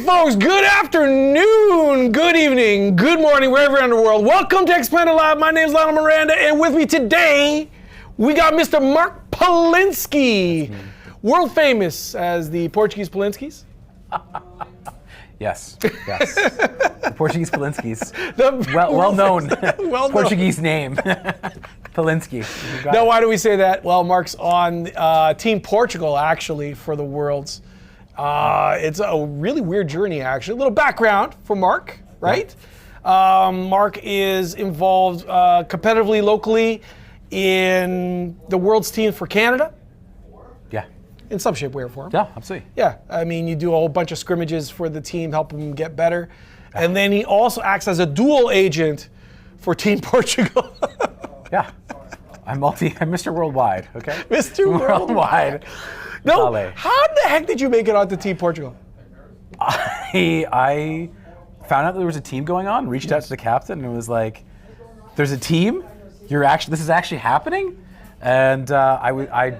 folks, good afternoon, good evening, good morning, wherever you're in the world. Welcome to Expanded Live. My name is Lionel Miranda, and with me today, we got Mr. Mark Polinsky, world famous as the Portuguese Polinskis. Yes. The Portuguese Polinskis. Well known Portuguese name. Polinsky. Now, why do we say that? Well, Mark's on Team Portugal, actually, for the Worlds. It's a really weird journey, actually. A little background for Mark, right? Yeah. Mark is involved competitively, locally, in the Worlds team for Canada. Yeah. In some shape, way, or form. Yeah, absolutely. Yeah, I mean, you do a whole bunch of scrimmages for the team, help them get better. And then he also acts as a dual agent for Team Portugal. Yeah. I'm Mr. Worldwide, okay? Mr. Worldwide. No, how the heck did you make it onto Team Portugal? I found out there was a team going on, reached out to the captain, and was like, "There's a team? This is actually happening?" And I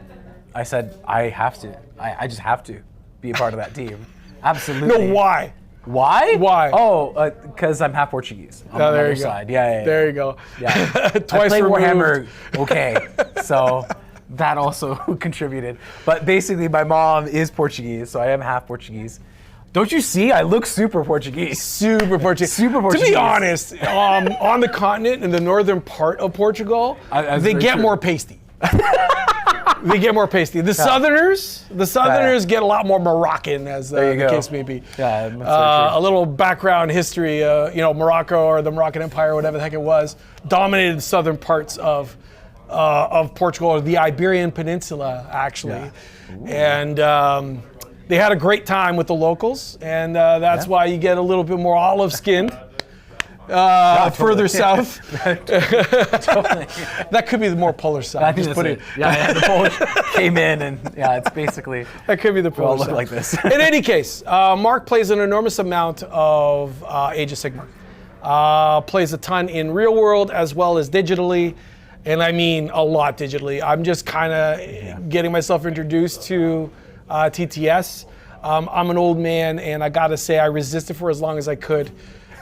said, "I have to. I just have to be a part of that team." Absolutely. No, why? Why? Why? Oh, because I'm half Portuguese on the other side. Yeah. There you go. Yeah. Twice I play removed. Warhammer. Okay, so that also contributed. But basically, my mom is Portuguese, so I am half Portuguese. Don't you see? I look super Portuguese. Super Portuguese. Super Portuguese. To be honest, on the continent, in the northern part of Portugal, they get more pasty. They get more pasty. The Southerners get a lot more Moroccan, as the case may be. Yeah, that's a little background history. Morocco or the Moroccan Empire, whatever the heck it was, dominated the southern parts of Portugal, or the Iberian Peninsula, actually. Yeah. And they had a great time with the locals, and that's why you get a little bit more olive-skinned. Further south. Totally. That could be the more polar south. I think that's it. Yeah, the Polish came in, and it's basically. That could be the polar look south. like this. In any case, Mark plays an enormous amount of Age of Sigmar. Plays a ton in real world as well as digitally, and I mean a lot digitally. I'm just kind of getting myself introduced to TTS. I'm an old man, and I gotta say I resisted for as long as I could.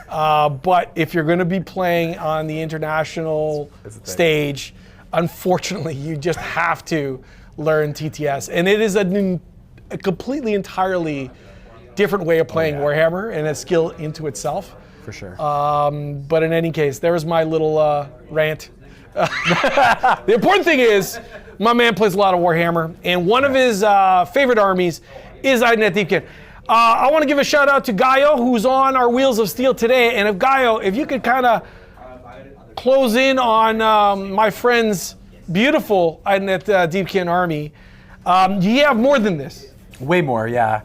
But if you're going to be playing on the international stage, unfortunately, you just have to learn TTS. And it is a completely, entirely different way of playing Warhammer, and a skill into itself. For sure. But in any case, there was my little rant. The important thing is, my man plays a lot of Warhammer, and one of his favorite armies is Idoneth Deepkin. I want to give a shout out to Gaio, who's on our Wheels of Steel today. And if you could kind of close in on my friend's beautiful Idoneth Deepkin army. You have more than this. Way more, yeah.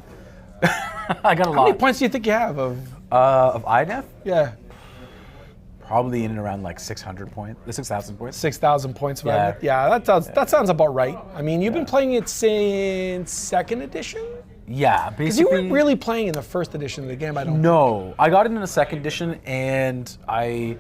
I got a lot. How many points do you think you have of Idoneth? Yeah. Probably in and around like 6,000 points. 6,000 points of Idoneth? Yeah, that sounds about right. I mean, you've been playing it since 2nd edition? Yeah, basically. Because you weren't really playing in the 1st edition of the game, I don't think. No, I got it in the 2nd edition, and I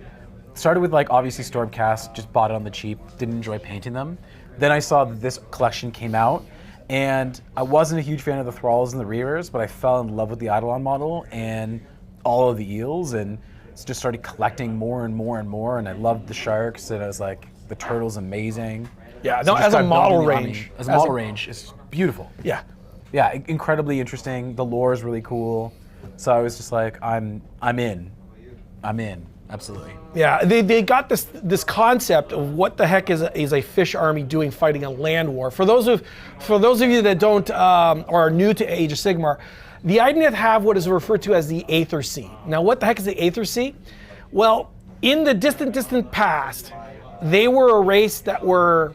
started with obviously Stormcast, just bought it on the cheap, didn't enjoy painting them. Then I saw that this collection came out, and I wasn't a huge fan of the Thralls and the Reavers, but I fell in love with the Edelot model and all of the eels, and just started collecting more and more and more, and I loved the sharks, and I was like, the turtle's amazing. Yeah, no, as a model range. As a model range, it's beautiful. Yeah. Yeah, incredibly interesting. The lore is really cool. So I was just like, I'm in, absolutely. Yeah, they got this concept of what the heck is a fish army doing fighting a land war. For those of you that don't or are new to Age of Sigmar, the Idoneth have what is referred to as the Aether Sea. Now, what the heck is the Aether Sea? Well, in the distant past, they were a race that were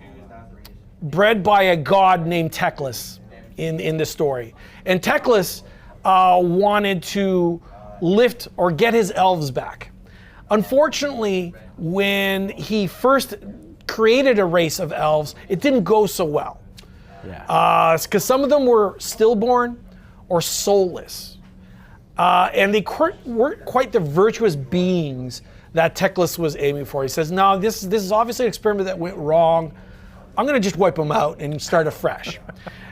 bred by a god named Teclis. In the story. And Teclis wanted to lift or get his elves back. Unfortunately, when he first created a race of elves, it didn't go so well. Yeah. Because some of them were stillborn or soulless. And they weren't quite the virtuous beings that Teclis was aiming for. He says, no, this is obviously an experiment that went wrong. I'm going to just wipe them out and start afresh.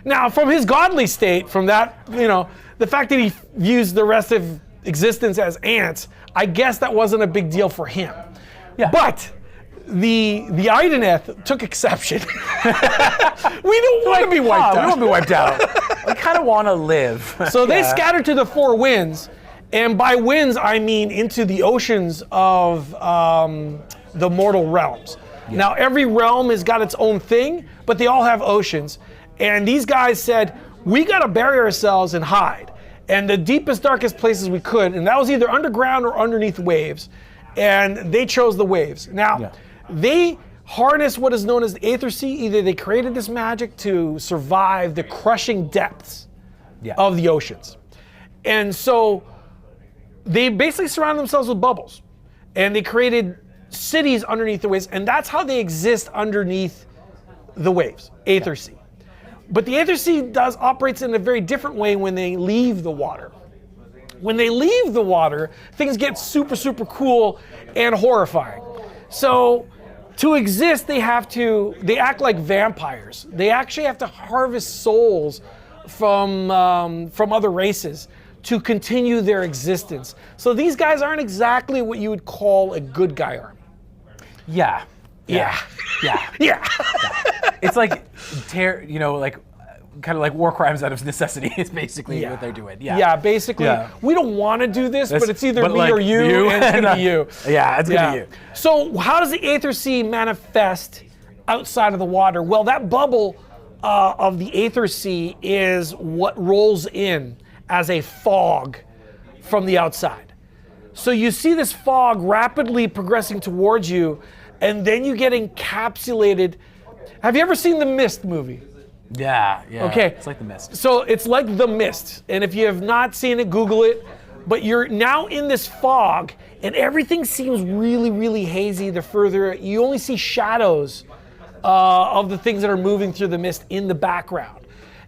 Now, from his godly state, from that, the fact that he views the rest of existence as ants, I guess that wasn't a big deal for him. Yeah. But the Idoneth took exception. We don't want to be wiped out. We don't want to be wiped out. We kind of want to live. So they scattered to the four winds, and by winds I mean into the oceans of the mortal realms. Yeah. Now every realm has got its own thing, but they all have oceans. And these guys said, we got to bury ourselves and hide. And the deepest, darkest places we could, and that was either underground or underneath waves. And they chose the waves. Now, they harness what is known as the Aether Sea. Either they created this magic to survive the crushing depths of the oceans. And so they basically surround themselves with bubbles. And they created cities underneath the waves. And that's how they exist underneath the waves, Aether Sea. But the Aether Sea operates in a very different way when they leave the water. When they leave the water, things get super, super cool and horrifying. So to exist, they act like vampires. They actually have to harvest souls from other races to continue their existence. So these guys aren't exactly what you would call a good guy army. Yeah. It's like, kind of like war crimes out of necessity is basically what they're doing. Basically, we don't want to do this, but it's either me or you, and it's going to be you. Yeah, it's going to be you. So how does the Aether Sea manifest outside of the water? Well, that bubble of the Aether Sea is what rolls in as a fog from the outside. So you see this fog rapidly progressing towards you, and then you get encapsulated. Have you ever seen the Mist movie? Yeah. Okay. It's like the Mist. So it's like the Mist, and if you have not seen it, Google it. But you're now in this fog, and everything seems really, really hazy. The further you only see shadows of the things that are moving through the mist in the background,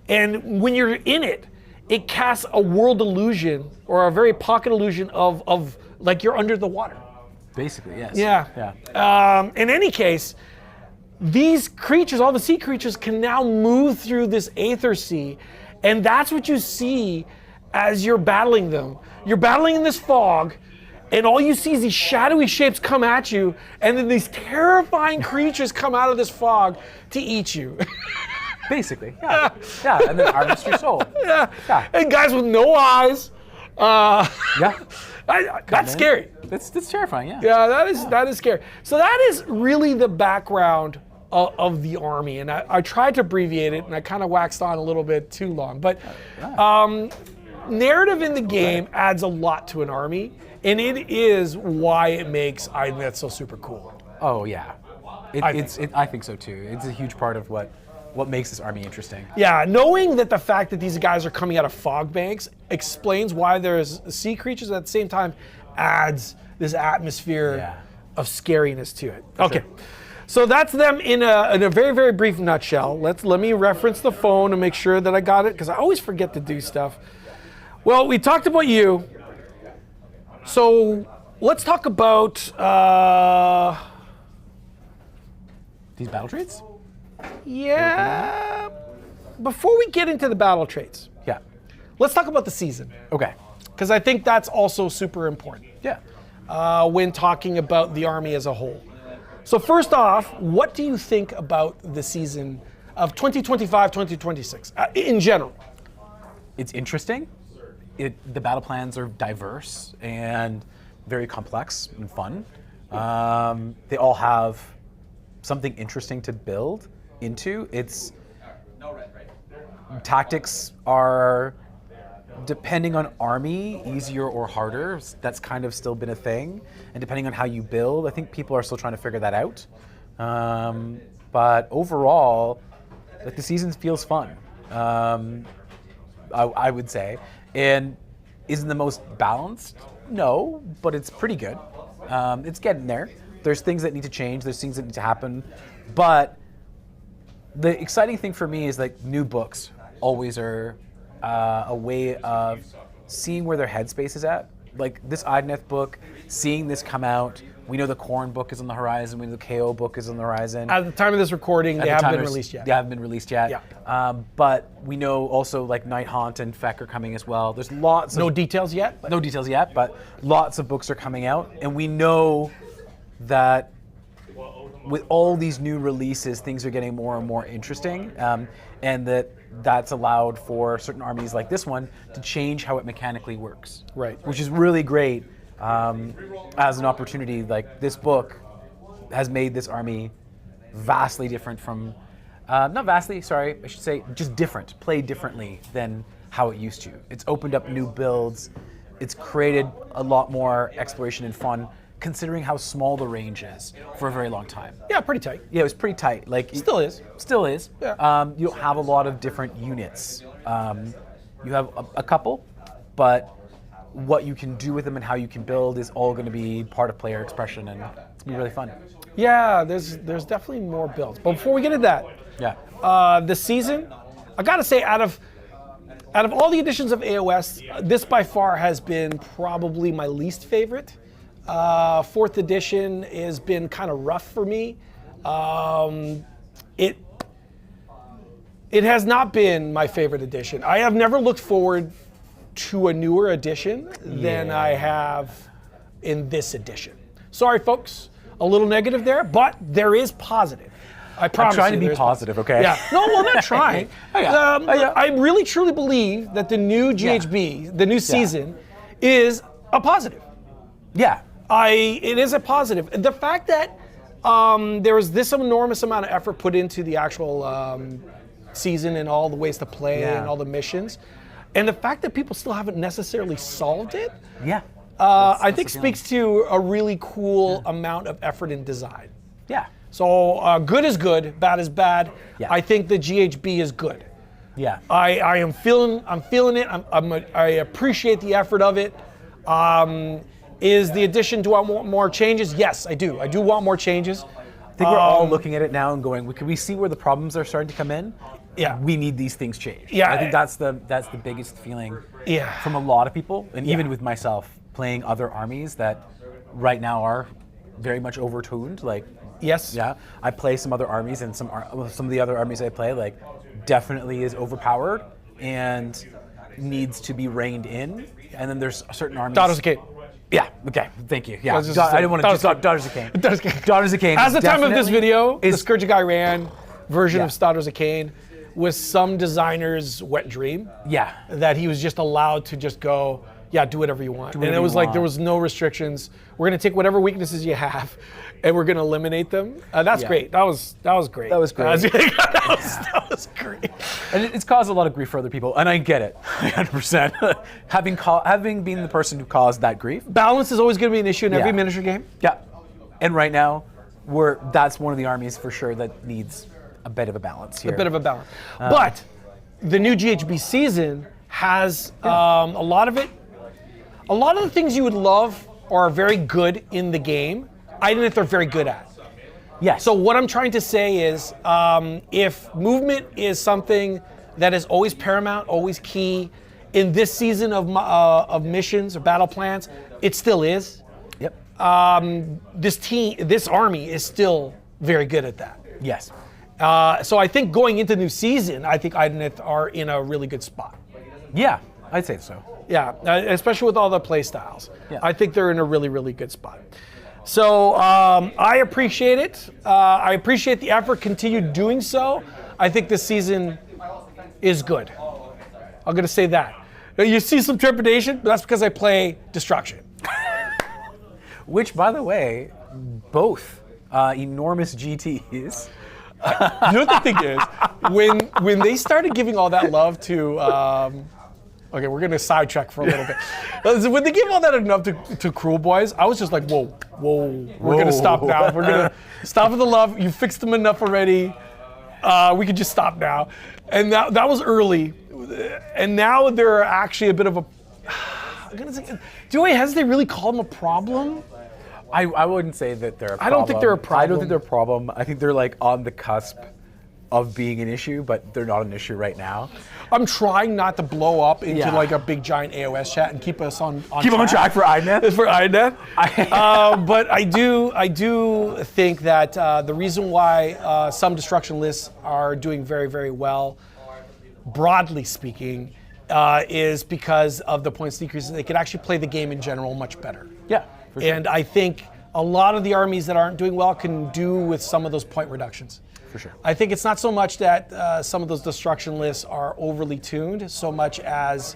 and when you're in it, it casts a world illusion or a very pocket illusion of like you're under the water. Basically, yes. Yeah. In any case, these creatures, all the sea creatures, can now move through this Aether Sea, and that's what you see as you're battling them. You're battling in this fog, and all you see is these shadowy shapes come at you, and then these terrifying creatures come out of this fog to eat you. Basically, yeah, and then harvest your soul. Yeah, and guys with no eyes. That's scary. That's terrifying, yeah. Yeah, that is scary. So that is really the background of the army, and I tried to abbreviate it, and I kind of waxed on a little bit too long. But narrative in the game adds a lot to an army, and it is why it makes Idoneth so super cool. Oh yeah, I think so too. It's a huge part of what makes this army interesting. Yeah, knowing that the fact that these guys are coming out of fog banks explains why there's sea creatures, at the same time adds this atmosphere of scariness to it. Okay, so that's them in a very, very brief nutshell. Let me reference the phone and make sure that I got it, because I always forget to do stuff. Well, we talked about you, so let's talk about these battle traits. Yeah. Before we get into the battle traits, let's talk about the season. Okay. Because I think that's also super important. Yeah. When talking about the army as a whole. So first off, what do you think about the season of 2025-2026 in general? It's interesting. The battle plans are diverse and very complex and fun. They all have something interesting to build into. Tactics are, depending on army, easier or harder. That's kind of still been a thing. And depending on how you build, I think people are still trying to figure that out. But overall, the season feels fun, I would say. And isn't the most balanced? No, but it's pretty good. It's getting there. There's things that need to change. There's things that need to happen. But the exciting thing for me is like new books always are a way of seeing where their headspace is at like this Idoneth book, seeing this come out. We know the Corn book is on the horizon. We know the KO book is on the horizon. At the time of this recording, they haven't been released yet. They haven't been released yet. Yeah. But we know also like Night Haunt and Feck are coming as well. There's lots of... No details yet? No details yet, but lots of books are coming out. And we know that with all these new releases, things are getting more and more interesting. And that's allowed for certain armies like this one to change how it mechanically works. Right. Which is really great. As an opportunity, like this book has made this army vastly different from, not vastly, sorry, I should say just different, played differently than how it used to. It's opened up new builds, it's created a lot more exploration and fun, considering how small the range is for a very long time. Yeah, pretty tight. Yeah, it was pretty tight. Like Still is. Still is. Yeah. You don't have a lot of different units. You have a couple, but what you can do with them and how you can build is all going to be part of player expression, and it's going to be really fun. Yeah, there's definitely more builds. But before we get into that, this season, I gotta say, out of all the editions of AOS, this by far has been probably my least favorite. 4th edition has been kind of rough for me. It has not been my favorite edition. I have never looked forward to a newer edition than I have in this edition. Sorry, folks, a little negative there, but there is positive. I promise. I'm trying to be positive, okay? Yeah. No, well, I'm not trying. I really truly believe that the new GHB, the new season, is a positive. Yeah. It is a positive. The fact that there was this enormous amount of effort put into the actual season and all the ways to play and all the missions, and the fact that people still haven't necessarily solved it, I think speaks to a really cool amount of effort and design. Yeah. So good is good, bad is bad. Yeah. I think the GHB is good. Yeah. I'm feeling it. I appreciate the effort of it. Is the addition, do I want more changes? Yes, I do. I do want more changes. I think we're all looking at it now and going, can we see where the problems are starting to come in? Yeah. We need these things changed. Yeah. I think that's the biggest feeling from a lot of people, and even with myself, playing other armies that right now are very much overtuned. Like, yes. Yeah, I play some other armies, and some of the other armies I play, like, definitely is overpowered and needs to be reined in. And then there's certain armies. Daughters of Cain. Yeah. Okay. Thank you. Yeah. I I didn't want to just talk Daughters of Cain. Daughters of Cain. As the time of this video, is the Scourge of Iran version of Daughters of Cain was some designer's wet dream. Yeah. That he was just allowed to just go, do whatever you want. And it was like there was no restrictions. We're gonna take whatever weaknesses you have, and we're gonna eliminate them. That's great. That was great. That was great. That was great. And it's caused a lot of grief for other people, and I get it, 100%. having been the person who caused that grief. Balance is always gonna be an issue in every miniature game. Yeah. And right now, that's one of the armies for sure that needs a bit of a balance here. A bit of a balance. But the new GHB season has a lot of it. A lot of the things you would love are very good in the game. Idoneth are very good at. Yes. So what I'm trying to say is, if movement is something that is always paramount, always key in this season of missions or battle plans, it still is. Yep. This army is still very good at that. Yes. So I think going into new season, I think Idoneth are in a really good spot. Yeah, I'd say so. Yeah, especially with all the play styles. Yeah. I think they're in a really, really good spot. So I appreciate it. I appreciate the effort. Continue doing so. I think this season is good. I'm going to say that. Now, you see some trepidation, but that's because I play Destruction. Which, by the way, both enormous GTs. You know what the thing is? When they started giving all that love to... okay, we're going to sidetrack for a little bit. When they gave all that enough to Cruel Boys, I was just like, whoa, we're going to stop now. We're going to stop with the love. You fixed them enough already. We could just stop now. And that was early. And now they're actually a bit of a... has they really called them a problem? I wouldn't say that they're a problem. I don't think they're a problem. I don't think they're a problem. I think they're like on the cusp of being an issue, but they're not an issue right now. I'm trying not to blow up into Yeah. like a big giant AOS chat and keep us on Keep on track for Idoneth. For Idoneth. But I do think that the reason why some destruction lists are doing very, very well, broadly speaking, is because of the points decreases. They could actually play the game in general much better. Yeah, for sure. And I think a lot of the armies that aren't doing well can do with some of those point reductions. For sure. I think it's not so much that some of those destruction lists are overly tuned, so much as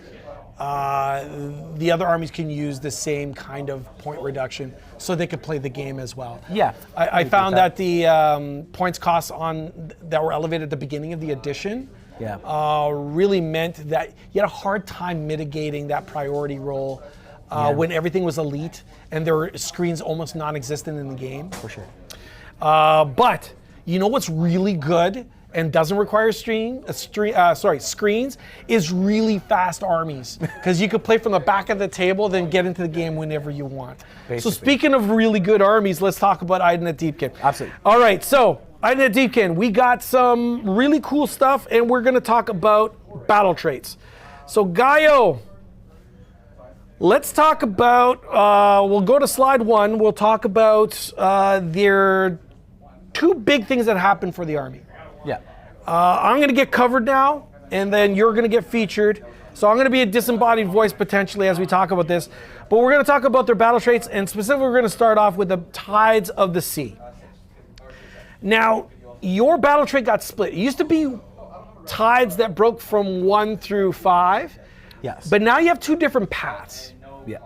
the other armies can use the same kind of point reduction so they could play the game as well. Yeah. I found that the points costs that were elevated at the beginning of the edition really meant that you had a hard time mitigating that priority roll when everything was elite and there were screens almost non-existent in the game. For sure. But you know what's really good and doesn't require screens is really fast armies, because you could play from the back of the table, then get into the game whenever you want. Basically. So speaking of really good armies, let's talk about Idoneth Deepkin. Absolutely. All right, so Idoneth Deepkin, we got some really cool stuff, and we're going to talk about battle traits. So Gaio, let's talk about, we'll go to slide 1. We'll talk about their 2 big things that happen for the army. Yeah. I'm going to get covered now, and then you're going to get featured. So I'm going to be a disembodied voice potentially as we talk about this. But we're going to talk about their battle traits, and specifically we're going to start off with the Tides of the Sea. Now, your battle trait got split. It used to be tides that broke from 1 through 5. Yes. But now you have 2 different paths. Yeah.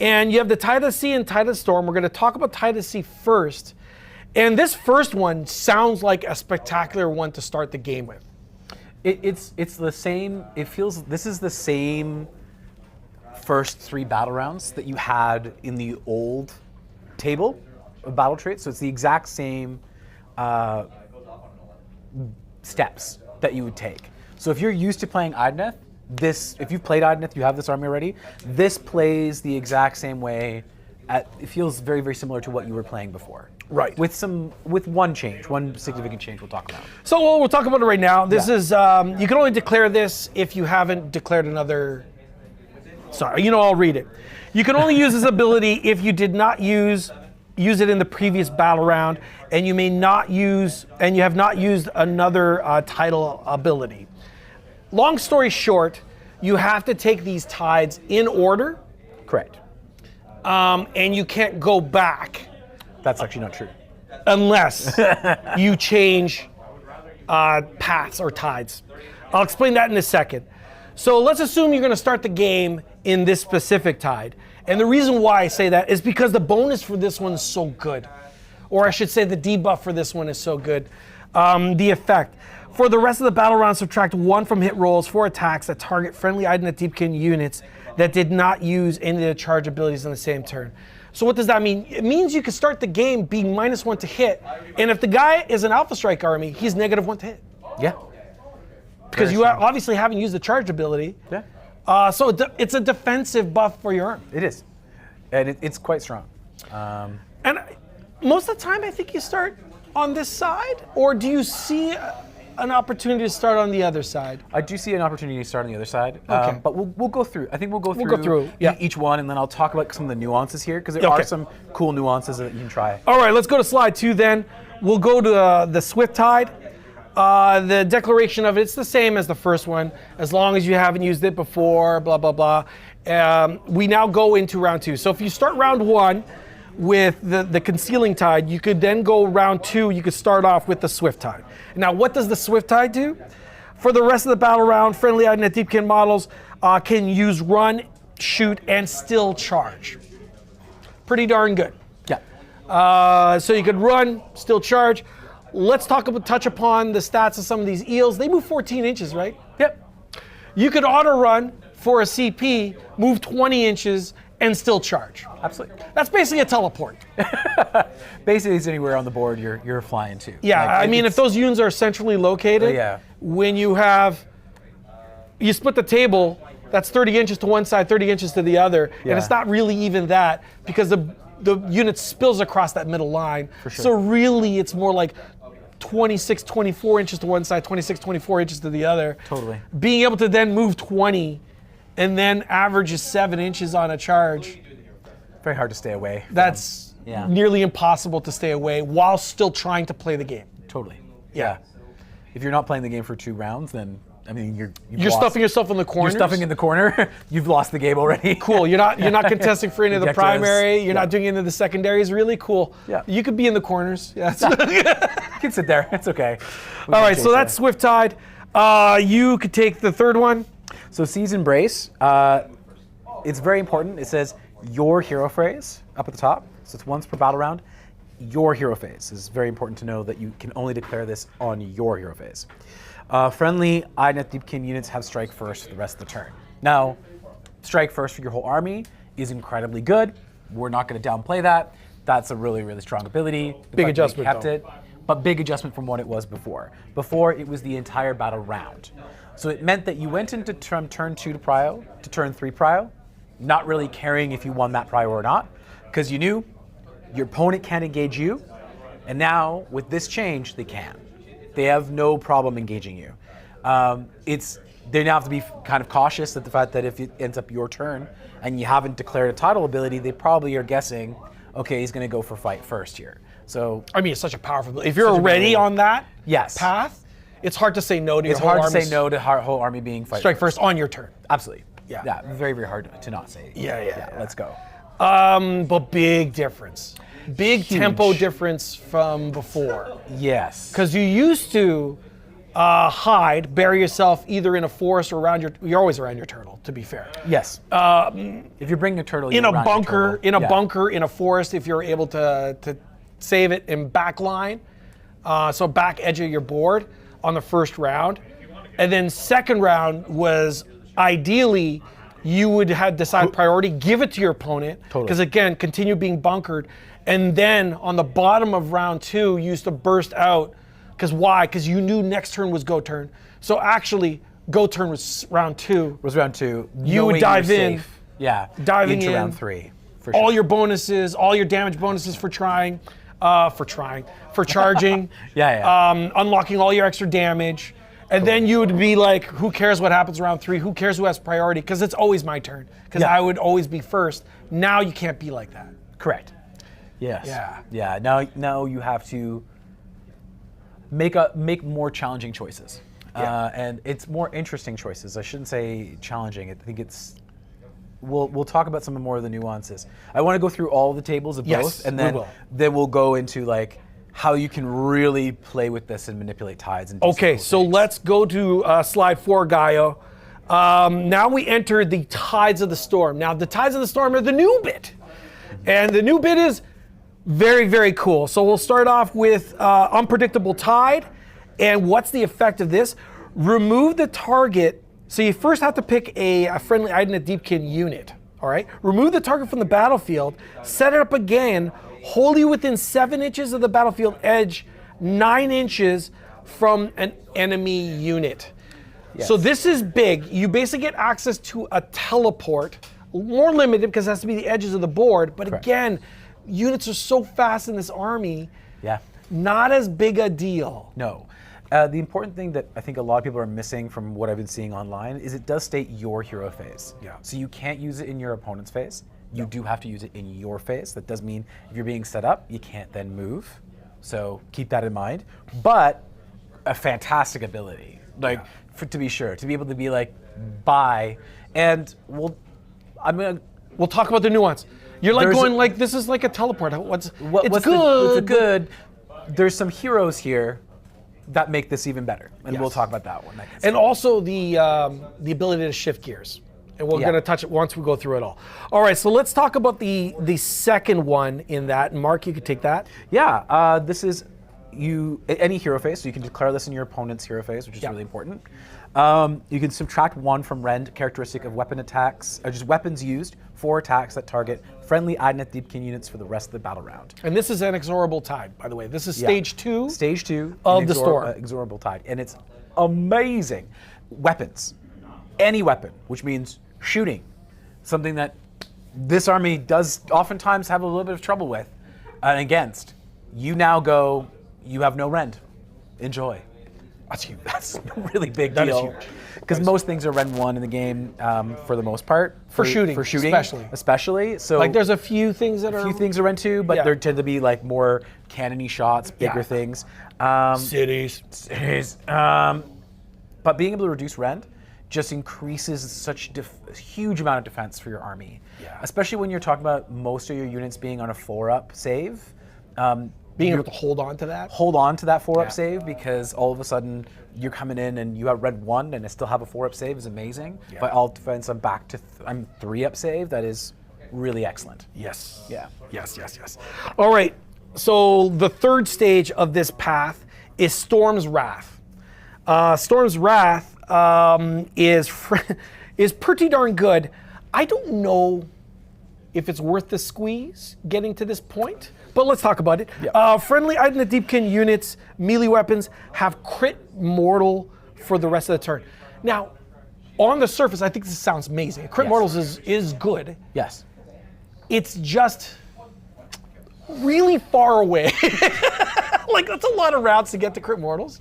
And you have the Tide of the Sea and Tide of the Storm. We're going to talk about Tide of the Sea first. And this first one sounds like a spectacular one to start the game with. It's the same. It feels this is the same first 3 battle rounds that you had in the old table of battle traits. So it's the exact same steps that you would take. So if you're used to playing Idoneth, if you've played Idoneth, you have this army already. This plays the exact same way. It feels very, very similar to what you were playing before. Right. With one change, one significant change we'll talk about. So we'll talk about it right now. This is, you can only declare this if you haven't declared another, sorry, I'll read it. You can only use this ability if you did not use it in the previous battle round, and you have not used another title ability. Long story short, you have to take these tides in order. Correct. And you can't go back. That's actually not true. Unless you change paths or tides. I'll explain that in a second. So let's assume you're going to start the game in this specific tide. And the reason why I say that is because the bonus for this one is so good. Or I should say the debuff for this one is so good. The effect. For the rest of the battle round, subtract 1 from hit rolls for attacks that target friendly Idoneth Deepkin units that did not use any of the charge abilities in the same turn. So what does that mean? It means you can start the game being -1 to hit, and if the guy is an Alpha Strike army, he's -1 to hit. Yeah. Because you obviously haven't used the charge ability. Yeah. So it's a defensive buff for your army. It is. And it's quite strong. And most of the time, I think you start on this side, or do you see an opportunity to start on the other side? I do see an opportunity to start on the other side. Okay. But we'll go through. I think we'll go through, yeah. each one, and then I'll talk about some of the nuances here, because there are some cool nuances that you can try. All right, let's go to slide 2 then. We'll go to the Swift Tide. The declaration of it's the same as the first one, as long as you haven't used it before, blah, blah, blah. We now go into round 2. So if you start round 1 with the Concealing Tide, you could then go round 2, you could start off with the Swift Tide. Now, what does the Swift Tide do? For the rest of the battle round, friendly Idoneth Deepkin models can use run, shoot, and still charge. Pretty darn good. Yeah. So you could run, still charge. Let's touch upon the stats of some of these eels. They move 14 inches, right? Yep. You could auto run for a CP, move 20 inches, and still charge. Absolutely. That's basically a teleport. Basically, it's anywhere on the board you're flying to. Yeah, I mean, if those units are centrally located, when you split the table, that's 30 inches to one side, 30 inches to the other, and it's not really even that, because the unit spills across that middle line. For sure. So really, it's more like 26, 24 inches to one side, 26, 24 inches to the other. Totally. Being able to then move 20 and then averages 7 inches on a charge. Very hard to stay away. That's Yeah. nearly impossible to stay away while still trying to play the game. Totally. Yeah. If you're not playing the game for 2 rounds, then I mean you've You're lost. stuffing yourself in the corner. You're stuffing in the corner. You've lost the game already. Cool. You're not contesting for any of the Objectives. primary. You're Yeah. not doing any of the secondaries. Really cool. Yeah. You could be in the corners. Yeah. You can sit there. It's okay. All right. So that's Swift Tide. You could take the third one. So Seize Embrace. It's very important. It says your hero phrase up at the top. So it's once per battle round. Your hero phase is very important to know that you can only declare this on your hero phase. Friendly Idoneth Deepkin units have strike first for the rest of the turn. Now, strike first for your whole army is incredibly good. We're not going to downplay that. That's a really, really strong ability. The Big fact that they adjustment, kept though. it, but big adjustment from what it was before. Before, it was the entire battle round. So it meant that you went into turn 2 to prio, to turn 3 prio, not really caring if you won that prio or not, because you knew your opponent can't engage you, and now with this change, they can. They have no problem engaging you. They now have to be kind of cautious at the fact that if it ends up your turn and you haven't declared a title ability, they probably are guessing, okay, he's going to go for fight first here. So I mean, it's such a powerful. If you're already on that Yes. path, it's hard to say no to it's your whole hard to army. say no to whole army being fight Strike first on your turn. Absolutely. Yeah. Very, very hard to not say. Yeah. Let's go. But big difference. Big Huge. tempo difference from before. Yes. Because you used to hide, bury yourself either in a forest or around you're always around your turtle, to be fair. Yes. If you're bringing a turtle, In you're a around your bunker, turtle. in a Yeah. bunker, in a forest, if you're able to save it in back line, so back edge of your board on the first round. And then second round was ideally you would have decide priority, give it to your opponent. Totally. Because again, continue being bunkered. And then on the bottom of round 2, you used to burst out. Because why? Because you knew next turn was go turn. So actually, go turn was round 2. Was round 2. You would knowing dive you're in, safe. Yeah. diving into in, round 3. For all sure. your bonuses, all your damage bonuses for charging, Yeah. unlocking all your extra damage, and then you would be like, who cares what happens around 3? Who cares who has priority? Because it's always my turn. Because Yeah. I would always be first. Now you can't be like that. Correct. Yes. Yeah. Yeah. Now you have to make more challenging choices. Yeah. And it's more interesting choices. I shouldn't say challenging. I think it's. We'll talk about some more of the nuances. I want to go through all the tables of Yes, both, and we then will. we'll go into like how you can really play with this and manipulate tides. And do some Okay, cool so things. let's go to slide 4, Gaio. Now we enter the Tides of the Storm. Now the Tides of the Storm are the new bit. And the new bit is very, very cool. So we'll start off with Unpredictable Tide. And what's the effect of this? Remove the target. So you first have to pick a friendly Idoneth Deepkin unit. All right. Remove the target from the battlefield. Set it up again. Wholly within 7 inches of the battlefield edge, 9 inches from an enemy unit. Yes. So this is big. You basically get access to a teleport. More limited because it has to be the edges of the board. But Correct. again, units are so fast in this army. Yeah. Not as big a deal. No. The important thing that I think a lot of people are missing from what I've been seeing online is it does state your hero phase. Yeah. So you can't use it in your opponent's phase. You do have to use it in your phase. That does mean if you're being set up, you can't then move. So keep that in mind. But a fantastic ability, to be sure, to be able to be like, bye, and we'll talk about the nuance. You're like There's going a- like, this is like a teleport. It's what's good. It's good. There's some heroes here that make this even better, and Yes. we'll talk about that one. And also the ability to shift gears. And we're Yeah. going to touch it once we go through it all. All right, so let's talk about the second one in that. And Mark, you could take that. Yeah, this is any hero phase, so you can declare this in your opponent's hero phase, which is Yeah. really important. You can subtract 1 from rend, characteristic of weapon attacks, or just weapons used for attacks that target friendly Idoneth Deepkin units for the rest of the battle round. And this is an Inexorable Tide, by the way. This is Yeah. stage 2. Stage 2 of the storm. Inexorable Tide, and it's amazing. Weapons, any weapon, which means shooting, something that this army does oftentimes have a little bit of trouble with and against. You now go, you have no rend. enjoy. That's a really big That is deal. huge. Because most things are Ren 1 in the game for the most part. For shooting, especially. So Like there's a few things that a are... few things are Ren 2, but Yeah. there tend to be like more cannony shots, bigger Yeah. things. Cities. But being able to reduce rend just increases such a huge amount of defense for your army. Yeah. Especially when you're talking about most of your units being on a 4-up save. Being able to hold on to that. Hold on to that 4-up Yeah. save, because all of a sudden you're coming in and you have red 1 and I still have a 4-up save is amazing. Yeah. But all defense, I'm back to I'm 3-up save. That is really excellent. Yes. Yeah. Yes. All right. So the third stage of this path is Storm's Wrath. Storm's Wrath is pretty darn good. I don't know if it's worth the squeeze getting to this point, but let's talk about it. Yeah. Friendly Idoneth Deepkin units, melee weapons, have crit mortal for the rest of the turn. Now, on the surface, I think this sounds amazing. Crit Yes. mortals is good. Yes. It's just really far away. Like, that's a lot of routes to get to crit mortals.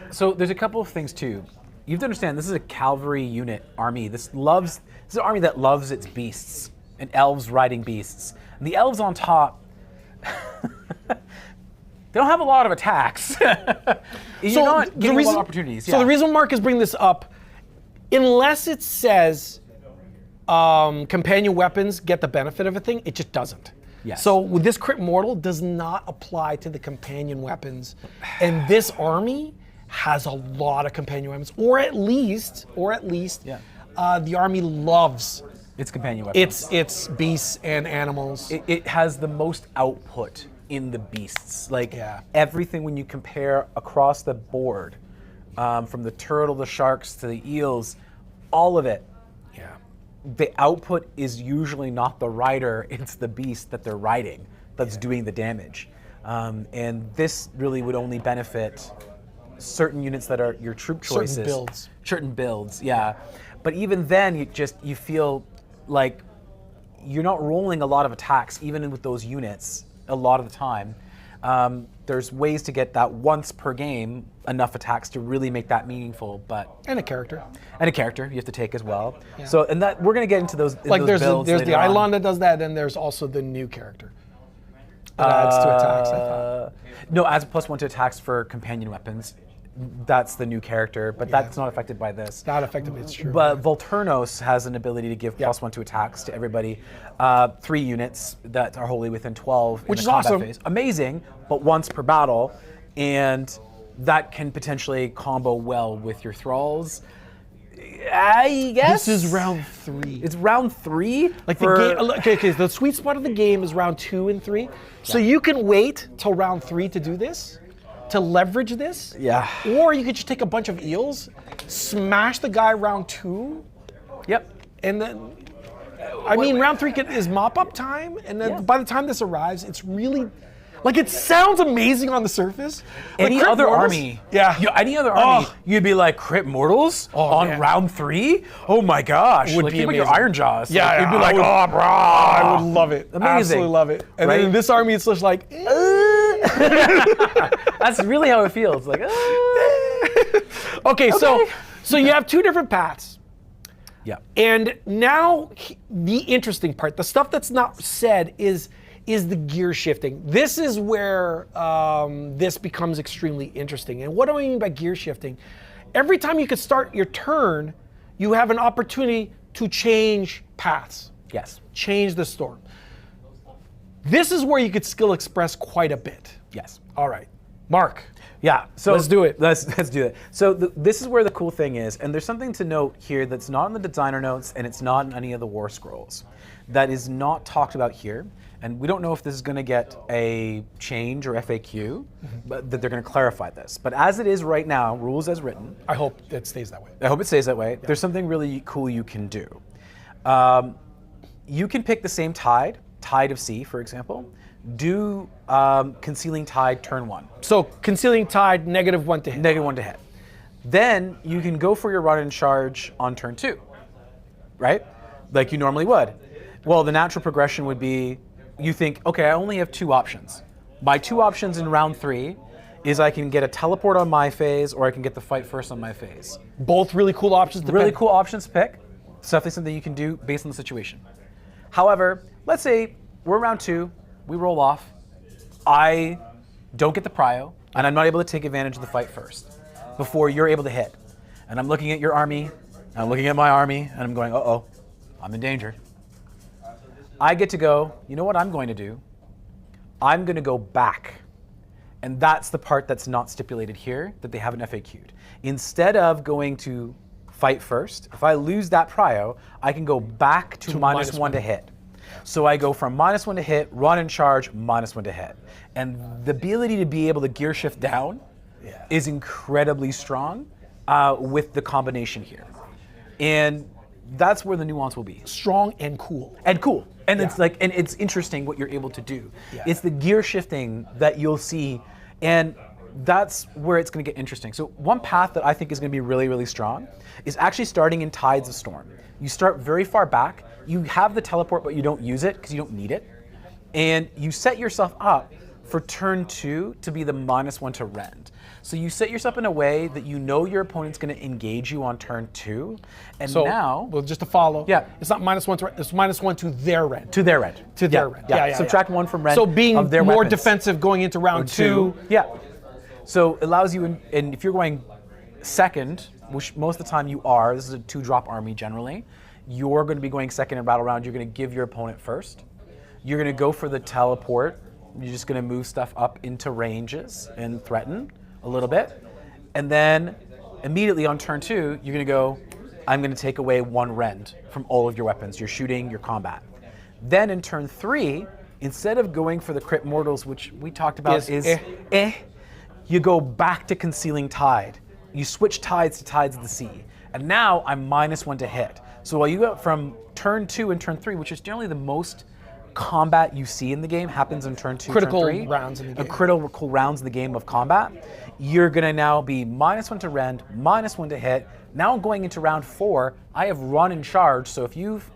So there's a couple of things too. You have to understand, this is a cavalry unit army. This is an army that loves its beasts and elves riding beasts. And the elves on top, they don't have a lot of attacks. You're not getting a lot of opportunities. So the reason Mark is bringing this up, unless it says companion weapons get the benefit of a thing, it just doesn't. Yes. So with this crit mortal does not apply to the companion weapons, and this army has a lot of companion weapons, or at least, Yeah. the army loves It's companion weapons. its beasts and animals. It has the most output in the beasts. Like Yeah. everything when you compare across the board, from the turtle, the sharks to the eels, all of it. Yeah. The output is usually not the rider, it's the beast that they're riding that's doing the damage. And this really would only benefit certain units that are your troop choices. Certain builds, yeah. But even then, you feel like you're not rolling a lot of attacks, even with those units, a lot of the time. There's ways to get that once per game, enough attacks to really make that meaningful, but... And a character. And a character you have to take as well. Yeah. So, and that we're gonna get into those. Like those there's builds the later on. Eidolon that does that, and there's also the new character that adds to attacks, I thought. No, adds +1 to attacks for companion weapons. That's the new character, but that's not affected by this. Not effective, it's true. But Volturnos has an ability to give +1 to attacks to everybody. 3 units that are wholly within 12 Which in is the combat awesome. phase. Amazing, but once per battle, and that can potentially combo well with your thralls. I guess This is round 3. It's round 3. Like the game. Okay. The sweet spot of the game is round 2 and 3. So you can wait till round 3 to do this, to leverage this. Yeah. Or you could just take a bunch of eels, smash the guy round 2, Yep. and then. I mean, round 3 is mop up time, and then by the time this arrives, it's really. Like, it sounds amazing on the surface. Like, Any crit other mortals- army, Yeah. any other army, Oh. you'd be like crit mortals on man. round 3. Oh my gosh! Would like, be think about your amazing. Iron Jaws. Yeah, like, you'd be like, I would, I would love it. Amazing. Absolutely love it. And Right? then in this army, it's just like, that's really how it feels. Like, okay, so you have 2 different paths. yeah, And now the interesting part, the stuff that's not said is the gear shifting. This is where this becomes extremely interesting. And what do I mean by gear shifting? Every time you could start your turn, you have an opportunity to change paths, yes, change the storm. This is where you could skill express quite a bit. yes. All right, Mark. Yeah, so Let's do it. Let's do it. So this is where the cool thing is, and there's something to note here that's not in the designer notes, and it's not in any of the war scrolls. That is not talked about here, and we don't know if this is going to get a change or FAQ, but that they're going to clarify this. But as it is right now, rules as written, I hope it stays that way. I hope it stays that way. There's something really cool you can do. You can pick the same tide of sea, for example. Do Concealing Tide turn 1. So Concealing Tide, -1 to hit. -1 to hit. Then you can go for your run and charge on turn 2, right? Like you normally would. Well, the natural progression would be, you think, okay, I only have 2 options. My 2 options in round 3 is I can get a teleport on my phase, or I can get the fight first on my phase. Both really cool options. Really cool options to pick. It's definitely something you can do based on the situation. However, let's say we're round 2, we roll off, I don't get the prio, and I'm not able to take advantage of the fight first before you're able to hit. And I'm looking at your army, and I'm looking at my army, and I'm going, uh-oh, I'm in danger. I get to go, you know what I'm going to do? I'm going to go back. And that's the part that's not stipulated here, that they haven't FAQ'd. Instead of going to fight first, if I lose that prio, I can go back to -1 to hit. So I go from -1 to hit, run and charge, -1 to hit. And the ability to be able to gear shift down is incredibly strong with the combination here. And that's where the nuance will be. Strong and cool. And cool. And it's like, and it's interesting what you're able to do. Yeah. It's the gear shifting that you'll see, and that's where it's going to get interesting. So one path that I think is going to be really, really strong is actually starting in Tides of Storm. You start very far back. You have the teleport, but you don't use it because you don't need it. And you set yourself up for turn 2 to be the -1 to rend. So you set yourself in a way that you know your opponent's going to engage you on turn 2. And So, now, well, just to follow, Yeah. it's not -1 to rend, it's -1 to their rend. to their end. To their rend. Yeah. Subtract 1 from rend. So being of their more weapons. defensive going into round 2. Yeah. So it allows you, and if you're going second, which most of the time you are, this is a 2-drop army generally, you're going to be going second in battle round. You're going to give your opponent first. You're going to go for the teleport. You're just going to move stuff up into ranges and threaten a little bit. And then immediately on turn 2, you're going to go, I'm going to take away 1 rend from all of your weapons, your shooting, your combat. Then in turn 3, instead of going for the crit mortals, which we talked about is you go back to Concealing Tide. You switch tides to Tides of the Sea. And now I'm -1 to hit. So while you go from turn 2 and turn 3, which is generally the most combat you see in the game, happens in turn 2, Critical turn 3. rounds in the game. Critical rounds in the game of combat. You're going to now be -1 to rend, -1 to hit. Now going into round 4, I have run and charge. So if you've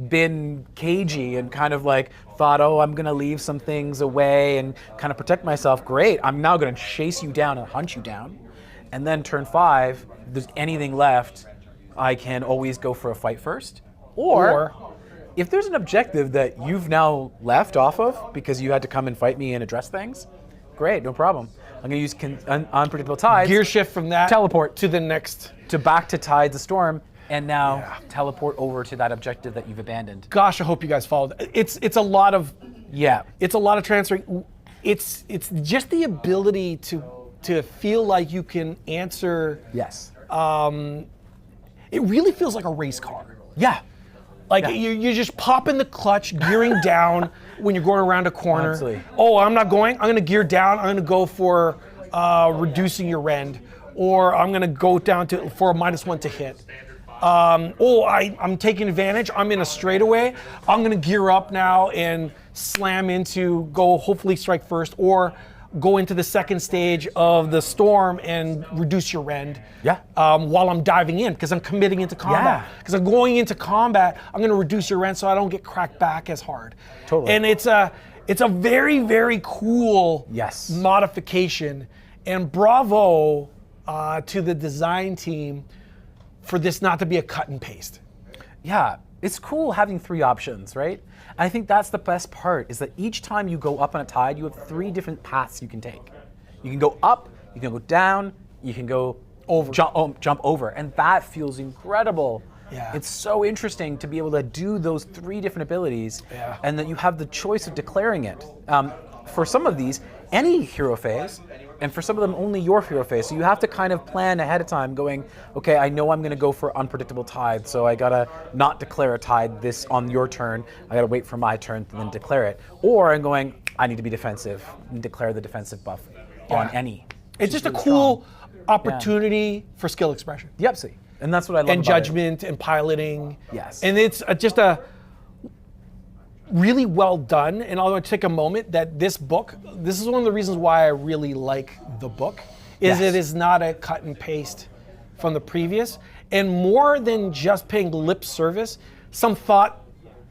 been cagey and kind of like thought, oh, I'm going to leave some things away and kind of protect myself, great. I'm now going to chase you down and hunt you down. And then turn 5, if there's anything left, I can always go for a fight first. Or if there's an objective that you've now left off of because you had to come and fight me and address things, great, no problem. I'm going to use Unpredictable Tides. Gear shift from that. Teleport to the next. To back to Tides of Storm, and now teleport over to that objective that you've abandoned. Gosh, I hope you guys followed. It's a lot of It's a lot of transferring. It's just the ability to feel like you can answer. Yes. It really feels like a race car. Yeah. Like you just pop in the clutch, gearing down when you're going around a corner. Absolutely. Oh, I'm not going. I'm going to gear down. I'm going to go for reducing your rend, or I'm going to go down for a -1 to hit. I'm taking advantage. I'm in a straightaway. I'm going to gear up now and slam into, go hopefully strike first, or go into the second stage of the storm and reduce your rend. Yeah. While I'm diving in, because I'm committing into combat. Because I'm going into combat, I'm going to reduce your rend so I don't get cracked back as hard. Totally. And it's a very, very cool Yes. modification. And bravo to the design team for this not to be a cut and paste. Yeah, it's cool having 3 options, right? And I think that's the best part, is that each time you go up on a tide, you have 3 different paths you can take. You can go up, you can go down, you can go Over. jump over, and that feels incredible. Yeah. It's so interesting to be able to do those 3 different abilities, Yeah. and that you have the choice of declaring it. For some of these, any hero phase, and for some of them, only your hero phase. So you have to kind of plan ahead of time, going, okay, I know I'm going to go for Unpredictable Tide, so I gotta not declare a tide this on your turn. I gotta wait for my turn and then declare it. Or I'm going, I need to be defensive and declare the defensive buff on any. It's just really a cool strong opportunity for skill expression. Yep, see. And that's what I love And about judgment and piloting. Yes. And it's just a really well done. And I'll take a moment that this book, this is one of the reasons why I really like the book, is Yes. it is not a cut and paste from the previous. And more than just paying lip service, some thought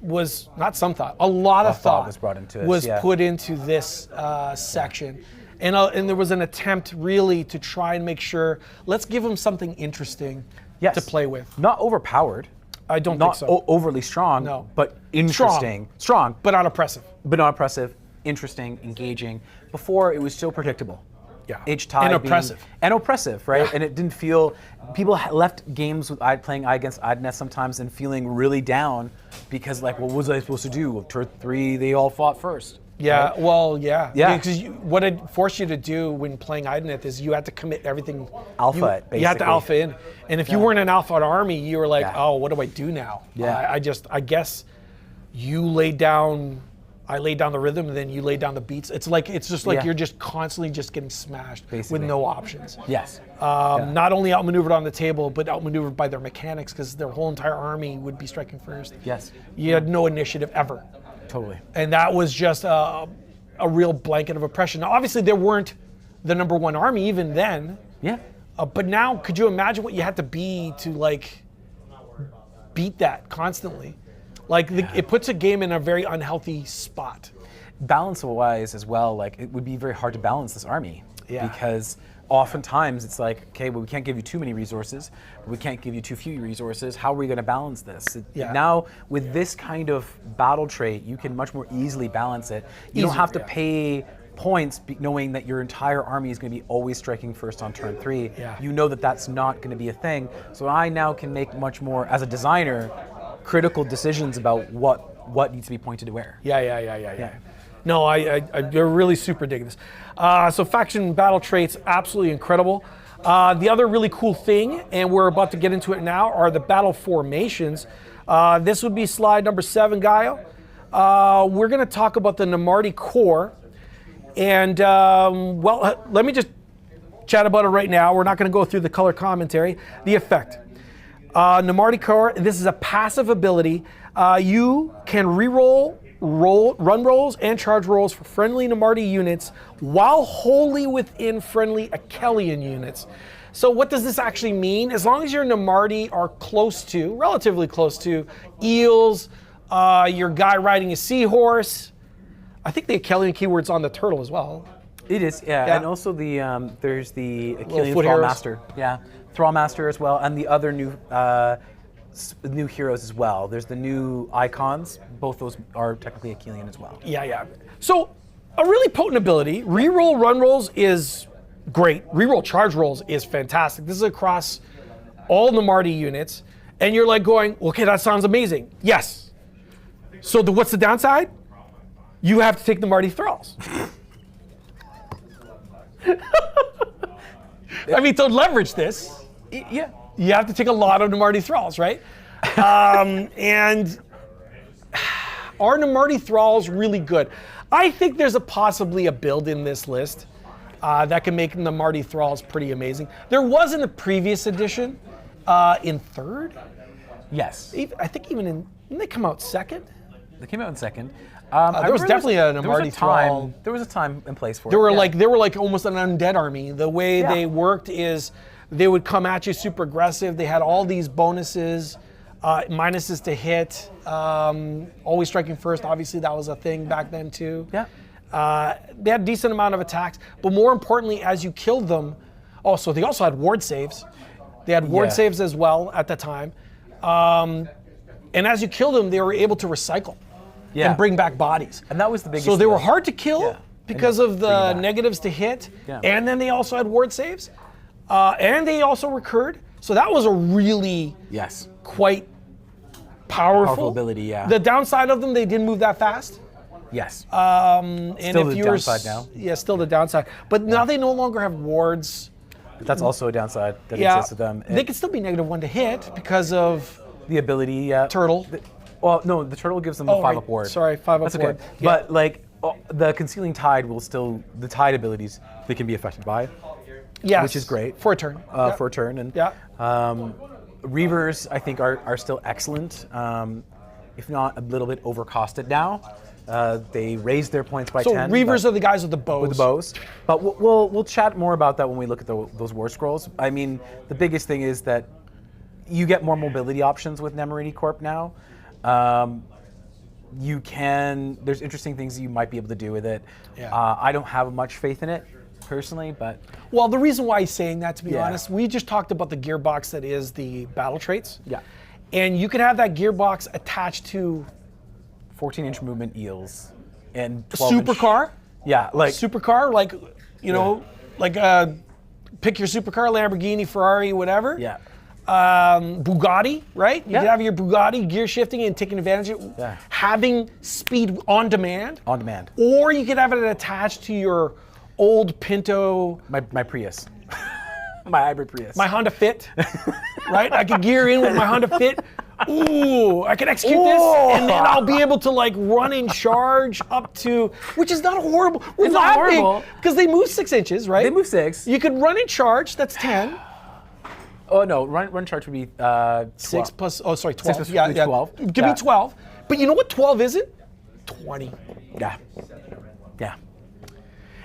was, not some thought, a lot of thought was brought into it, was yeah. put into this section. And there was an attempt really to try and make sure, let's give them something interesting to play with. Not overpowered. I don't think so. Not overly strong, No. but interesting. Strong. But not oppressive. But not oppressive, interesting, engaging. Before, it was so predictable. Yeah. Each tide And oppressive. And oppressive, right? Yeah. And it didn't feel, people left games with playing against Idoneth sometimes and feeling really down because like, what was I supposed to do? Turn 3, they all fought first. Yeah, right? well, yeah. Yeah. Because what it forced you to do when playing Idoneth is you had to commit everything. Alpha it, basically. You had to alpha in. And if you weren't an alpha army, you were like, Yeah. oh, what do I do now? Yeah. I guess you laid down, I laid down the rhythm, and then you laid down the beats. It's just like Yeah. you're just constantly just getting smashed Basically. with no options. Yes. Not only outmaneuvered on the table, but outmaneuvered by their mechanics because their whole entire army would be striking first. Yes. You had no initiative ever. Totally. And that was just a real blanket of oppression. Now, obviously, they weren't the #1 army even then. Yeah. But now, could you imagine what you had to be to like beat that constantly? Like it puts a game in a very unhealthy spot. Balance-wise as well, like it would be very hard to balance this army. Yeah. Because oftentimes it's like, okay, well, we can't give you too many resources, but we can't give you too few resources. How are we going to balance this? Yeah. Now, with this kind of battle trait, you can much more easily balance it. You don't have to pay points knowing that your entire army is going to be always striking first on turn 3. Yeah. You know that that's not going to be a thing. So I now can make much more, as a designer, critical decisions about what needs to be pointed to where. Yeah. No, I really super dig this. So faction battle traits, absolutely incredible. The other really cool thing, and we're about to get into it now, are the battle formations. This would be slide number 7, Gaio. We're going to talk about the Namardi Core. And, let me just chat about it right now. We're not going to go through the color commentary. The effect. Namardi Core, this is a passive ability. You can reroll run rolls and charge rolls for friendly Namardi units while wholly within friendly Achelian units. So what does this actually mean? As long as your Namardi are relatively close to eels, your guy riding a seahorse, I think the Achelian keyword's on the turtle as well. It is, yeah. And also there's the Achelian foot Thrall heroes. Master. Yeah, Thrall Master as well, and the other new heroes as well. There's the new icons. Both those are technically Achelian as well. Yeah. So a really potent ability. Reroll run rolls is great. Reroll charge rolls is fantastic. This is across all Namardi units. And you're like going, okay, that sounds amazing. Yes. So what's the downside? You have to take Namardi Thralls. I mean, to leverage this, Yeah. you have to take a lot of Namardi Thralls, right? And are Namardi Thralls really good? I think there's possibly a build in this list that can make Namardi Thralls pretty amazing. There was in the previous edition, in 3rd. Yes. I think didn't they come out 2nd? They came out in 2nd. There was definitely a Namardi Thrall. There was a time and place for it. They were like almost an undead army. The way they worked is they would come at you super aggressive. They had all these bonuses, minuses to hit, always striking first. Obviously, that was a thing back then too. Yeah. They had a decent amount of attacks, but more importantly, as you killed them, also they also had ward saves. They had ward saves as well at the time, and as you killed them, they were able to recycle. And bring back bodies. And that was the biggest So they deal. were hard to kill because of the negatives to hit, Yeah. and then they also had ward saves, and they also recurred. So that was a really quite powerful ability, yeah. The downside of them, they didn't move that fast. Yes. And Still if the you were downside now. Yeah, still the downside. But now they no longer have wards. That's also a downside that exists with them. They can still be -1 to hit because of the ability, turtle. Well, no, the turtle gives them a 5-up ward. Sorry, 5-up That's okay. ward. Yeah. But like the concealing tide will still, the tide abilities they can be affected by. Yes. Which is great. For a turn. For a turn. And Reavers, I think, are still excellent, if not a little bit overcosted now. They raised their points by 10. So Reavers are the guys with the bows. With the bows. But we'll chat more about that when we look at those war scrolls. I mean, the biggest thing is that you get more mobility options with Namardi Corp now. There's interesting things you might be able to do with it. Yeah. I don't have much faith in it personally, but Well, the reason why he's saying that, to be Yeah. honest, we just talked about the gearbox that is the battle traits. yeah, And you could have that gearbox attached to 14-inch movement eels and 12-inch supercar. Yeah, like Supercar, like, you know, like pick your supercar, Lamborghini, Ferrari, whatever. yeah, Bugatti, right? You Yeah. could have your Bugatti gear shifting and taking advantage of Yeah. having speed on demand. on demand. Or you could have it attached to your old Pinto, My Prius, my hybrid Prius. my Honda Fit, right? I could gear in with my Honda Fit. Ooh, I can execute this, and then I'll be able to like run in charge up to, which is not horrible. We're It's not laughing horrible. because they move 6 inches, right? They move 6. You could run in charge. That's 10. Oh no, run charge would be 6 12. plus. Oh, sorry, 12. plus yeah, 12. Give Yeah. me 12. But you know what 12 isn't? 20. Yeah, yeah.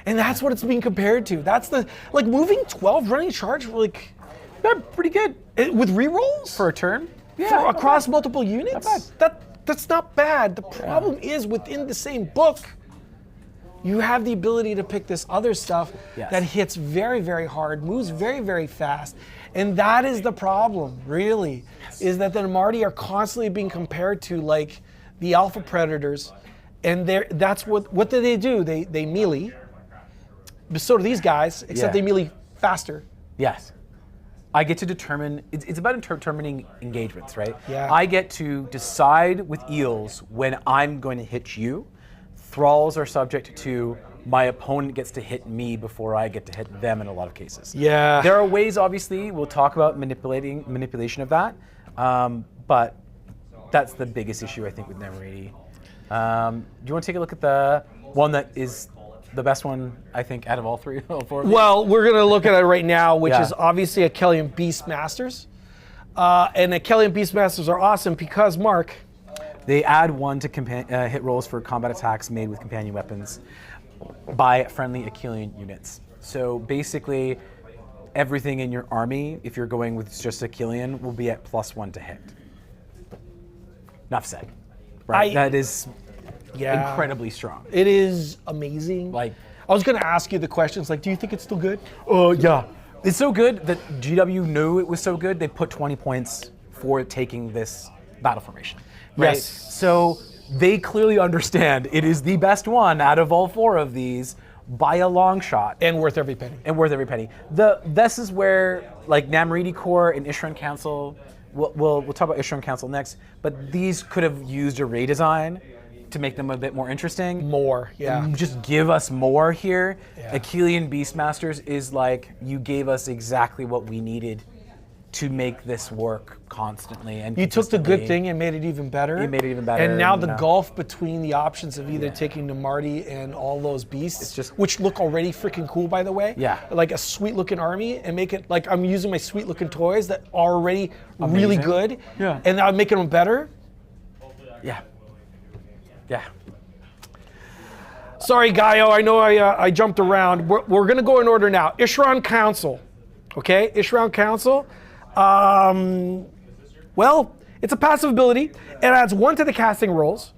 And that's what it's being compared to. That's the like moving 12 running charge like They're pretty good with rerolls for a turn. for across multiple units. bad. That's not bad. The problem is within the same book, you have the ability to pick this other stuff Yes. that hits very, very hard, moves very, very fast. And that is the problem, really, is that the Namardi are constantly being compared to like the Alpha Predators. And that's what do? They melee. But so do these guys, except Yeah. they melee faster. Yes. I get to determine, it's about determining engagements, right? Yeah. I get to decide with eels when I'm going to hit you. Thralls are subject to my opponent gets to hit me before I get to hit them in a lot of cases. Yeah. There are ways, obviously, we'll talk about manipulation of that, but that's the biggest issue, I think, with Namardi. Do you want to take a look at the one that is the best one, I think, out of all three, all four of these? Well, we're going to look at it right now, which Yeah. is obviously Achillean Beastmasters. And Achillean Beastmasters are awesome because, Mark, They add 1 to hit rolls for combat attacks made with companion weapons by friendly Achillean units. So basically, everything in your army, if you're going with just Achillean, will be at +1 to hit. Enough said. Right? That is yeah, incredibly strong. it is amazing. Like, I was going to ask you the questions, like, do you think it's still good? yeah. It's so good that GW knew it was so good, they put 20 points for taking this battle formation. Right? Yes. So they clearly understand it is the best one out of all 4 of these by a long shot. And worth every penny. And worth every penny. This is where, like, Namardi Core and Ishran Council, we'll talk about Ishran Council next, but these could have used a redesign to make them a bit more interesting. More, yeah. Just give us more here. Yeah. Achillean Beastmasters is like, you gave us exactly what we needed to make this work constantly. And You took the good consistently. thing and made it even better. You made it even better, And now you the know. gulf between the options of either taking Namardi and all those beasts, It's just- which look already freaking cool, by the way. Yeah. Like a sweet looking army, and make it like I'm using my sweet looking toys that are already really Amazing. good. Yeah. And now I'm making them better. Yeah. Yeah. Sorry, Gaio, I know I jumped around. We're going to go in order now. Ishran Council. Okay, Ishran Council. Well, it's a passive ability. It adds 1 to the casting rolls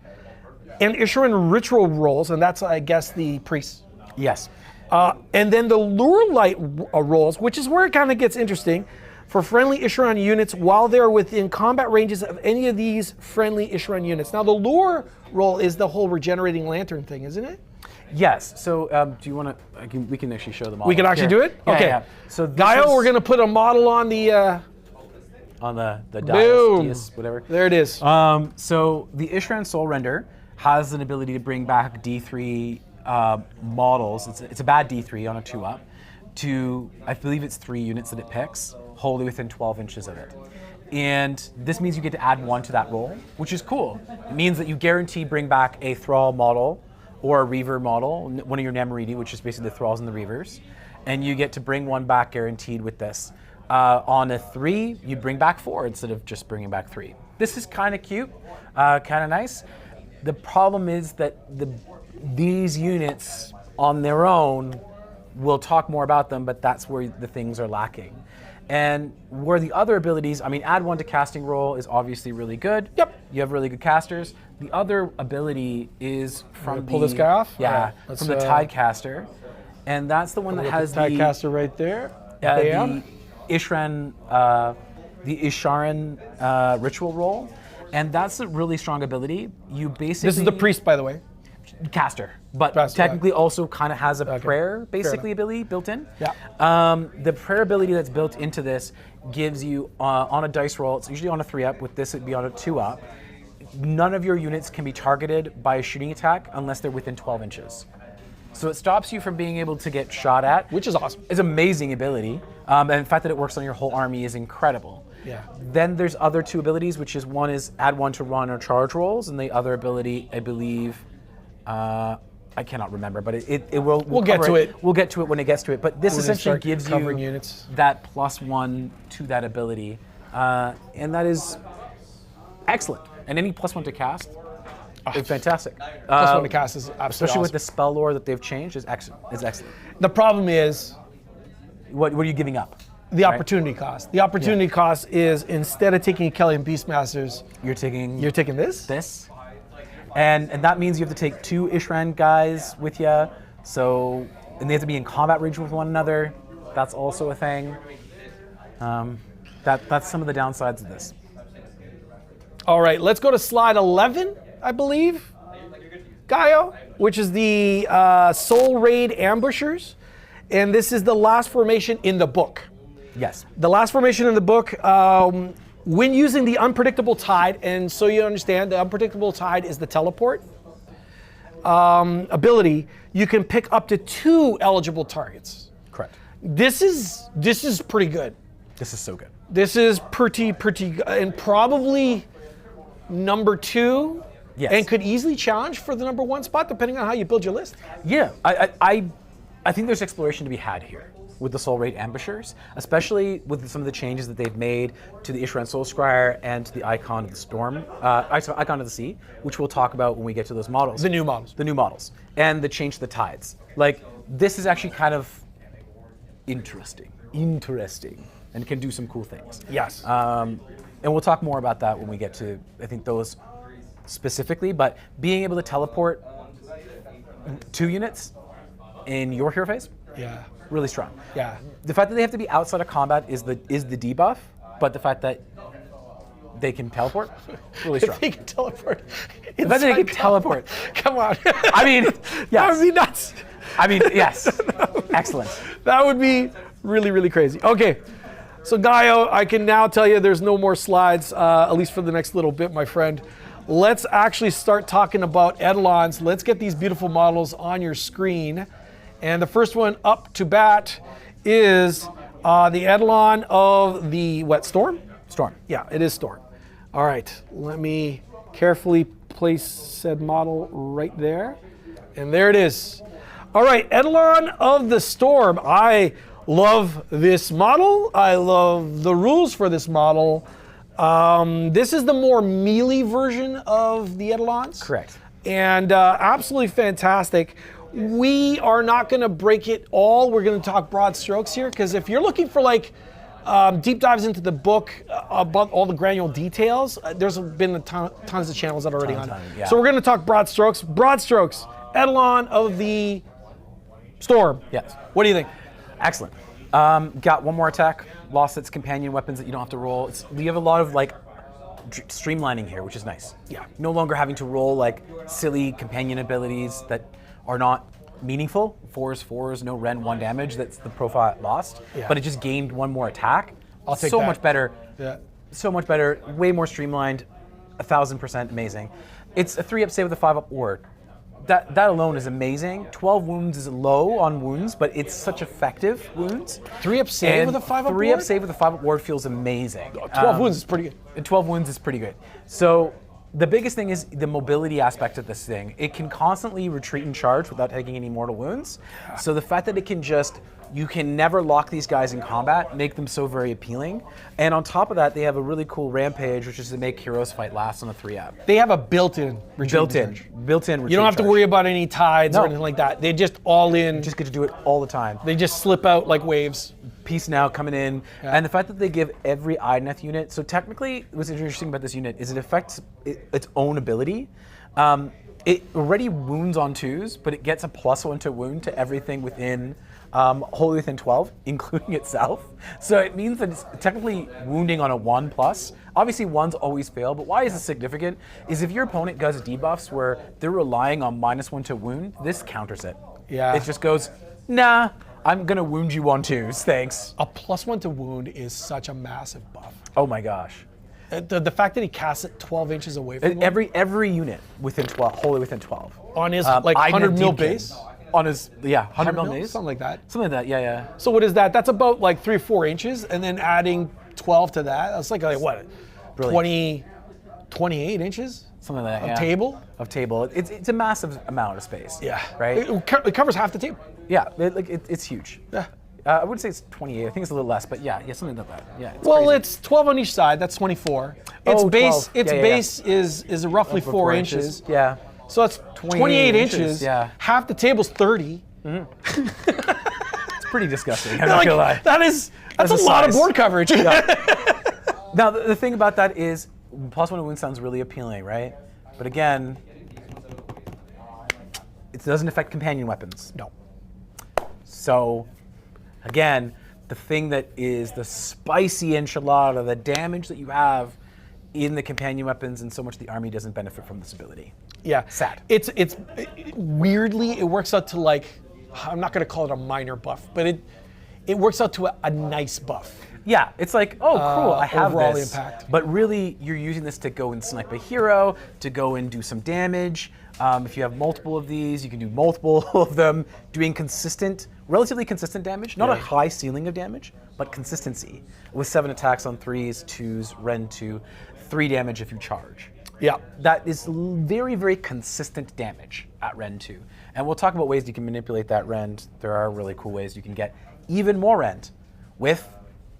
and Ishran ritual rolls, and that's, I guess, the priests. Yes. And then the lure light rolls, which is where it kind of gets interesting, for friendly Ishran units while they're within combat ranges of any of these friendly Ishran units. Now, the lure roll is the whole regenerating lantern thing, isn't it? Yes. So, do you want to? We can actually show them all. We can actually do it? Yeah, Okay. yeah. So, this Gaio, is we're going to put a model on the. on the Boom. dais, whatever. There it is. So the Ishran Soul Render has an ability to bring back D3 models. It's a bad D3 on a 2-up to, I believe it's 3 units that it picks, wholly within 12 inches of it. And this means you get to add 1 to that roll, which is cool. It means that you guarantee bring back a Thrall model or a Reaver model, one of your Namardi, which is basically the Thralls and the Reavers. And you get to bring 1 back guaranteed with this. On a 3, you bring back 4 instead of just bringing back 3. This is kind of cute, kind of nice. The problem is that these units on their own, we'll talk more about them, but that's where the things are lacking. And where the other abilities, I mean, add 1 to casting roll is obviously really good. Yep. You have really good casters. The other ability is from pull this guy off? Yeah, Alright, let's, from the Tidecaster. and that's the one that has the Tidecaster right there. the Ishran ritual roll, and that's a really strong ability. You basically This is the priest, by the way. caster, but Caster, technically also kind of has a prayer basically enough. ability built in. Yeah. The prayer ability that's built into this gives you on a dice roll. It's usually on a 3-up. With this, it'd be on a 2-up. None of your units can be targeted by a shooting attack unless they're within 12 inches. So it stops you from being able to get shot at, Which is awesome. It's amazing ability, and the fact that it works on your whole army is incredible. Yeah. Then there's other 2 abilities, which is one is add 1 to run or charge rolls, and the other ability, I believe, I cannot remember, but we'll get cover to it. We'll get to it when it gets to it. But this When they essentially start gives you covering units. that +1 to that ability, and that is excellent. And any +1 to cast is fantastic. +1 to cast is absolutely Especially awesome. with the spell lore that they've changed is excellent. The problem is What are you giving up? the opportunity cost. The opportunity cost is instead of taking Kelly and Beastmasters, You're taking you're taking this. this, and that means you have to take 2 Ishran guys with you. So, and they have to be in combat range with one another. That's also a thing. That's some of the downsides of this. All right, let's go to slide 11, I believe, Gaio, which is the Soul Raid Ambushers. And this is the last formation in the book. Yes. The last formation in the book, when using the Unpredictable Tide, and so you understand, the Unpredictable Tide is the teleport ability, you can pick up to 2 eligible targets. Correct. This is pretty good. This is so good. This is pretty good, and probably number 2, Yes. and could easily challenge for the number 1 spot depending on how you build your list. Yeah, I think there's exploration to be had here with the Soul Raid Ambushers, especially with some of the changes that they've made to the Ishran Soul Scryer and to the Icon of the Storm, Icon of the Sea, which we'll talk about when we get to those models. The new models. The new models, and the change to the tides. Like, this is actually kind of interesting, and can do some cool things. Yes. And we'll talk more about that when we get to, I think, those specifically, but being able to teleport 2 units in your hero phase, Yeah. really strong. Yeah. The fact that they have to be outside of combat is the debuff, but the fact that they can teleport, really strong. If they can teleport. The fact that they can teleport. Come on. I mean, That yes. would be nuts. I mean, yes. Excellent. That would be really, really crazy. Okay. So Gaio, I can now tell you there's no more slides, at least for the next little bit, my friend. Let's actually start talking about Edelons. Let's get these beautiful models on your screen. And the first one up to bat is the Edelon of the, what, Storm? Storm. Yeah, it is Storm. All right, let me carefully place said model right there. And there it is. All right, Edelon of the Storm. I love this model. I love the rules for this model. This is the more melee version of the Edelons. Correct. And absolutely fantastic. We are not going to break it all. We're going to talk broad strokes here, because if you're looking for like deep dives into the book about all the granular details, there's been tons of channels that are already on. Yeah. So we're going to talk broad strokes. Broad strokes. Edelon of the Storm. Yes. What do you think? Excellent. Got 1 more attack, lost its companion weapons that you don't have to roll. You have a lot of like streamlining here, which is nice. Yeah. No longer having to roll like silly companion abilities that are not meaningful. 4s, no Ren, 1 damage. That's the profile it lost. Yeah. But it just gained 1 more attack. I'll take so that. much better. Yeah. So much better. Way more streamlined. 1,000% amazing. It's a 3-up save with a 5-up ward. That alone is amazing. 12 wounds is low on wounds, but it's such effective wounds. 3-up save with a 5-up 3-up ward? save with a 5-up ward feels amazing. 12 wounds is pretty good. 12 wounds is pretty good. So the biggest thing is the mobility aspect of this thing. It can constantly retreat and charge without taking any mortal wounds. So the fact that it can just, you can never lock these guys in combat, make them so very appealing. And on top of that, they have a really cool rampage, which is to make heroes fight last on a 3-up. They have a built-in retreat and charge. Built-in retreat You don't have to charge. worry about any tides No. or anything like that. They just all in. Just get to do it all the time. They just slip out like waves. Peace now coming in, and the fact that they give every Idoneth unit. So technically, what's interesting about this unit is it affects its own ability. it already wounds on 2s, but it gets a +1 to wound to everything within, wholly within 12, including itself. So it means that it's technically wounding on a 1+. Obviously 1s always fail, but why is this significant? Is if your opponent does debuffs where they're relying on -1 to wound, this counters it. Yeah. It just goes, nah, I'm gonna wound you on 2s, thanks. A +1 to wound is such a massive buff. Oh my gosh. The fact that he casts it 12 inches away from him Every unit within 12, wholly within 12. on his like 100 mil Deepkin. base. On his, 100 mil base? Something like that. Something like that, yeah. So what is that? That's about like 3 or 4 inches, and then adding 12 to that. That's like what? Brilliant. 28 inches? Something like that, Of table? Of table. It's a massive amount of space. Yeah. Right? It covers half the table. Yeah, it's huge. Yeah. I would say it's 28. I think it's a little less, but yeah, something like that. Yeah. Well, crazy. it's 12 on each side. That's 24. Its Oh, base, 12. Its Yeah. base is roughly Over 4 inches. Yeah. So that's 28 inches. Yeah. Half the table's 30. It's pretty disgusting. I'm not gonna lie. That's a a lot of size. board coverage. Now, the thing about that is, +1 to wound sounds really appealing, right? But again, it doesn't affect companion weapons. No. So, again, the thing that is the spicy enchilada, the damage that you have in the companion weapons, and so much the army doesn't benefit from this ability. Yeah. Sad. It's weirdly, it works out to like, I'm not going to call it a minor buff, but it works out to a nice buff. Yeah, it's like, oh, cool, I have overall this. impact. But really, you're using this to go and snipe a hero, to go and do some damage. If you have multiple of these, you can do multiple of them, doing consistent, relatively consistent damage. Not a high ceiling of damage, but consistency. With 7 attacks on 3s, 2s, Ren 2, 3 damage if you charge. Yeah. That is very, very consistent damage at Ren 2. And we'll talk about ways you can manipulate that Rend. There are really cool ways you can get even more Rend with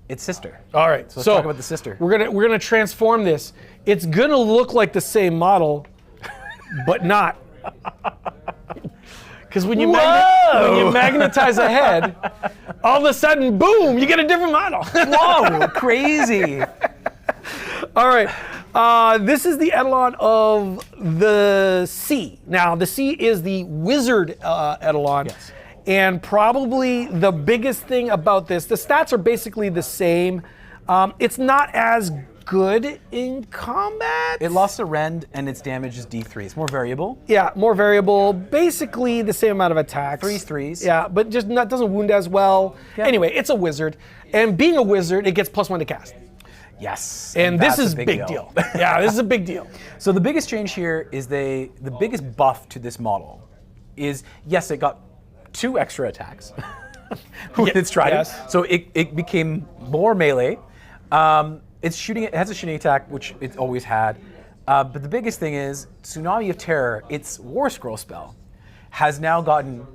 its sister. All right. So let's talk about the sister. We're gonna transform this. It's gonna look like the same model, but not. Because when you magnetize a head, all of a sudden, boom, you get a different model. Whoa, crazy. All right. This is the Edelot of the Sea. Now, the Sea is the wizard Edelot. Yes. And probably the biggest thing about this, the stats are basically the same. It's not as good in combat. It lost a Rend and its damage is D3. It's more variable. Yeah, more variable. Basically the same amount of attacks. 3s. Yeah, but just doesn't wound as well. Yeah. Anyway, it's a wizard. And being a wizard, it gets +1 to cast. Yes. And this that's is a big deal. Yeah, this is a big deal. So the biggest change here is the biggest buff to this model is, yes, it got 2 extra attacks with its trident. Yes. So it became more melee. It has a shooting attack, which it always had. But the biggest thing is Tsunami of Terror, its War Scroll spell, has now gotten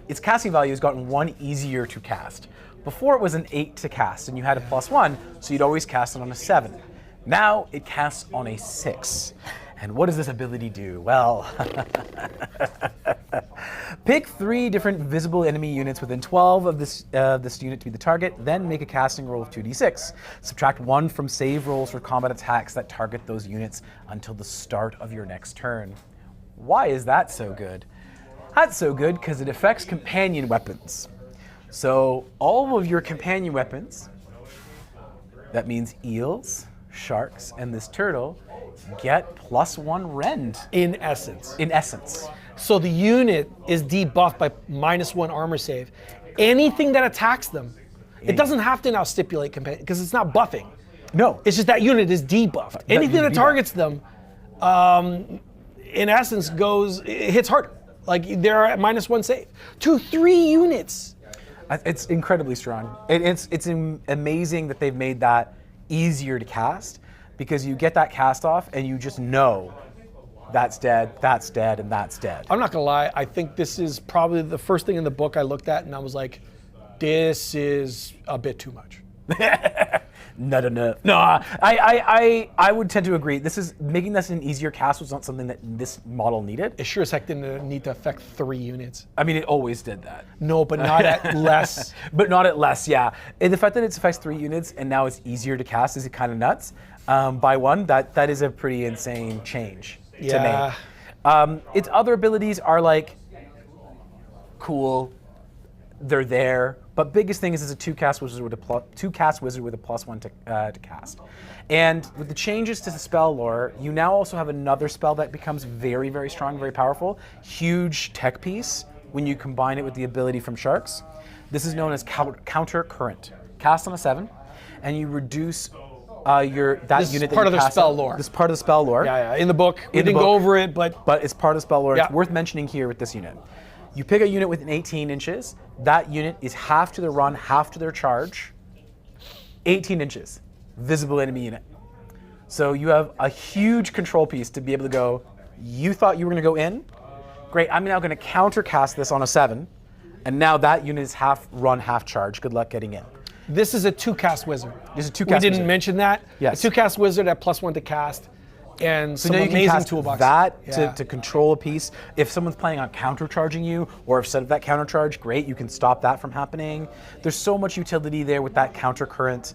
its casting value has gotten 1 easier to cast. Before it was an 8 to cast, and you had a +1, so you'd always cast it on a 7. Now it casts on a 6. And what does this ability do? Well, pick 3 different visible enemy units within 12 of this unit to be the target, then make a casting roll of 2d6. Subtract 1 from save rolls for combat attacks that target those units until the start of your next turn. Why is that so good? That's so good because it affects companion weapons. So all of your companion weapons, that means eels, sharks, and this turtle, get +1 Rend. In essence. In essence. So the unit is debuffed by -1 armor save. Anything that attacks them, it doesn't have to now stipulate companion, because it's not buffing. No. It's just that unit is debuffed. Anything that unit targets them, in essence, it hits harder. Like they're at -1 save. To 3 units. It's incredibly strong. It's amazing that they've made that easier to cast, because you get that cast off and you just know that's dead, and that's dead. I'm not gonna lie, I think this is probably the first thing in the book I looked at and I was like, this is a bit too much. No, I would tend to agree. This is making this an easier cast was not something that this model needed. It sure as heck didn't need to affect 3 units. I mean, it always did that. No, but not at less. But not at less, yeah. And the fact that it affects 3 units and now it's easier to cast is kind of nuts. By 1, that is a pretty insane change to make. Its other abilities are like cool. They're there, but biggest thing is it's a two-cast wizard with a +1 to cast. And with the changes to the spell lore, you now also have another spell that becomes very, very strong, very powerful. Huge tech piece when you combine it with the ability from Sharks. This is known as Counter Current. Cast on a 7, and you reduce This unit is that part you of the cast spell on. lore. This is part of the spell lore. Yeah. In the book, we In the didn't go book. over it, but It's part of the spell lore. Yeah. It's worth mentioning here with this unit. You pick a unit within 18 inches. That unit is half to their run, half to their charge. 18 inches. Visible enemy unit. So you have a huge control piece to be able to go, you thought you were going to go in? Great, I'm now going to counter cast this on a 7. And now that unit is half run, half charge. Good luck getting in. this is a 2-cast wizard. This is a We 2-cast didn't wizard. mention that. Yes. A 2-cast wizard at +1 to cast, and So some now you can amazing cast toolbox. that Yeah. to control a piece. If someone's planning on countercharging you, or instead of that countercharge, great, you can stop that from happening. There's so much utility there with that counter current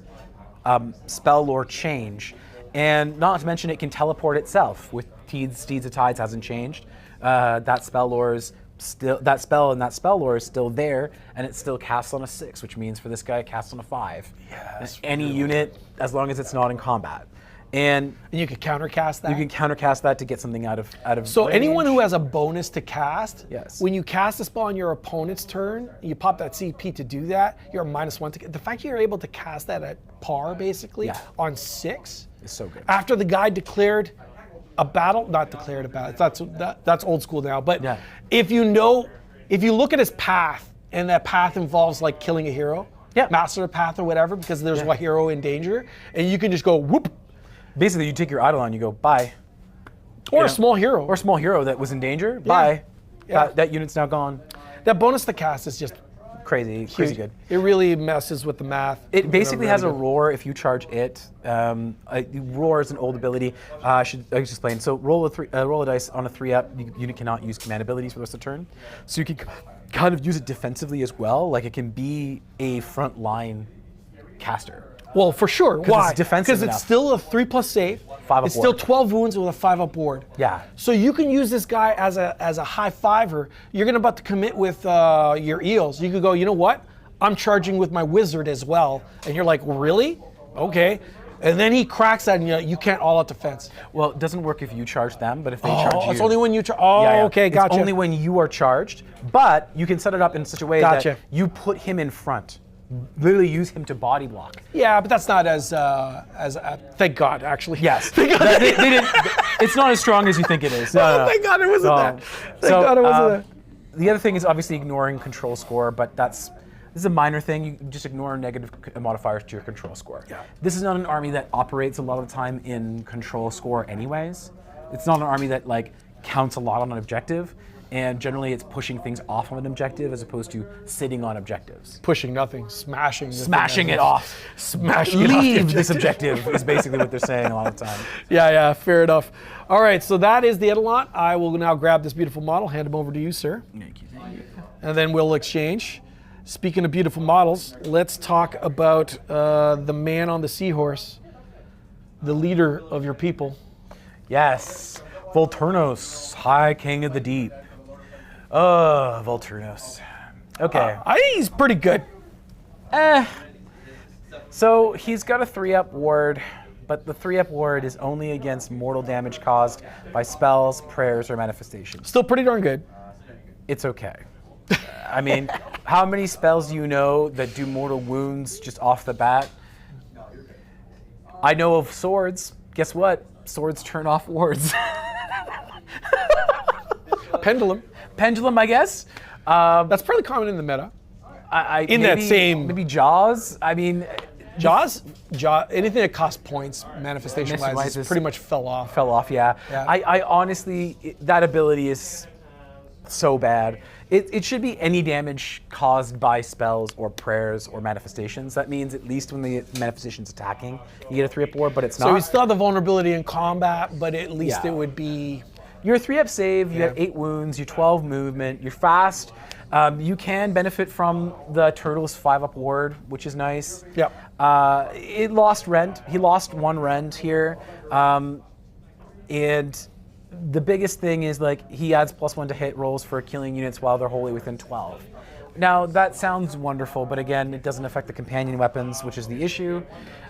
spell lore change. And not to mention it can teleport itself. With Steeds of Tides hasn't changed. That spell lore is still, that spell and that spell lore is still there, and it still casts on a 6, which means for this guy it casts on a 5. Yes, Any unit, as long as it's not in combat. And And you could countercast that. you can countercast that to get something out of So range. anyone who has a bonus to cast, Yes. when you cast a spell on your opponent's turn, you pop that CP to do that, you're a -1 to. The fact you're able to cast that at par, basically, Yeah. on 6, is so good. after the guy declared a battle, not declared a battle, that's old school now, but Yeah. if you look at his path, and that path involves like killing a hero, Yeah. master the path or whatever, because there's a hero in danger, and you can just go whoop, Basically, you take your Edelot, you go bye, or know, a small hero. or a small hero that was in danger. Bye. Yeah. That unit's now gone. That bonus to cast is just Crazy good. It really messes with the math. It basically has a Really good. roar if you charge it. Roar is an old ability. I should explain. So roll a dice on a 3-up. Unit cannot use command abilities for the rest of the turn. So you can kind of use it defensively as well. Like it can be a frontline caster. Well, for sure. Why? it's defensive Because it's enough. still a 3+ save. 5-up It's still ward. 12 wounds with a 5-up ward. Yeah. So you can use this guy as a high fiver. You're gonna about to commit with your eels. You could go, you know what? I'm charging with my wizard as well. And you're like, really? Okay. And then he cracks that, and you can't all out defense. Well, it doesn't work if you charge them, but if they charge you. It's only when you charge. Oh, Yeah, yeah. okay, gotcha. It's only when you are charged, but you can set it up in such a way Gotcha. that you put him in front. Literally use him to body block. Yeah, but that's not as thank God, actually. Yes. Thank God. They didn't, it's not as strong as you think it is. No, no. Thank God it wasn't No. that. Thank God it wasn't that. The other thing is obviously ignoring control score, but this is a minor thing. You just ignore negative modifiers to your control score. Yeah. This is not an army that operates a lot of the time in control score anyways. It's not an army that like counts a lot on an objective, and generally it's pushing things off of an objective as opposed to sitting on objectives. Pushing nothing, smashing. Smashing it off. Smashing it off. Leave this objective is basically what they're saying a lot of the time. Yeah, fair enough. All right, so that is the Edelot. I will now grab this beautiful model, hand him over to you, sir. Thank you. And then we'll exchange. Speaking of beautiful models, let's talk about the man on the seahorse, the leader of your people. Yes, Volturnos, High King of the Deep. Volturnos. Okay. I think he's pretty good. So he's got a 3-up ward, but the 3-up ward is only against mortal damage caused by spells, prayers, or manifestations. Still pretty darn good. It's okay. I mean, how many spells do you know that do mortal wounds just off the bat? I know of swords. Guess what? Swords turn off wards. Pendulum. Pendulum, I guess. That's pretty common in the meta. In that same- maybe Jaws. I mean, Jaws, anything that costs points, manifestation-wise, Manifestation-wise pretty much fell off. fell off. Yeah. Yeah. I honestly, that ability is so bad. It should be any damage caused by spells or prayers or manifestations. That means at least when the manifestation's attacking, you get a 3-up ward, but it's not. So you still have the vulnerability in combat, but at least Yeah. it would be. You're a 3-up save, you have 8 wounds, you're 12 movement, you're fast. You can benefit from the turtle's 5-up ward, which is nice. Yep. It lost rend. He lost 1 rend here. And the biggest thing is like he adds +1 to hit rolls for killing units while they're wholly within 12. Now that sounds wonderful, but again, it doesn't affect the companion weapons, which is the issue.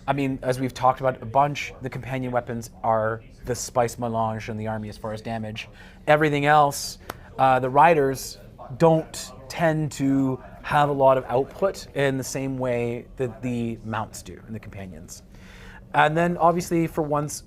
I mean, as we've talked about a bunch, the companion weapons are the spice melange in the army as far as damage. Everything else, the riders don't tend to have a lot of output in the same way that the mounts do and the companions. And then obviously for once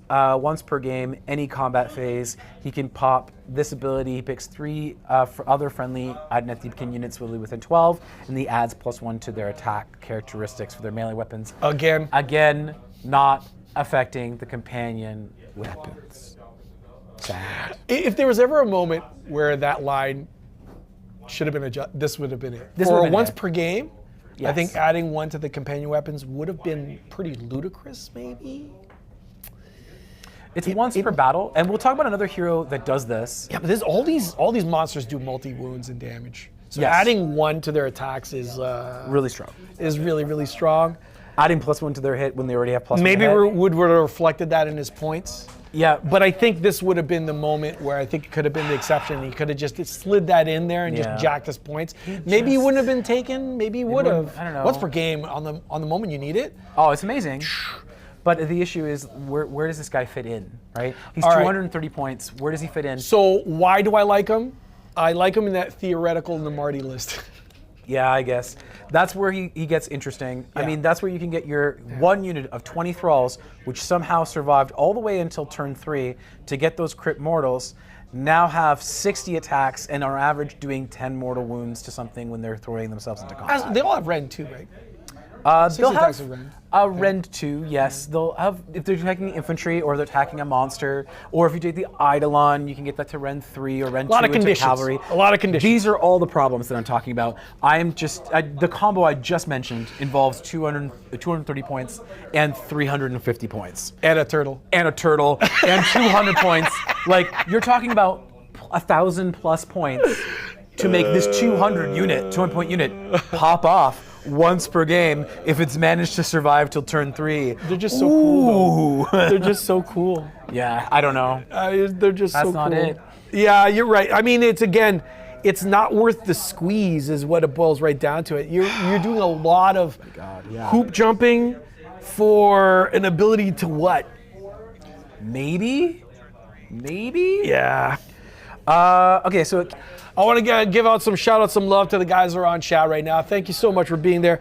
per game, any combat phase, he can pop this ability. He picks 3 for other friendly Idoneth Deepkin units within 12, and he adds +1 to their attack characteristics for their melee weapons. Again, not affecting the companion weapons. Sad. If there was ever a moment where that line should have been adjusted, this would have been it. This For would have been once it. per game, Yes. I think adding 1 to the companion weapons would have been pretty ludicrous, maybe. It's once per battle, and we'll talk about another hero that does this. Yeah, but there's all these monsters do multi-wounds and damage. So Yes. adding 1 to their attacks is Really strong. really strong. Adding +1 to their hit when they already have +1 Maybe to hit. would have reflected that in his points. Yeah, But I think this would have been the moment where I think it could have been the exception. He could have just slid that in there and Yeah. just jacked his points. Maybe he wouldn't have been taken. Maybe he would have. wouldn't- I don't know. Once per game on the moment you need it. Oh, it's amazing. But the issue is, where does this guy fit in, right? He's All right. 230 points. Where does he fit in? So why do I like him? I like him in that theoretical Namardi list. Yeah, I guess. That's where he gets interesting. I Yeah. mean, that's where you can get your 1 unit of 20 thralls, which somehow survived all the way until turn 3 to get those crit mortals, now have 60 attacks and are average doing 10 mortal wounds to something when they're throwing themselves into combat. They all have Ren too, right? They'll attacks have of Rend. a Rend 2, yes. They'll have, if they're attacking infantry or they're attacking a monster, or if you take the Eidolon, you can get that to Rend 3 or Rend 2 A lot of into conditions. cavalry. A lot of conditions. These are all the problems that I'm talking about. The combo I just mentioned involves 230 points and 350 points. And a turtle. And a turtle and 200 points. Like, you're talking about 1,000+ points to make this 200-point unit pop off once per game if it's managed to survive till turn 3. They're just so cool, though. They're just so cool. Yeah, I don't know. They're just so cool. That's not it. Yeah, you're right. I mean, it's not worth the squeeze, is what it boils right down to it. You're doing a lot of hoop jumping for an ability to what? Maybe? Yeah. Okay, so I want to give out some shout outs, some love to the guys that are on chat right now. Thank you so much for being there.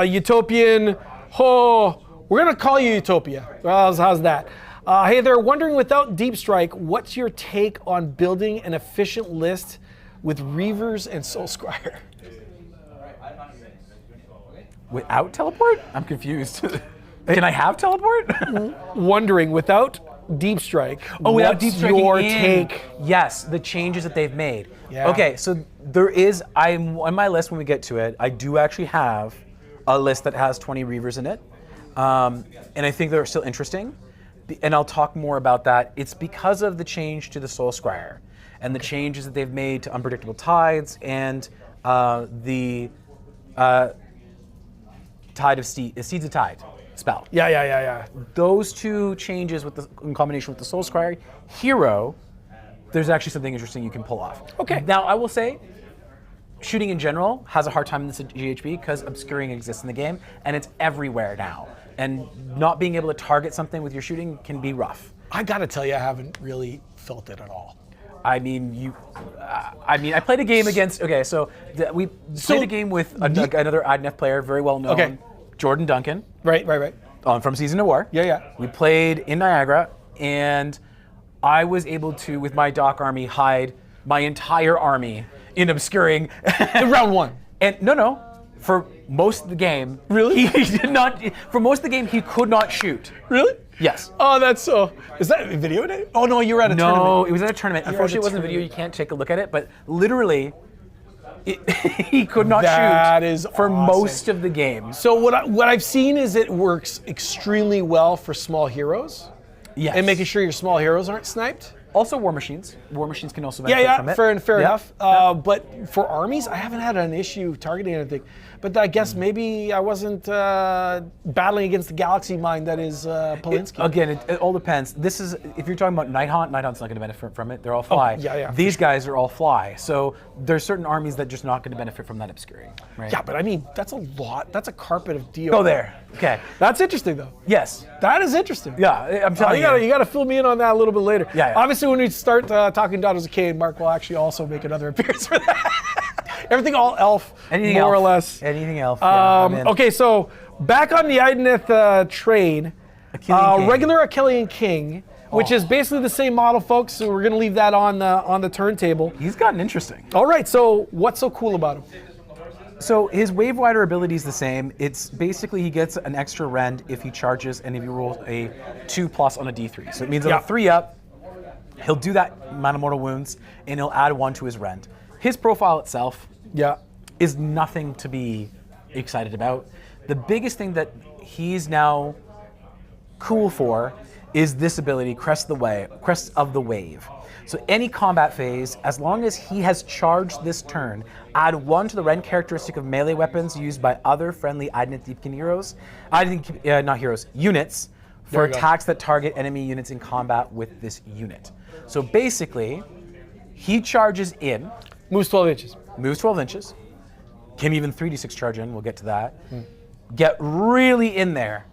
Utopian, we're going to call you Utopia. How's that? Hey there, wondering without Deep Strike, what's your take on building an efficient list with Reavers and Soul Scryer? without teleport? I'm confused. Can I have teleport? Wondering without Deep Strike, Oh, without what's deep striking your in. take? Yes, the changes that they've made. Yeah. Okay, so I'm on my list when we get to it, I do actually have a list that has 20 Reavers in it. And I think they're still interesting. And I'll talk more about that. It's because of the change to the Soul Scryer and the changes that they've made to Unpredictable Tides and the Tide of Seeds of Tide spell. Yeah. Those two changes in combination with the Soul Scryer hero, there's actually something interesting you can pull off. Okay. Now, I will say, shooting in general has a hard time in this GHB because obscuring exists in the game, and it's everywhere now. And not being able to target something with your shooting can be rough. I gotta tell you, I haven't really felt it at all. I mean, I played a game against. Okay, so we played a game with another Idoneth player, very well known, Okay. Jordan Duncan. Right. From Season of War. Yeah. We played in Niagara, and I was able to, with my Dock army, hide my entire army in obscuring. In round one. And no, for most of the game, Really? he did not. For most of the game, he could not shoot. Really? Yes. Oh, that's so. Is that a video? Oh no, you were at a tournament. No, it was at a tournament. You're Unfortunately, at it a wasn't a video. You tournament. can't take a look at it, but literally, he could not That shoot is for awesome. most of the game. So what I've seen is it works extremely well for small heroes. Yes. And making sure your small heroes aren't sniped. Also, war machines. War machines can also benefit from it. Fair Yeah. enough. But for armies, I haven't had an issue targeting anything. But I guess maybe I wasn't battling against the galaxy mind that is Polinsky. Again, it all depends. This is, if you're talking about Nighthaunt's not going to benefit from it. They're all fly. yeah, These guys are all fly. So there's certain armies that just not going to benefit from that obscuring. Right? Yeah, but I mean, that's a lot. That's a carpet of DO. Go there. Okay. That's interesting, though. Yes. That is interesting. Yeah, I'm telling You got to fill me in on that a little bit later. Yeah. Obviously, when we start talking Daughters of Cain, Mark will actually also make another appearance for that. Everything all elf, Anything more elf. or less. Anything else. Yeah, I'm in. Okay, so back on the Idoneth train, Achillean King. regular Achillean King, which is basically the same model, folks. So we're going to leave that on the turntable. He's gotten interesting. All right, so what's so cool about him? So his Wave Rider ability is the same. It's basically he gets an extra rend if he charges and if he rolls a 2+ on a D3. So it means on a 3-up, he'll do that amount of mortal wounds and he'll add 1 to his rend. His profile itself is nothing to be excited about. The biggest thing that he's now cool for is this ability, Crest of the Wave. So any combat phase, as long as he has charged this turn, add 1 to the rend characteristic of melee weapons used by other friendly Idoneth Deepkin units for attacks that target enemy units in combat with this unit. So basically, he charges in. Moves 12 inches. Moves 12 inches. Can even 3d6 charge in, we'll get to that. Get really in there.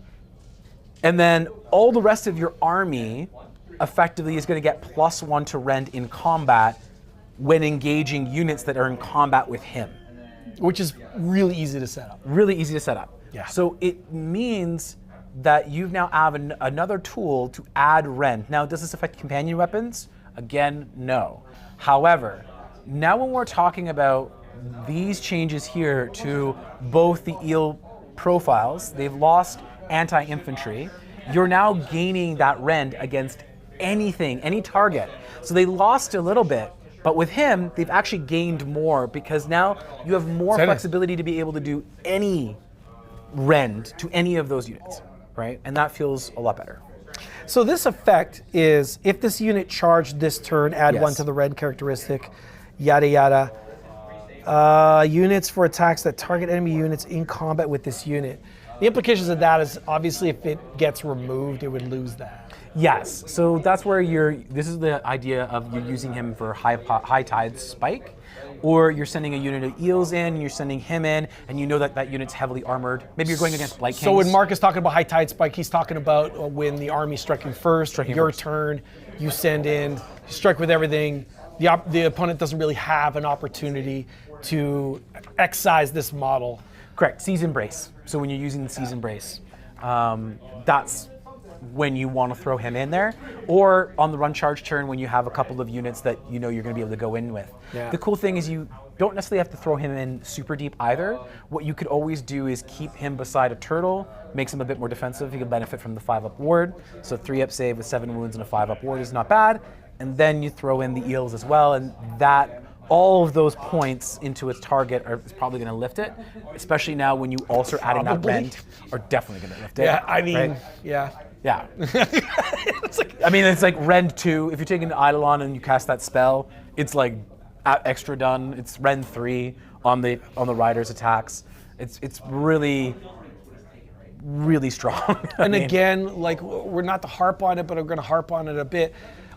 And then all the rest of your army effectively is going to get +1 to rend in combat when engaging units that are in combat with him. Which is really easy to set up. Really easy to set up. Yeah. So it means that you now have another tool to add rend. Now, does this affect companion weapons? Again, no. However, now when we're talking about these changes here to both the eel profiles, they've lost anti-infantry. You're now gaining that rend against anything, any target. So they lost a little bit, but with him, they've actually gained more because now you have more flexibility to be able to do any rend to any of those units, right? And that feels a lot better. So this effect is, if this unit charged this turn, add Yes. 1 to the rend characteristic, yada yada. Units for attacks that target enemy units in combat with this unit. The implications of that is obviously if it gets removed, it would lose that. Yes, so that's where this is the idea of you're using him for high tide spike, or you're sending a unit of eels in, you're sending him in, and you know that that unit's heavily armored. Maybe you're going against Blight Kings. So when Mark is talking about high tide spike, he's talking about when the army's striking first, your turn, you send in, you strike with everything. The opponent doesn't really have an opportunity to excise this model. Correct, Seize Embrace. So when you're using the Seize Embrace, that's when you want to throw him in there, or on the run charge turn when you have a couple of units that you know you're going to be able to go in with. Yeah. The cool thing is you don't necessarily have to throw him in super deep either. What you could always do is keep him beside a turtle, makes him a bit more defensive. He can benefit from the 5-up ward. So 3-up save with 7 wounds and a 5-up ward is not bad. And then you throw in the eels as well, and that all of those points into its target is probably going to lift it, especially now when you also add in that rend are definitely going to lift it. Yeah, I mean, right? yeah. It's like Rend 2. If you're taking the Edelot and you cast that spell, it's like extra done. It's Rend 3 on the rider's attacks. It's really, really strong. Again, like, we're not to harp on it, but I'm going to harp on it a bit.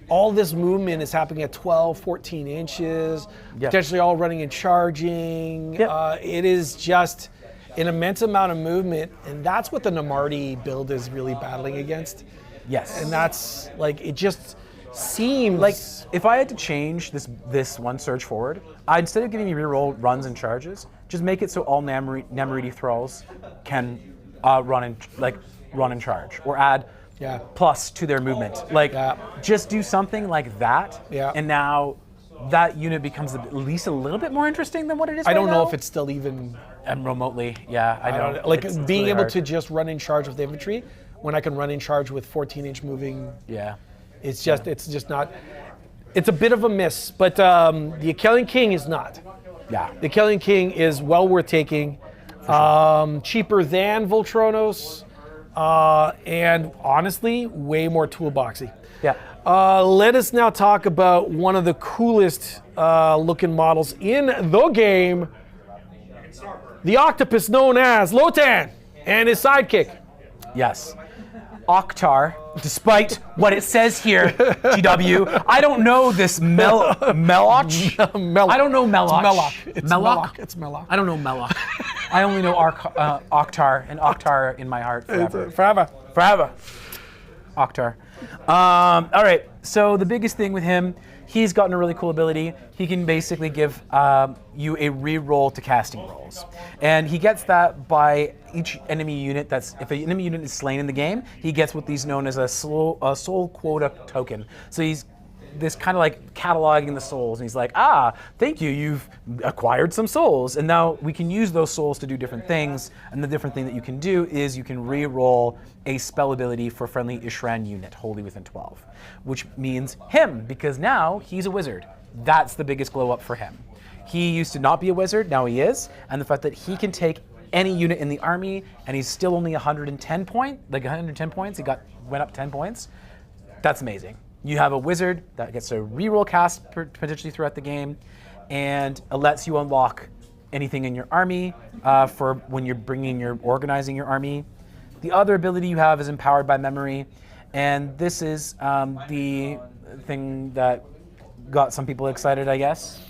All this movement is happening at 12, 14 inches, potentially all running and charging. It is just an immense amount of movement, and that's what the Namardi build is really battling against. Yes. And that's, like, it just seems... Like, if I had to change this one surge forward, instead of giving you reroll runs and charges, just make it so all Namardi thralls can run and charge, or add plus to their movement. Just do something like that, and now that unit becomes at least a little bit more interesting than what it is I don't right know now. if it's still even... And remotely, I know. Like, it's being really able hard. to just run in charge with infantry, when I can run in charge with 14-inch moving... It's just not... It's a bit of a miss, but the Achillean King is not. The Achillean King is well worth taking. Cheaper than Voltronos, and honestly, way more toolboxy. Let us now talk about one of the coolest looking models in the game. The octopus known as Lotan and his sidekick. Yes. Oktar, despite what it says here, GW, I don't know this Meloch. I don't know Meloch. It's Meloch. It's Meloch. I don't know Meloch. I only know Oktar, and Oktar in my heart forever. Forever. Oktar. All right, so the biggest thing with him, he's gotten a really cool ability. He can basically give you a re-roll to casting rolls. And he gets that by each enemy unit if an enemy unit is slain in the game, he gets what is known as a soul quota token. So he's this kind of like cataloging the souls, and he's like, thank you, you've acquired some souls, and now we can use those souls to do different things, and the different thing that you can do is you can re-roll a spell ability for friendly Ishran unit, wholly within 12, which means him, because now he's a wizard. That's the biggest glow up for him. He used to not be a wizard, now he is, and the fact that he can take any unit in the army, and he's still only 110 points, he went up 10 points, that's amazing. You have a wizard that gets a reroll cast potentially throughout the game, and it lets you unlock anything in your army for when you're organizing your army. The other ability you have is empowered by memory, and this is the thing that got some people excited, I guess.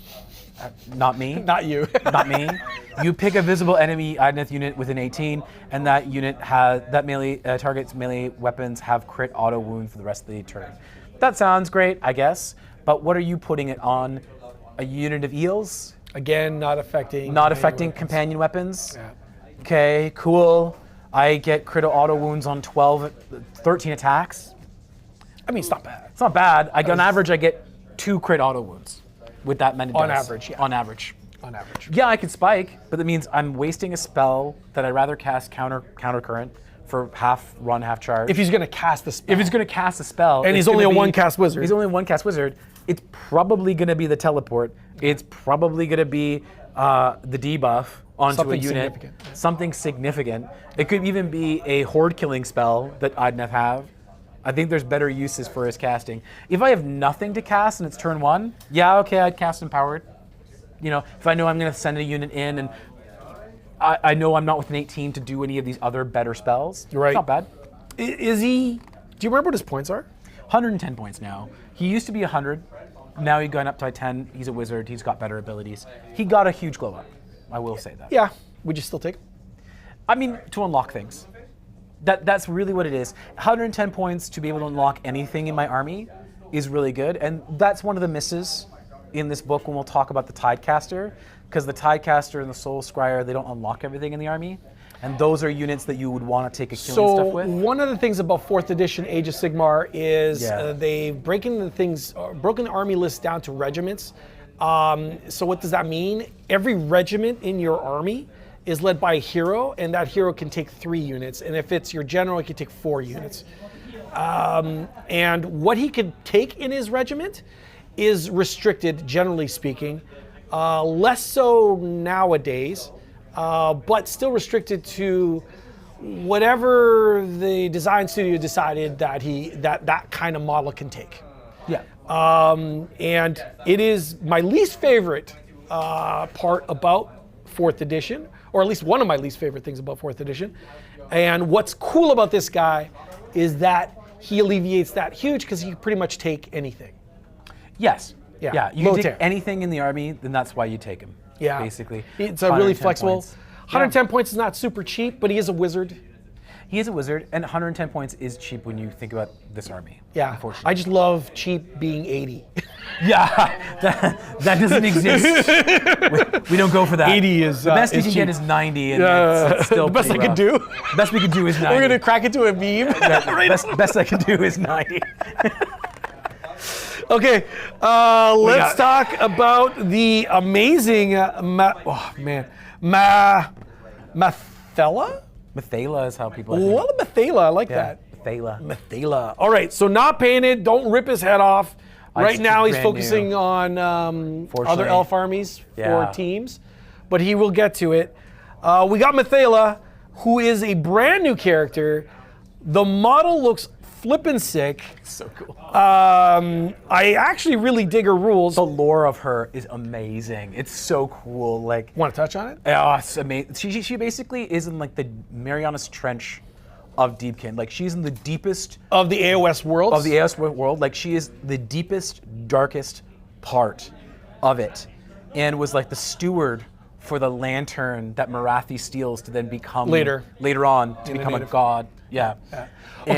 Not me. Not you. Not me. You pick a visible enemy Idoneth unit within 18, and that unit targets melee weapons have crit auto wound for the rest of the turn. That sounds great, I guess, but what are you putting it on? A unit of eels? Again, not affecting companion weapons? Yeah. Okay, cool. I get crit auto wounds on 13 attacks. I mean, it's not bad. It's not bad. On average, I get 2 crit auto wounds with that many dice. On average, yeah. On average. On average. Yeah, I could spike, but that means I'm wasting a spell that I'd rather cast counter current for half run, half charge. If he's going to cast the spell. If he's going to cast a spell. And he's only a one-cast wizard. He's only a one-cast wizard. It's probably going to be the teleport. It's probably going to be the debuff onto Something a unit. Significant. Something significant. It could even be a horde-killing spell that Idoneth have. I think there's better uses for his casting. If I have nothing to cast and it's turn 1, yeah, okay, I'd cast Empowered. If I know I'm going to send a unit in and I know I'm not within 18 to do any of these other better spells. You're right. It's not bad. Is he? Do you remember what his points are? 110 points now. He used to be 100. Now he's gone up to 10. He's a wizard. He's got better abilities. He got a huge glow up. I will say that. Yeah. Would you still take him? I mean, to unlock things. That's really what it is. 110 points to be able to unlock anything in my army is really good, and that's one of the misses in this book when we'll talk about the Tidecaster, because the Tidecaster and the Soul Scryer, they don't unlock everything in the army, and those are units that you would want to take a killing stuff with. One of the things about 4th edition Age of Sigmar is they've broken the army list down to regiments. So what does that mean? Every regiment in your army is led by a hero, and that hero can take 3 units, and if it's your general, he can take 4 units. And what he can take in his regiment is restricted, generally speaking. Less so nowadays, but still restricted to whatever the design studio decided that kind of model can take. Yeah. And it is my least favorite part about 4th edition, or at least one of my least favorite things about 4th edition. And what's cool about this guy is that he alleviates that huge, because he can pretty much take anything. Yes. Yeah. You can take anything in the army, then that's why you take him. Yeah. Basically. It's a really flexible. Points. 110 points is not super cheap, but he is a wizard. He is a wizard, and 110 points is cheap when you think about this army. Yeah. Unfortunately. I just love cheap being 80. Yeah. That doesn't exist. We don't go for that. 80 is the best we can cheap. get is 90, and it's still the best I pretty can rough. do. The best we can do is 90. We're gonna crack into a beam. Best I can do is 90. Okay, let's talk about the amazing Mathela? Mathala is how people. Well, Mathela, I like that. Mathala. Mathela. All right, so not painted. Don't rip his head off. Right now, he's brand focusing new. on other Fortunately. elf armies for Yeah. teams, but he will get to it. We got Mathela, who is a brand new character. The model looks flippin' sick. So cool. I actually really dig her rules. The lore of her is amazing. It's so cool. Like, Want to touch on it? oh, it's amazing. She basically is in like the Marianas Trench of Deepkin. Like, she's in the deepest Of the AOS world? of the AOS world. Like, she is the deepest, darkest part of it, and was like the steward for the lantern that Marathi steals to then become Later on to become a native. god. Yeah. Okay,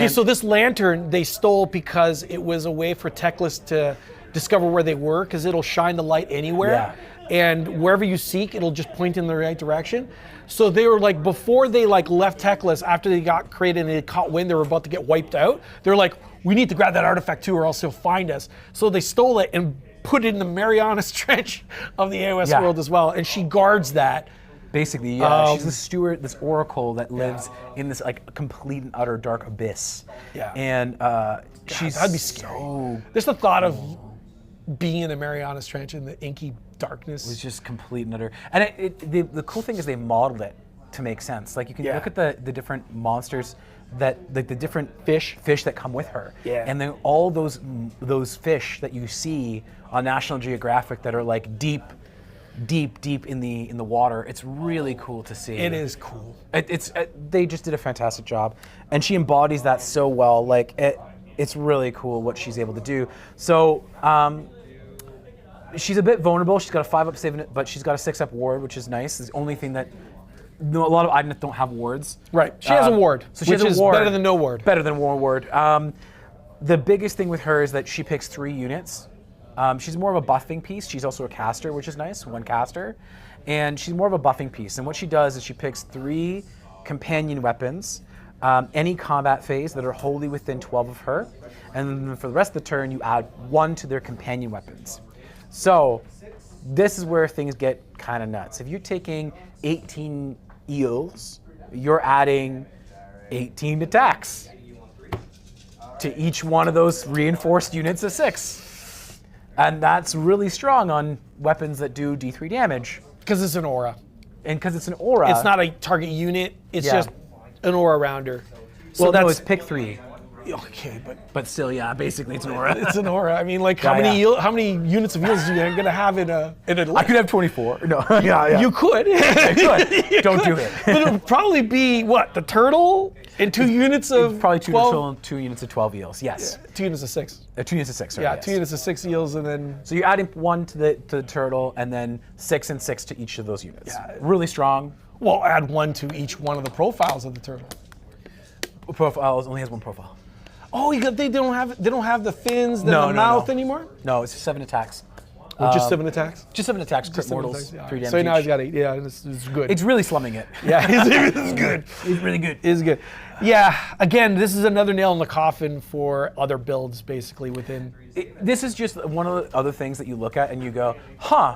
And- so this lantern they stole because it was a way for Teclis to discover where they were, because it'll shine the light anywhere. Yeah. And wherever you seek, it'll just point in the right direction. So they were like, before they like left Teclis, after they got created and they caught wind, they were about to get wiped out. They're like, we need to grab that artifact too, or else he'll find us. So they stole it and put it in the Marianas Trench of the AOS Yeah. world as well. And she guards that. Basically, yeah, she's the steward, this oracle that lives in this like complete and utter dark abyss. Yeah. And she's That'd be scary. Just the thought of being in the Marianas Trench in the inky darkness. It's just complete and utter. And the cool thing is they modeled it to make sense. Like, you can Yeah. look at the different monsters that, like, the different fish that come with her. Yeah. And then all those fish that you see on National Geographic that are like deep in the water. It's really cool to see. It is cool. They just did a fantastic job, and she embodies that so well. Like, it's really cool what she's able to do. So she's a bit vulnerable. She's got a 5-up save, but she's got a 6-up ward, which is nice. It's the only thing that a lot of Idoneth don't have wards. Right. She has a ward, so she which has a is ward. better than no ward. Better than one ward. The biggest thing with her is that she picks 3 units. She's more of a buffing piece. She's also a caster, which is nice, 1 caster. And she's more of a buffing piece. And what she does is she picks 3 companion weapons, any combat phase that are wholly within 12 of her. And then for the rest of the turn, you add 1 to their companion weapons. So this is where things get kind of nuts. If you're taking 18 eels, you're adding 18 attacks to each one of those reinforced units of 6. And that's really strong on weapons that do D3 damage. Because it's an aura. And because it's an aura. It's not a target unit, it's Yeah. just an aura around her. Well, no, it's pick 3. Okay, But still, yeah, basically it's an aura. it's an aura. I mean, like, Yeah, how many units of eels are you gonna have in a? I could have 24. No, yeah. You could. could. Don't do it. But it would probably be what, the turtle and 2 units of Probably 12? 2 units of 12 eels, yes. 2 units of 6. 2 units of 6, sorry, Yeah, yes. 2 units of 6 eels, and then So you're adding 1 to the turtle, and then 6 and 6 to each of those units. Yeah. Really strong. add 1 to each one of the profiles of the turtle. Profiles only has 1 profile. Oh, they don't have the fins, the No, no, mouth no. anymore. No, it's just 7 attacks. Or just 7 attacks. Just 7 attacks, crit Just 7 mortals, attacks, yeah. 3 damage So now each. he's got 8. Yeah, it's good. It's really slumming it. yeah, it's good. It's really good. It's good. Yeah. Again, this is another nail in the coffin for other builds, basically within. This is just one of the other things that you look at and you go, huh.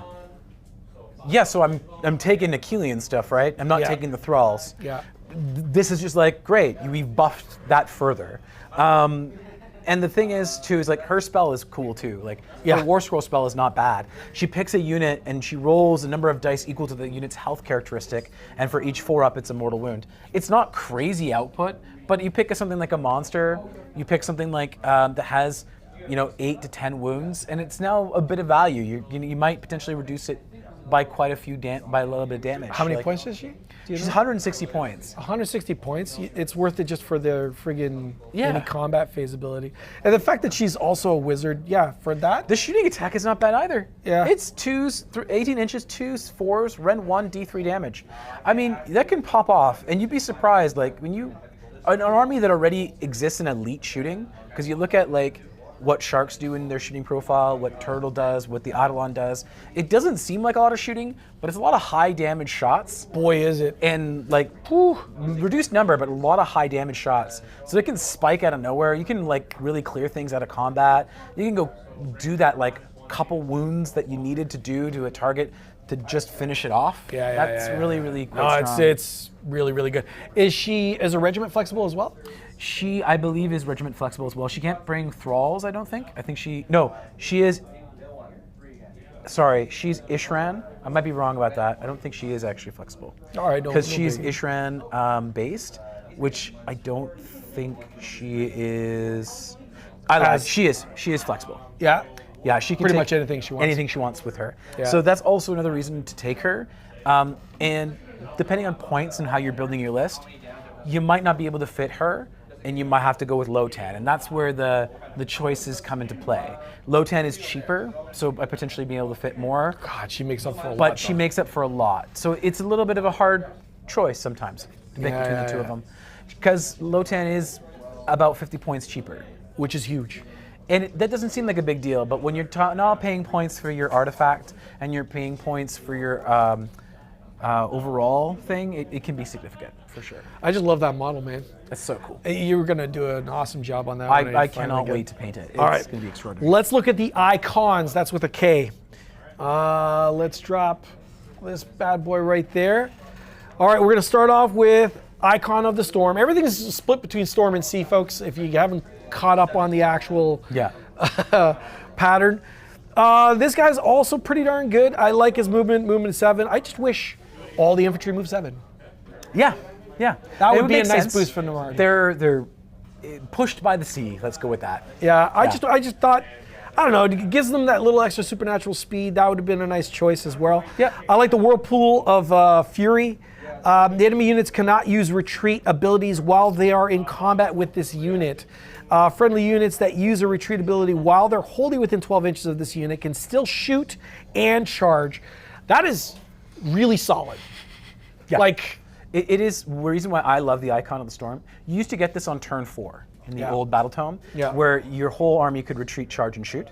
Yeah, so I'm taking Achillean stuff, right? I'm not Yeah. taking the thralls. Yeah. This is just like, great, we've buffed that further. And the thing is, too, is like her spell is cool too. Like, her War Scroll spell is not bad. She picks a unit and she rolls a number of dice equal to the unit's health characteristic, and for each 4-up, it's a mortal wound. It's not crazy output, but you pick something like a monster, you pick something like that has, 8 to 10 wounds, and it's now a bit of value. You might potentially reduce it by quite a few by a little bit of damage. How many points is she? She's 160 points. 160 points. It's worth it just for the friggin' Yeah. any combat phase ability, and the fact that she's also a wizard. Yeah, for that. The shooting attack is not bad either. Yeah. It's 2s, 18 inches, 2s, 4s, Ren 1, D3 damage. I mean, that can pop off, and you'd be surprised, like, when an army that already exists in elite shooting, because you look at, like, what sharks do in their shooting profile, what turtle does, what the Edelot does. It doesn't seem like a lot of shooting, but it's a lot of high damage shots. Boy, is it. And like, reduced number, but a lot of high damage shots. So it can spike out of nowhere. You can like really clear things out of combat. You can go do that like couple wounds that you needed to do to a target to just finish it off. That's really, really quite No, strong. it's really, really good. Is a regiment flexible as well? She, I believe, is regiment flexible as well. She can't bring thralls, I don't think. She is. Sorry, she's Ishran. I might be wrong about that. I don't think she is actually flexible. All right, because she's Ishran based, which I don't think she is. I lied. She is flexible. Yeah. Yeah, she can Pretty take much anything she wants. Anything she wants with her. Yeah. So that's also another reason to take her. And depending on points and how you're building your list, you might not be able to fit her, and you might have to go with Lotan, and that's where the choices come into play. Lotan is cheaper, so by potentially being able to fit more. God, she makes up for a lot. But she makes up for a lot. So it's a little bit of a hard choice sometimes to pick between the two of them. Because Lotan is about 50 points cheaper. Which is huge. And that doesn't seem like a big deal, but when you're not paying points for your artifact and you're paying points for your overall thing, it can be significant, for sure. I just love that model, man. It's so cool. You were going to do an awesome job on that. I cannot wait to paint it. It's going to be extraordinary. Let's look at the icons. That's with a K. Let's drop this bad boy right there. All right, we're going to start off with Icon of the Storm. Everything is split between Storm and Sea, folks, if you haven't caught up on the actual pattern. This guy's also pretty darn good. I like his movement 7. I just wish all the infantry move 7. Yeah. That would be a nice boost for Namardi. They're pushed by the sea. Let's go with that. Yeah, I just thought, I don't know, it gives them that little extra supernatural speed. That would have been a nice choice as well. Yeah. I like the Whirlpool of Fury. The enemy units cannot use retreat abilities while they are in combat with this unit. Friendly units that use a retreat ability while they're wholly within 12 inches of this unit can still shoot and charge. That is really solid. Yeah. Like, it is the reason why I love the Icon of the Storm. You used to get this on turn 4 in the old Battle Tome, where your whole army could retreat, charge, and shoot.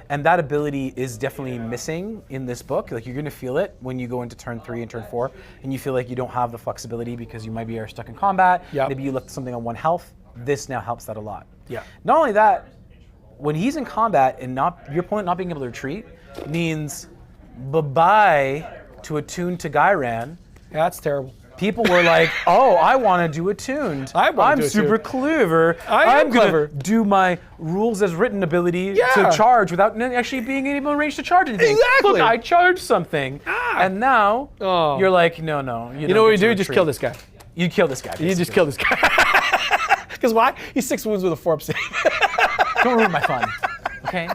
And that ability is definitely missing in this book. Like, you're going to feel it when you go into turn 3 and turn 4, and you feel like you don't have the flexibility because you might be stuck in combat. Maybe you left something on 1 health. This now helps that a lot. Yeah. Not only that, when he's in combat and your opponent not being able to retreat means bye-bye to attune to Gairan. Yeah, that's terrible. People were like, "Oh, I want to do attuned. I'm super clever. I'm gonna do my rules as written ability to charge without actually being able to range to charge anything. Exactly. Look, I charged something, and now you're like, no, You know what you do? Just kill this guy. You kill this guy. Basically. You just kill this guy. Because why? He's 6 wounds with a 4-up save. Don't ruin my fun. Okay.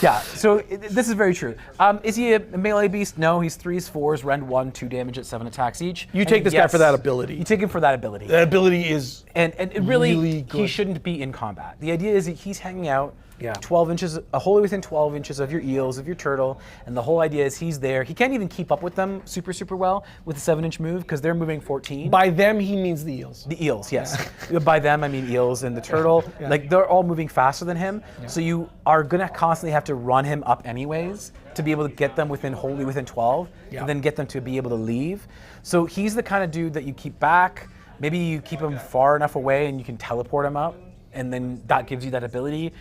Yeah, so this is very true. Is he a melee beast? No, he's 3s, 4s, rend 1, 2 damage at 7 attacks each. You take this guy for that ability. You take him for that ability. That ability is and really good. He shouldn't be in combat. The idea is that he's hanging out 12 inches, wholly within 12 inches of your eels, of your turtle, and the whole idea is he's there. He can't even keep up with them super well with the 7-inch move because they're moving 14. By them, he means the eels. The eels, yes. By them, I mean eels and the turtle. Like, they're all moving faster than him, so you are gonna constantly have to run him up anyways to be able to get them wholly within 12, and then get them to be able to leave. So he's the kind of dude that you keep back. Maybe you keep him far enough away and you can teleport him up, and then that gives you that ability.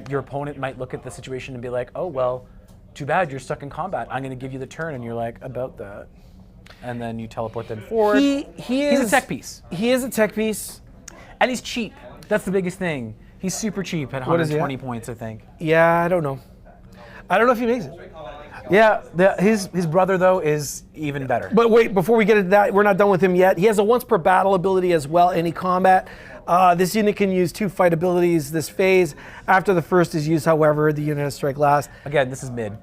Your opponent might look at the situation and be like, "Oh well, too bad you're stuck in combat. I'm going to give you the turn," and you're like, "About that," and then you teleport them forward. He's a tech piece. He is a tech piece, and he's cheap. That's the biggest thing. He's super cheap at 120 points, I think. Yeah, I don't know. I don't know if he makes it. Yeah, his brother though is even better. But wait, before we get into that, we're not done with him yet. He has a once per battle ability as well, any combat. This unit can use 2 fight abilities this phase. After the first is used, however, the unit has strike last. Again, this is mid.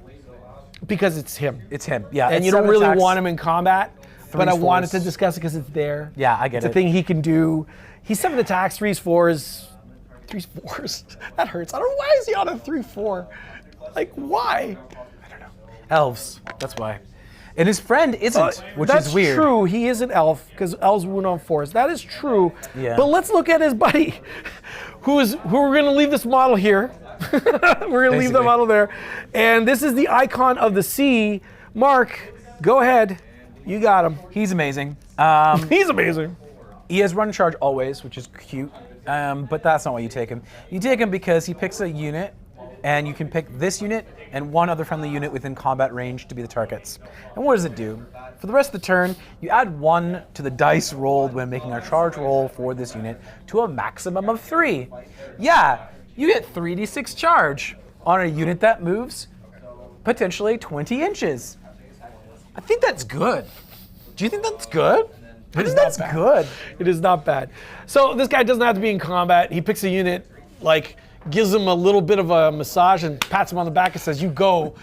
Because it's him. It's him, yeah. And you don't really want him in combat, but I wanted to discuss it because it's there. Yeah, I get it. It's a thing he can do. He's 7 attacks, 3s, 4s. 3s, 4s. That hurts. I don't know, why is he on a 3-4? Like, why? I don't know. Elves, that's why. And his friend isn't, which is weird. That's true. He is an elf because elves wound on 4s. That is true. Yeah. But let's look at his buddy, who we're going to leave this model here. We're going to leave the model there. And this is the Icon of the Sea. Mark, go ahead. You got him. He's amazing. He's amazing. He has run charge always, which is cute. But that's not why you take him. You take him because he picks a unit, and you can pick this unit and 1 other friendly unit within combat range to be the targets. And what does it do? For the rest of the turn, you add 1 to the dice rolled when making a charge roll for this unit to a maximum of 3. Yeah, you get 3d6 charge on a unit that moves potentially 20 inches. I think that's good. Do you think that's good? It is That's not bad. good. It is not bad. So this guy doesn't have to be in combat. He picks a unit, like gives him a little bit of a massage and pats him on the back and says, "You go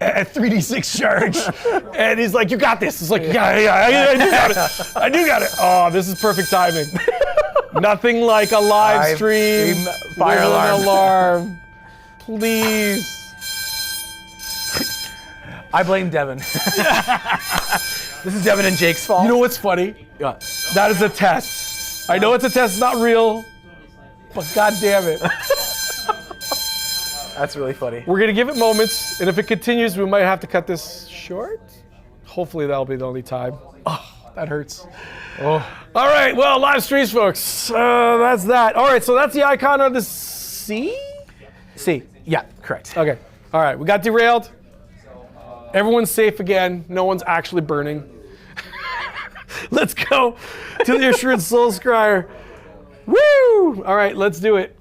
at 3d6 charge." And he's like, "You got this." It's like, yeah, I do got it. I do got it. Oh, this is perfect timing. Nothing like a live stream fire with alarm. an alarm. Please. I blame Devin. This is Devin and Jake's fault. You know what's funny? Yeah. That is a test. I know it's a test, it's not real, but god damn it. That's really funny. We're gonna give it moments, and if it continues, we might have to cut this short. Hopefully that'll be the only time. Oh, that hurts. Oh. All right, well, live streams, folks. That's that. All right, so that's the icon of the C? C. Yeah, correct. Okay, all right, we got derailed. Everyone's safe again. No one's actually burning. Let's go to the Ishran Soul Scryer. Woo! All right, let's do it.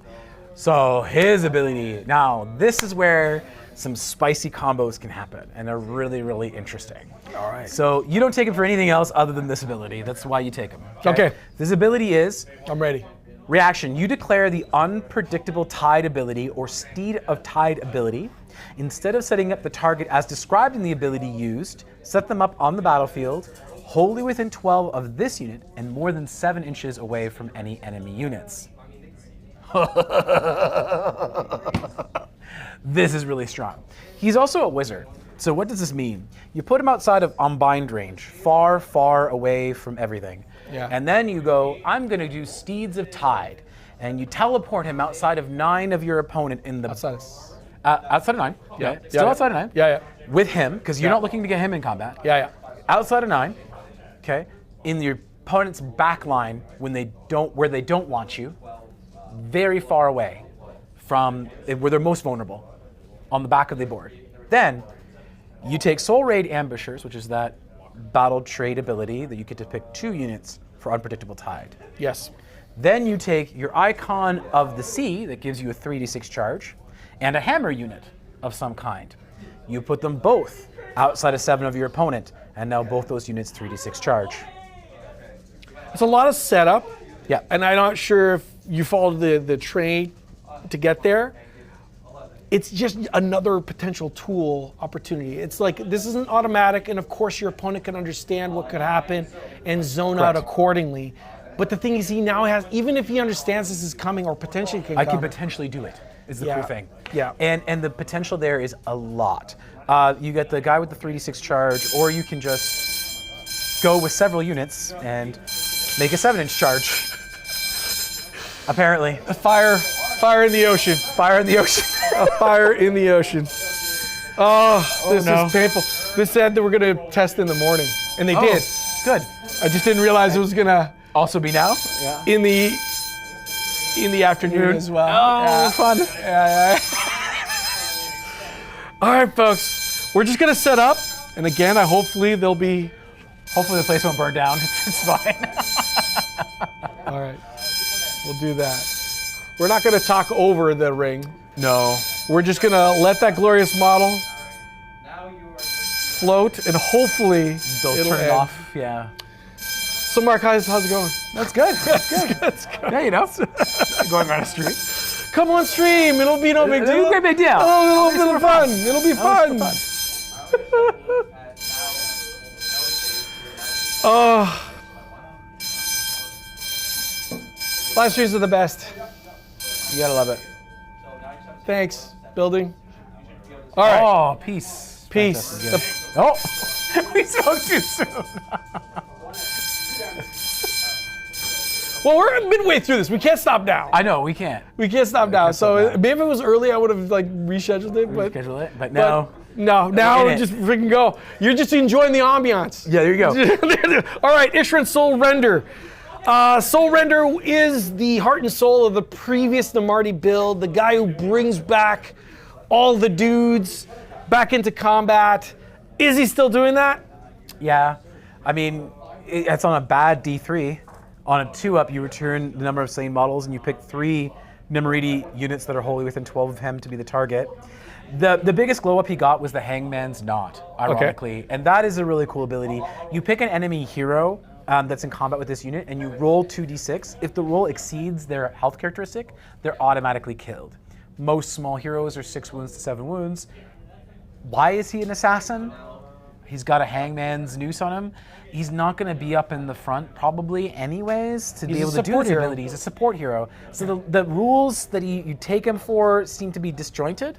So his ability. Now, this is where some spicy combos can happen, and they're really, really interesting. All right. So you don't take him for anything else other than this ability. That's why you take him. Okay. This ability is I'm ready. reaction. You declare the unpredictable tide ability or steed of tide ability. Instead of setting up the target as described in the ability used, set them up on the battlefield, wholly within 12 of this unit and more than 7 inches away from any enemy units. This is really strong. He's also a wizard. So what does this mean? You put him outside of unbind range, far, far away from everything. Yeah. And then you go, I'm going to do Steeds of Tide. And you teleport him outside of 9 of your opponent in the... Outside. outside of 9. Yeah. Okay. Still outside of 9. Yeah. With him, because you're Yeah. not looking to get him in combat. Yeah. Outside of 9. Okay. In your opponent's back line where they don't want you, very far away from where they're most vulnerable, on the back of the board. Then you take Soul Raid Ambushers, which is that battle trade ability that you get to pick 2 units for Unpredictable Tide. Yes. Then you take your Icon of the Sea that gives you a 3d6 charge and a hammer unit of some kind. You put them both outside of 7 of your opponent, and now both those units 3d6 charge. It's a lot of setup. Yeah. And I'm not sure if you followed the train to get there. It's just another potential tool opportunity. It's like, this isn't automatic, and of course your opponent can understand what could happen and zone out accordingly. But the thing is, he now has, even if he understands this is coming or potentially can I come. can potentially do it, is the Yeah. cool thing. Yeah. And the potential there is a lot. You get the guy with the 3d6 charge, or you can just go with several units and make a 7-inch charge. Apparently. Fire in the ocean. Fire in the ocean. A fire in the ocean. Oh, this no. is painful. This said that we're gonna test in the morning, and they did. Good. I just didn't realize it was gonna Also be now? Yeah. in the afternoon as well. Oh, fun. All right, folks, we're just gonna set up, and again, hopefully they'll be. Hopefully the place won't burn down. It's fine. All right, we'll do that. We're not gonna talk over the ring. No. We're just gonna let that glorious model float, and hopefully They'll it'll turn it end. off. Yeah. So, Mark, how's it going? That's good. That's good. That's good. Yeah, you know. Going on a street. Come on stream. It'll be no big deal. It'll be a big deal. Oh, it'll be fun. It'll be fun. Oh. Live streams are the best. You gotta love it. Thanks, building. All right. Oh, peace. Peace. Fantastic, yeah. Oh, we spoke too soon. Well, we're midway through this. We can't stop now. I know, we can't. We can't stop now. can't stop So now. maybe if it was early, I would have like rescheduled it. But Schedule it, but no. no, now in we it. just freaking go. You're just enjoying the ambiance. Yeah, there you go. All right, Ishran Soul Render. Soul Render is the heart and soul of the previous Namardi build, the guy who brings back all the dudes back into combat. Is he still doing that? Yeah, I mean, it's on a bad D3. On a 2-up, you return the number of slain models, and you pick 3 Namardi units that are wholly within 12 of him to be the target. The biggest glow up he got was the Hangman's Knot, ironically, and that is a really cool ability. You pick an enemy hero that's in combat with this unit, and you roll 2d6. If the roll exceeds their health characteristic, they're automatically killed. Most small heroes are 6 wounds to 7 wounds. Why is he an assassin? He's got a hangman's noose on him. He's not going to be up in the front probably anyways to be able to do his ability. He's a support hero. So the rules that you take him for seem to be disjointed.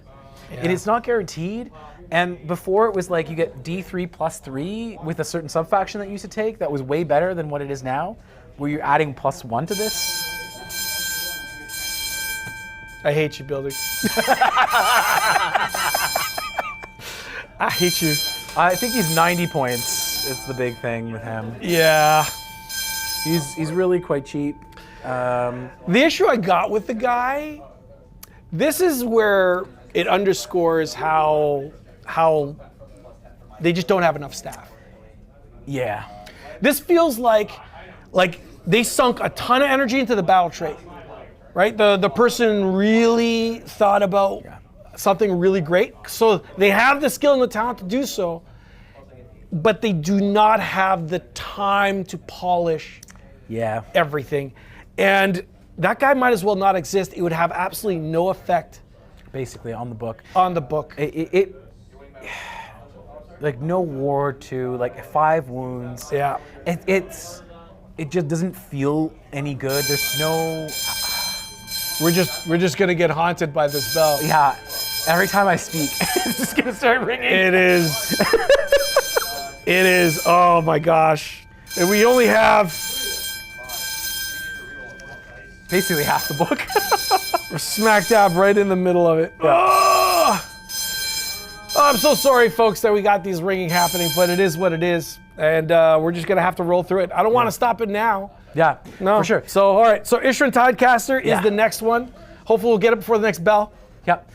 Yeah. And it's not guaranteed. And before it was like you get D3 plus 3 with a certain subfaction that you used to take that was way better than what it is now, where you're adding +1 to this. I hate you, Builder. I hate you. I think he's 90 points. It's the big thing with him. Yeah. He's really quite cheap. The issue I got with the guy, this is where it underscores how they just don't have enough staff. Yeah. This feels like they sunk a ton of energy into the battle trait, right? The person really thought about something really great. So they have the skill and the talent to do so, but they do not have the time to polish everything. And that guy might as well not exist. It would have absolutely no effect. Basically, on the book. On the book. It like no ward to like 5 wounds. Yeah. It just doesn't feel any good. There's no. We're just gonna get haunted by this bell. Yeah. Every time I speak, it's just gonna start ringing. It is. It is. Oh my gosh. And we only have basically half the book. We're smack dab right in the middle of it. Yeah. Oh, I'm so sorry, folks, that we got these ringing happening, but it is what it is. And we're just gonna have to roll through it. I don't want to stop it now. Yeah, no, for sure. So, all right. So, Ishran Tidecaster is the next one. Hopefully, we'll get it before the next bell. Yep.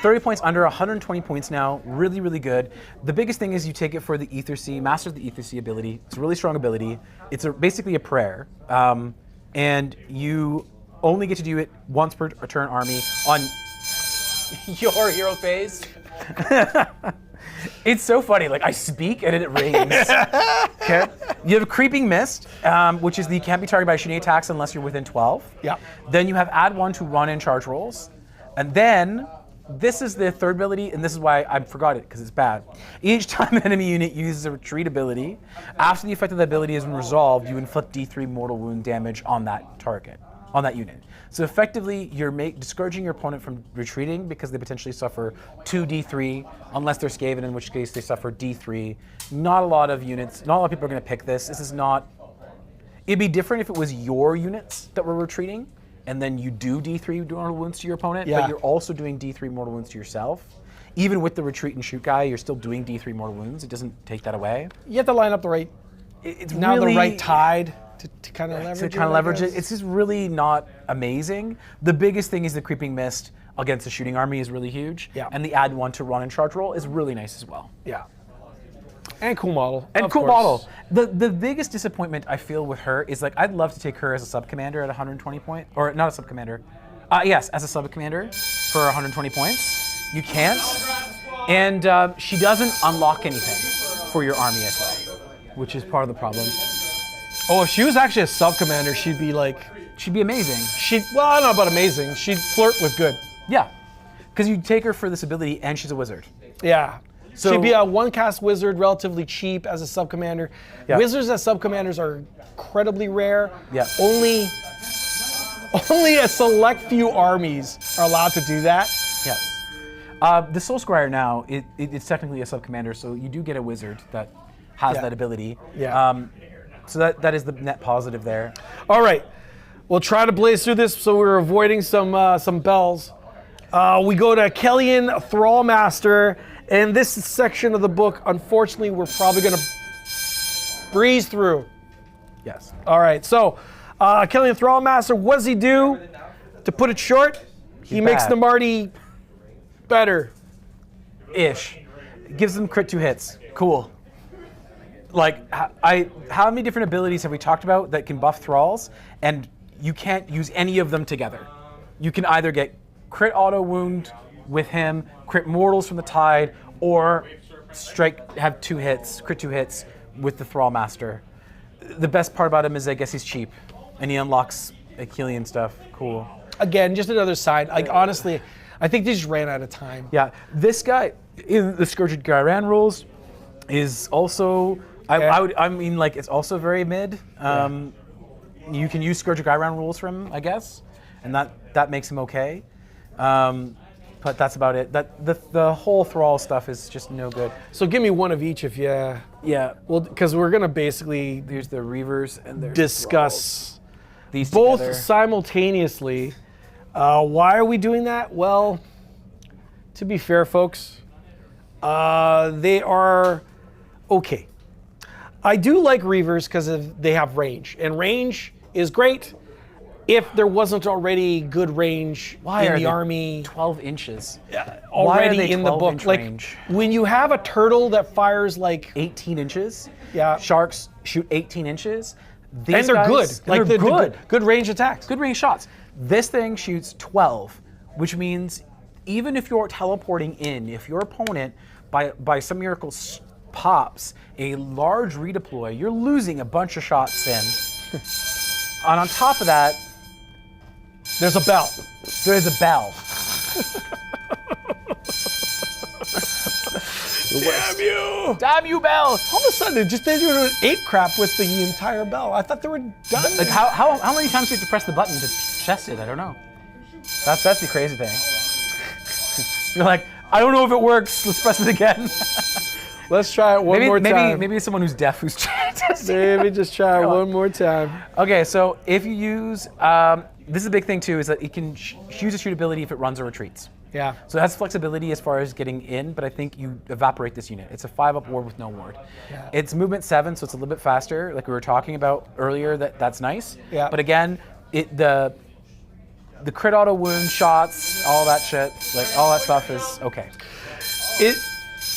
30 points under, 120 points now. Really, really good. The biggest thing is you take it for the Ether Sea, Master of the Ether Sea ability. It's a really strong ability. It's basically a prayer. And you only get to do it once per turn army on your hero phase. It's so funny. Like I speak and it rings. Okay. You have Creeping Mist, which is the can't be targeted by shooting attacks unless you're within 12. Yeah. Then you have add 1 to run and charge rolls, and then this is the third ability, and this is why I forgot it because it's bad. Each time an enemy unit uses a retreat ability, after the effect of the ability has been resolved, you inflict D3 mortal wound damage on that target, on that unit. So effectively, you're discouraging your opponent from retreating because they potentially suffer 2d3, unless they're Skaven, in which case they suffer d3. Not a lot of units, not a lot of people are going to pick this. This is not. It'd be different if it was your units that were retreating, and then you do d3 mortal wounds to your opponent, but you're also doing d3 mortal wounds to yourself. Even with the retreat and shoot guy, you're still doing d3 mortal wounds. It doesn't take that away. You have to line up the right. It's now really, the right tide. To kind of leverage it. It's just really not amazing. The biggest thing is the Creeping Mist against the shooting army is really huge. Yeah. And the add 1 to run and charge roll is really nice as well. Yeah. And cool model. And cool model. The biggest disappointment I feel with her is like I'd love to take her as a sub-commander at 120 points. Or not a sub-commander. Yes, as a sub-commander for 120 points. You can't. And she doesn't unlock anything for your army as well, which is part of the problem. Oh, if she was actually a sub-commander, she'd be amazing. Well, I don't know about amazing. She'd flirt with good. Yeah, because you take her for this ability and she's a wizard. Yeah. So she'd be a one-cast wizard, relatively cheap as a sub-commander. Yeah. Wizards as sub-commanders are incredibly rare. Yeah. Only a select few armies are allowed to do that. Yes. The Soul Scryer now, it's technically a sub-commander, so you do get a wizard that has that ability. Yeah. So that is the net positive there. All right, we'll try to blaze through this so we're avoiding some bells. We go to Kellyan Thrallmaster, and this section of the book, unfortunately, we're probably going to breeze through. Yes. All right, so Kellyan Thrallmaster, what does he do? To put it short, he makes Namardi better. Ish. Gives them crit 2 hits. Cool. Like, how many different abilities have we talked about that can buff thralls, and you can't use any of them together? You can either get crit auto wound with him, crit mortals from the tide, or have 2 hits, crit 2 hits with the Thrallmaster. The best part about him is I guess he's cheap, and he unlocks Achillean stuff. Cool. Again, just another side. Like honestly, I think they just ran out of time. Yeah, this guy in the Scourged Gyran rules is also. I mean, like it's also very mid. You can use Scourged Gyran rules for him, I guess, and that makes him okay. But that's about it. The whole Thrall stuff is just no good. So give me one of each if you. Yeah. Well, because we're gonna basically There's the Reavers and there's discuss these both together. simultaneously. Why are we doing that? Well, to be fair, folks, they are okay. I do like Reavers because they have range, and range is great if there wasn't already good range in the army 12 inches. already in the book. 12-inch Like range? when you have a turtle that fires like 18 inches. Yeah. Sharks shoot 18 inches. These and they're guys, good, like they're the good range attacks. Good range shots. This thing shoots 12, which means even if you're teleporting in, if your opponent by some miracle pops a large redeploy, you're losing a bunch of shots in. And on top of that, There's a bell. there is a bell. Damn you! Damn you, bell! All of a sudden, they do an 8 crap with the entire bell. I thought they were done. Like how many times do you have to press the button to chest it? I don't know. That's the crazy thing. You're like, I don't know if it works. Let's press it again. Let's try it one more time. Maybe it's someone who's deaf who's testing. Maybe just try it one more time. Okay, so if you use, this is a big thing too, is that it can use a shoot ability if it runs or retreats. Yeah. So it has flexibility as far as getting in, but I think you evaporate this unit. It's a 5-up ward with no ward. Yeah. It's movement 7, so it's a little bit faster, like we were talking about earlier. That's nice. Yeah. But again, the crit auto wound shots, all that shit, like all that stuff is okay.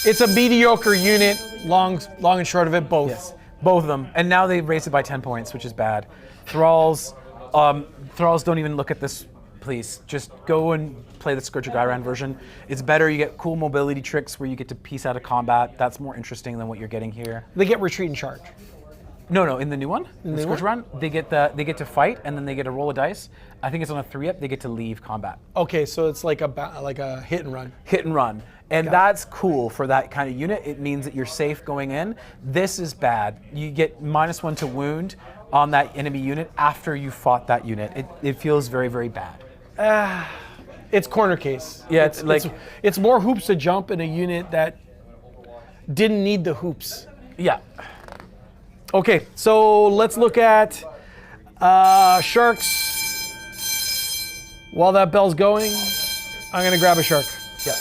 It's a mediocre unit. Long and short of it, both. Yes, both of them. And now they've raised it by 10 points, which is bad. Thralls don't even look at this, please. Just go and play the Scourge of Gyran version. It's better. You get cool mobility tricks where you get to piece out of combat. That's more interesting than what you're getting here. They get retreat and charge. No, in the new one, in the Scourge run, they get to fight and then they get a roll of dice. I think it's on a 3-up. They get to leave combat. Okay, so it's like a hit and run. Hit and run. And that's cool for that kind of unit. It means that you're safe going in. This is bad. You get -1 to wound on that enemy unit after you fought that unit. It feels very, very bad. It's corner case. Yeah, it's more hoops to jump in a unit that didn't need the hoops. Yeah. Okay, so let's look at sharks. While that bell's going, I'm gonna grab a shark. Yeah.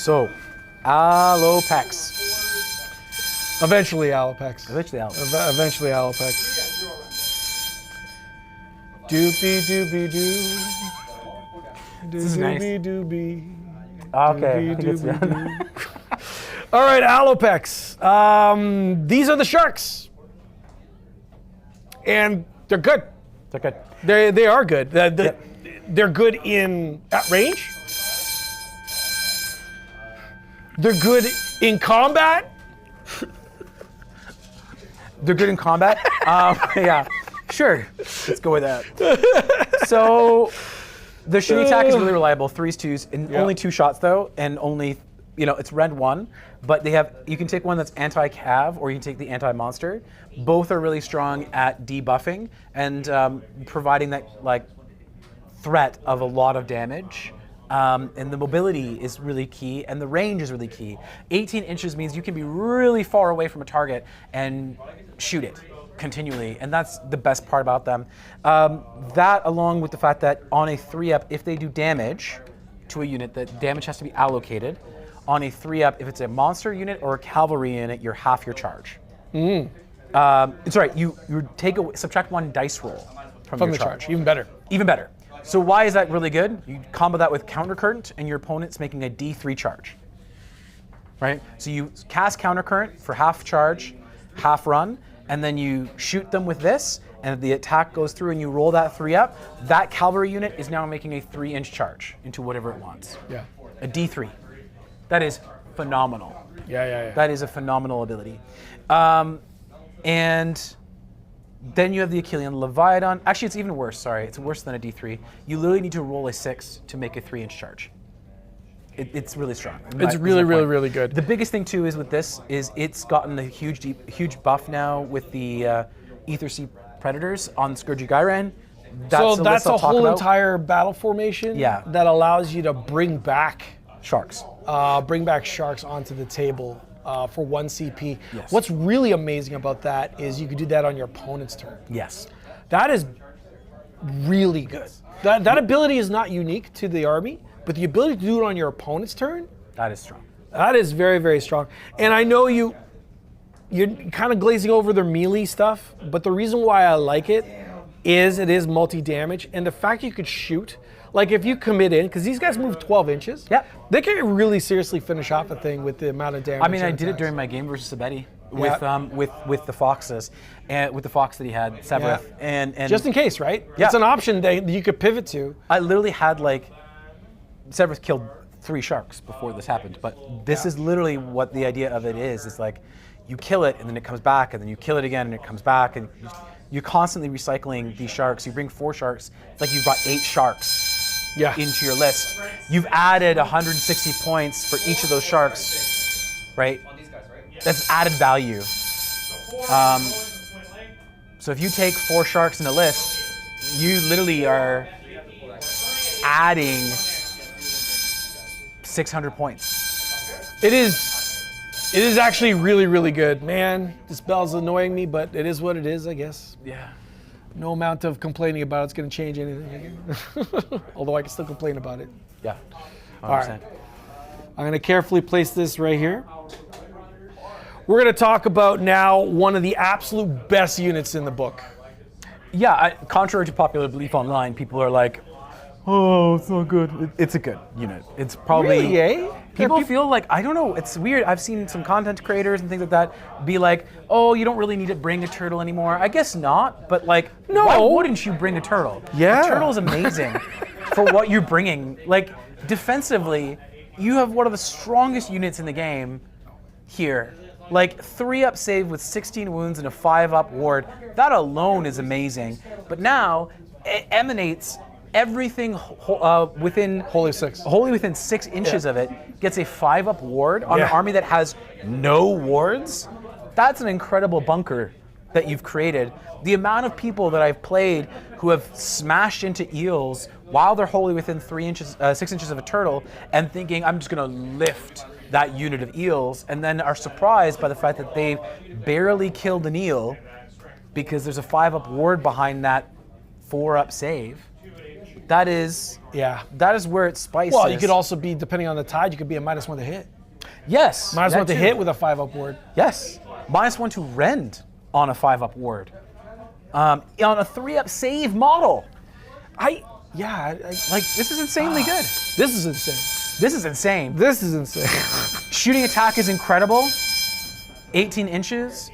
So, Alopex. Eventually, Alopex. Eventually, Eventually, Alopex. Doopy doopy doo. This is nice. Doobie doobie. Okay, I think it's Doobie done. All right, Alopex. These are the sharks, and they're good. They're good. They are good. They're good at range. They're good in combat. They're good in combat. Yeah, sure. Let's go with that. So, the shooting attack is really reliable. 3s, 2s, and only 2 shots though, and only it's rend 1. But you can take one that's anti-cav, or you can take the anti-monster. Both are really strong at debuffing and providing that threat of a lot of damage. And the mobility is really key, and the range is really key. 18 inches means you can be really far away from a target and shoot it continually, and that's the best part about them. That, along with the fact that on a 3-up, if they do damage to a unit, that damage has to be allocated. On a 3-up, if it's a monster unit or a cavalry unit, you're half your charge. It's right. You subtract 1 dice roll from your the charge. Even better. Even better. So why is that really good? You combo that with Countercurrent, and your opponent's making a D3 charge. Right? So you cast Countercurrent for half charge, half run, and then you shoot them with this, and the attack goes through and you roll that 3 up, that cavalry unit is now making a 3-inch charge into whatever it wants. Yeah. A D3. That is phenomenal. Yeah. That is a phenomenal ability. And then you have the Achillean Leviathan. Actually, it's even worse, sorry. It's worse than a D3. You literally need to roll a 6 to make a 3-inch charge. It's really strong. It's really good. The biggest thing too is with this is it's gotten a huge buff now with the Ether Sea Predators on Scourgy Gyran. That's a whole entire battle formation that allows you to bring back sharks. Bring back sharks onto the table for 1 CP. Yes. What's really amazing about that is you could do that on your opponent's turn. Yes. That is really good. That ability is not unique to the army, but the ability to do it on your opponent's turn, that is strong. That is very strong. And I know you're kind of glazing over their melee stuff, but the reason why I like it is multi-damage, and the fact you could shoot, like if you commit in, because these guys move 12 inches, they can really seriously finish off a thing with the amount of damage. I mean, I did it during my game versus Sabeti with the foxes, and with the fox that he had, Severeth, and just in case, right? Yeah. It's an option that you could pivot to. I literally had Severus killed 3 sharks before this happened, but this is literally what the idea of it is. It's like you kill it and then it comes back, and then you kill it again and it comes back, and you're constantly recycling these sharks. You bring 4 sharks, it's like you've brought 8 sharks into your list. You've added 160 points for each of those sharks, right? That's added value. So if you take 4 sharks in a list, you literally are adding 600 points. It is actually really good. Man, this bell's annoying me, but it is what it is, I guess. Yeah. No amount of complaining about it's going to change anything again. Although I can still complain about it. Yeah. 100%. All right. I'm going to carefully place this right here. We're going to talk about now one of the absolute best units in the book. Yeah, contrary to popular belief online, people are like, oh, it's not good. It's a good unit. It's probably... Really, eh? People feel like, I don't know, it's weird. I've seen some content creators and things like that be like, oh, you don't really need to bring a turtle anymore. I guess not, but like, no. Why wouldn't you bring a turtle? Yeah. A turtle is amazing for what you're bringing. Like, defensively, you have one of the strongest units in the game here. Like, 3-up save with 16 wounds and a 5-up ward. That alone is amazing. But now, it emanates everything within... Wholly within 6 inches of it, gets a 5-up ward on an army that has no wards. That's an incredible bunker that you've created. The amount of people that I've played who have smashed into eels while they're wholly within 6 inches of a turtle and thinking, I'm just going to lift that unit of eels, and then are surprised by the fact that they've barely killed an eel because there's a 5-up ward behind that 4-up save. That is where it's spicy. Well, you could also be, depending on the tide, you could be a -1 to hit. Yes. -1 to hit with a 5-up ward. Yes. -1 to rend on a 5-up ward. On a 3-up save model. Like, this is insanely good. This is insane. This is insane. This is insane. Shooting attack is incredible. 18 inches.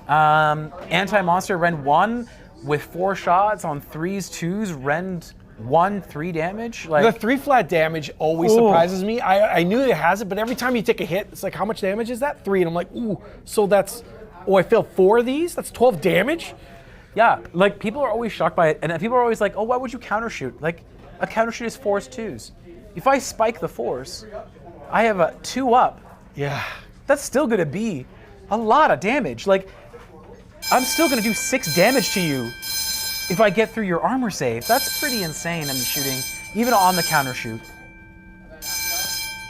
Anti-monster rend 1 with 4 shots on 3s, 2s, rend 1, 3 damage. Like, the 3 flat damage always surprises me. I knew it has it, but every time you take a hit, it's like, how much damage is that? 3, and I'm like, ooh, so that's, I failed 4 of these? That's 12 damage? Yeah, like, people are always shocked by it, and people are always like, oh, why would you countershoot? Like, a countershoot is 4s, 2s. If I spike the 4s, I have a 2-up. Yeah. That's still gonna be a lot of damage. Like, I'm still gonna do 6 damage to you if I get through your armor save. That's pretty insane in the shooting, even on the counter shoot.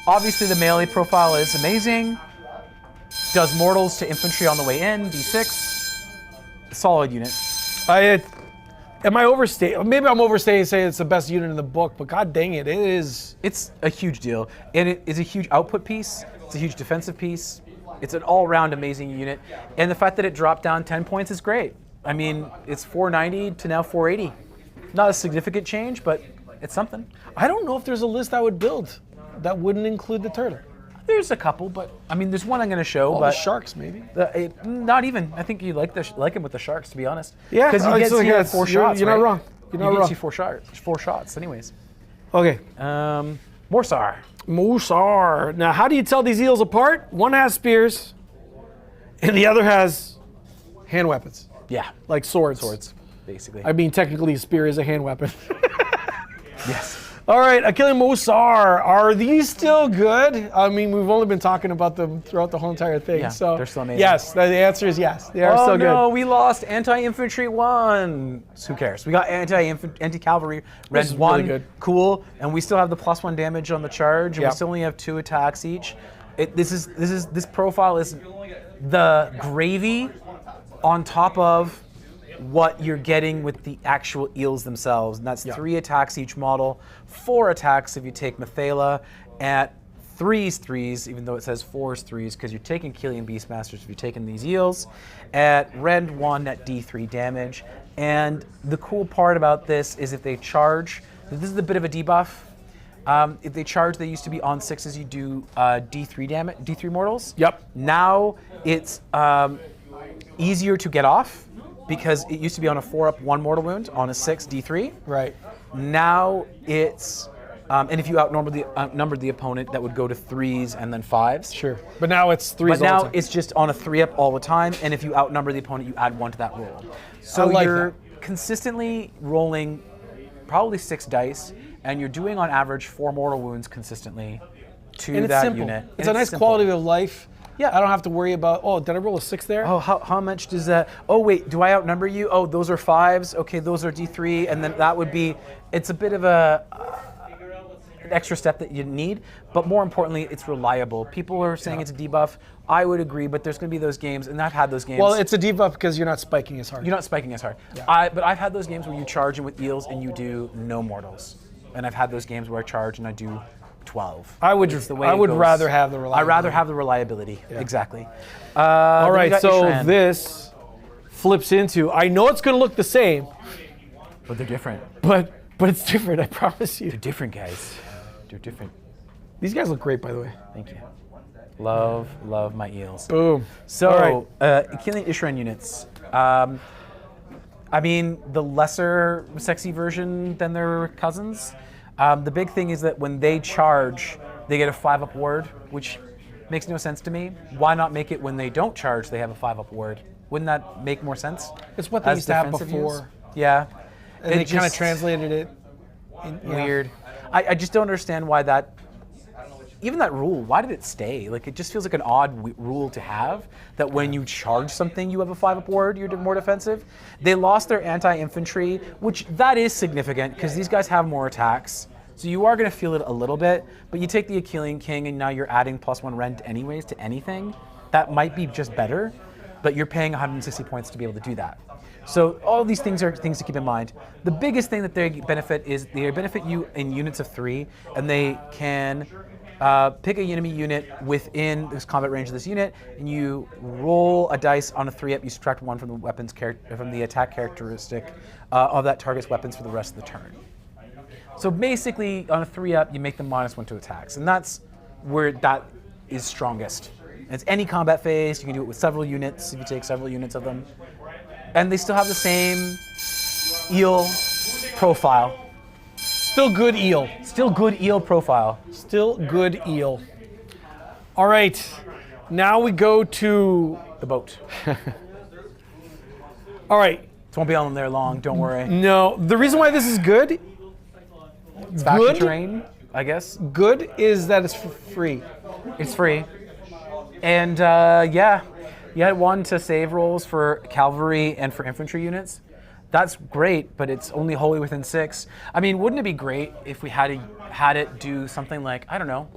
Obviously the melee profile is amazing. Does mortals to infantry on the way in, d6. Solid unit. Am I overstating? Maybe I'm overstating saying it's the best unit in the book, but god dang it, it is. It's a huge deal. And it is a huge output piece. It's a huge defensive piece. It's an all-round amazing unit. And the fact that it dropped down 10 points is great. I mean, it's 490 to now 480. Not a significant change, but it's something. I don't know if there's a list I would build that wouldn't include the turtle. There's a couple, but I mean, there's one I'm going to show. All but the sharks, maybe. Not even. I think you like him with the sharks, to be honest. Yeah, because he gets so you yeah, 4 shots. You're right? not wrong. You're not He wrong. gets you 4 shots, anyways. Okay. Morsar. Moosar. Now, how do you tell these eels apart? One has spears, and the other has hand weapons, Yeah, like swords. swords, basically. I mean, technically, a spear is a hand weapon. Yes. All right, Achille Moosar. Are these still good? I mean, we've only been talking about them throughout the whole entire thing. Yeah, so they're still amazing. Yes, the answer is yes. They are Oh still no, good. we lost anti-infantry 1. Who cares? We got anti-cavalry red is 1. really good. Cool, and we still have the +1 damage on the charge, and Yep. we still only have 2 attacks each. This profile is the gravy on top of what you're getting with the actual eels themselves, and that's 3 attacks each model, 4 attacks if you take Mathala, at 3s, even though it says 4s, 3s, because you're taking Killian Beastmasters if you're taking these eels, at red 1 at D3 damage. And the cool part about this is if they charge, this is a bit of a debuff. If they charge, they used to be on 6s, you do D3 damage, D3 mortals. Yep. Now it's easier to get off, because it used to be on a 4-up 1 mortal wound, on a 6 D3. Right. Now it's, and if you outnumbered the opponent, that would go to 3s and then 5s. Sure. But now it's 3s But all the now time. it's just on a 3-up all the time, and if you outnumber the opponent, you add 1 to that roll. So I like you're consistently rolling probably 6 dice, and you're doing on average 4 mortal wounds consistently to and it's that simple. unit. It's And a nice simple. quality of life. Yeah. I don't have to worry about, oh, did I roll a 6 there? Oh, how much does that? Oh, wait, do I outnumber you? Oh, those are 5s. Okay, those are D3, and then that would be. It's a bit of an extra step that you need, but more importantly, it's reliable. People are saying it's a debuff. I would agree, but there's going to be those games, and I've had those games. Well, it's a debuff because you're not spiking as hard. You're not spiking as hard. Yeah. But I've had those games where you charge in with eels and you do no mortals, and I've had those games where I charge and I do 12. I would It's the way I it would goes. rather have the reliability. I'd rather have the reliability. Exactly. All right, so this flips into, I know it's going to look the same, But they're different. but it's different, I promise you. They're different, guys. They're different. These guys look great, by the way. Thank you. Love my eels. Boom. So, Killing Ishran units. I mean, the lesser sexy version than their cousins. The big thing is that when they charge, they get a 5-up ward, which makes no sense to me. Why not make it when they don't charge, they have a 5-up ward? Wouldn't that make more sense? It's what they As used to have defensive before. use? Yeah. And they kind of translated it. Weird. I just don't understand why that. Even that rule, why did it stay? Like, it just feels like an odd rule to have, that when you charge something, you have a 5-up ward, you're more defensive. They lost their anti-infantry, which that is significant, because these guys have more attacks. So you are going to feel it a little bit, but you take the Achillean King, and now you're adding +1 rend anyways to anything. That might be just better, but you're paying 160 points to be able to do that. So all these things are things to keep in mind. The biggest thing that they benefit is they benefit you in units of 3, and they can pick a enemy unit within this combat range of this unit, and you roll a dice on a 3-up. You subtract 1 from the weapons from the attack characteristic of that target's weapons for the rest of the turn. So basically, on a 3-up, you make them -1 to attacks, and that's where that is strongest. And it's any combat phase. You can do it with several units if you take several units of them, and they still have the same eel profile. Still good eel. Still good eel profile. Still good eel. All right, now we go to, The boat. all right, It won't be on there long. Don't worry. no, the reason why this is good, It's faction good. terrain, I guess. good is that it's free. It's free. And yeah, you had 1 to save rolls for cavalry and for infantry units. That's great, but it's only wholly within 6. I mean, wouldn't it be great if we had it do something like, I don't know,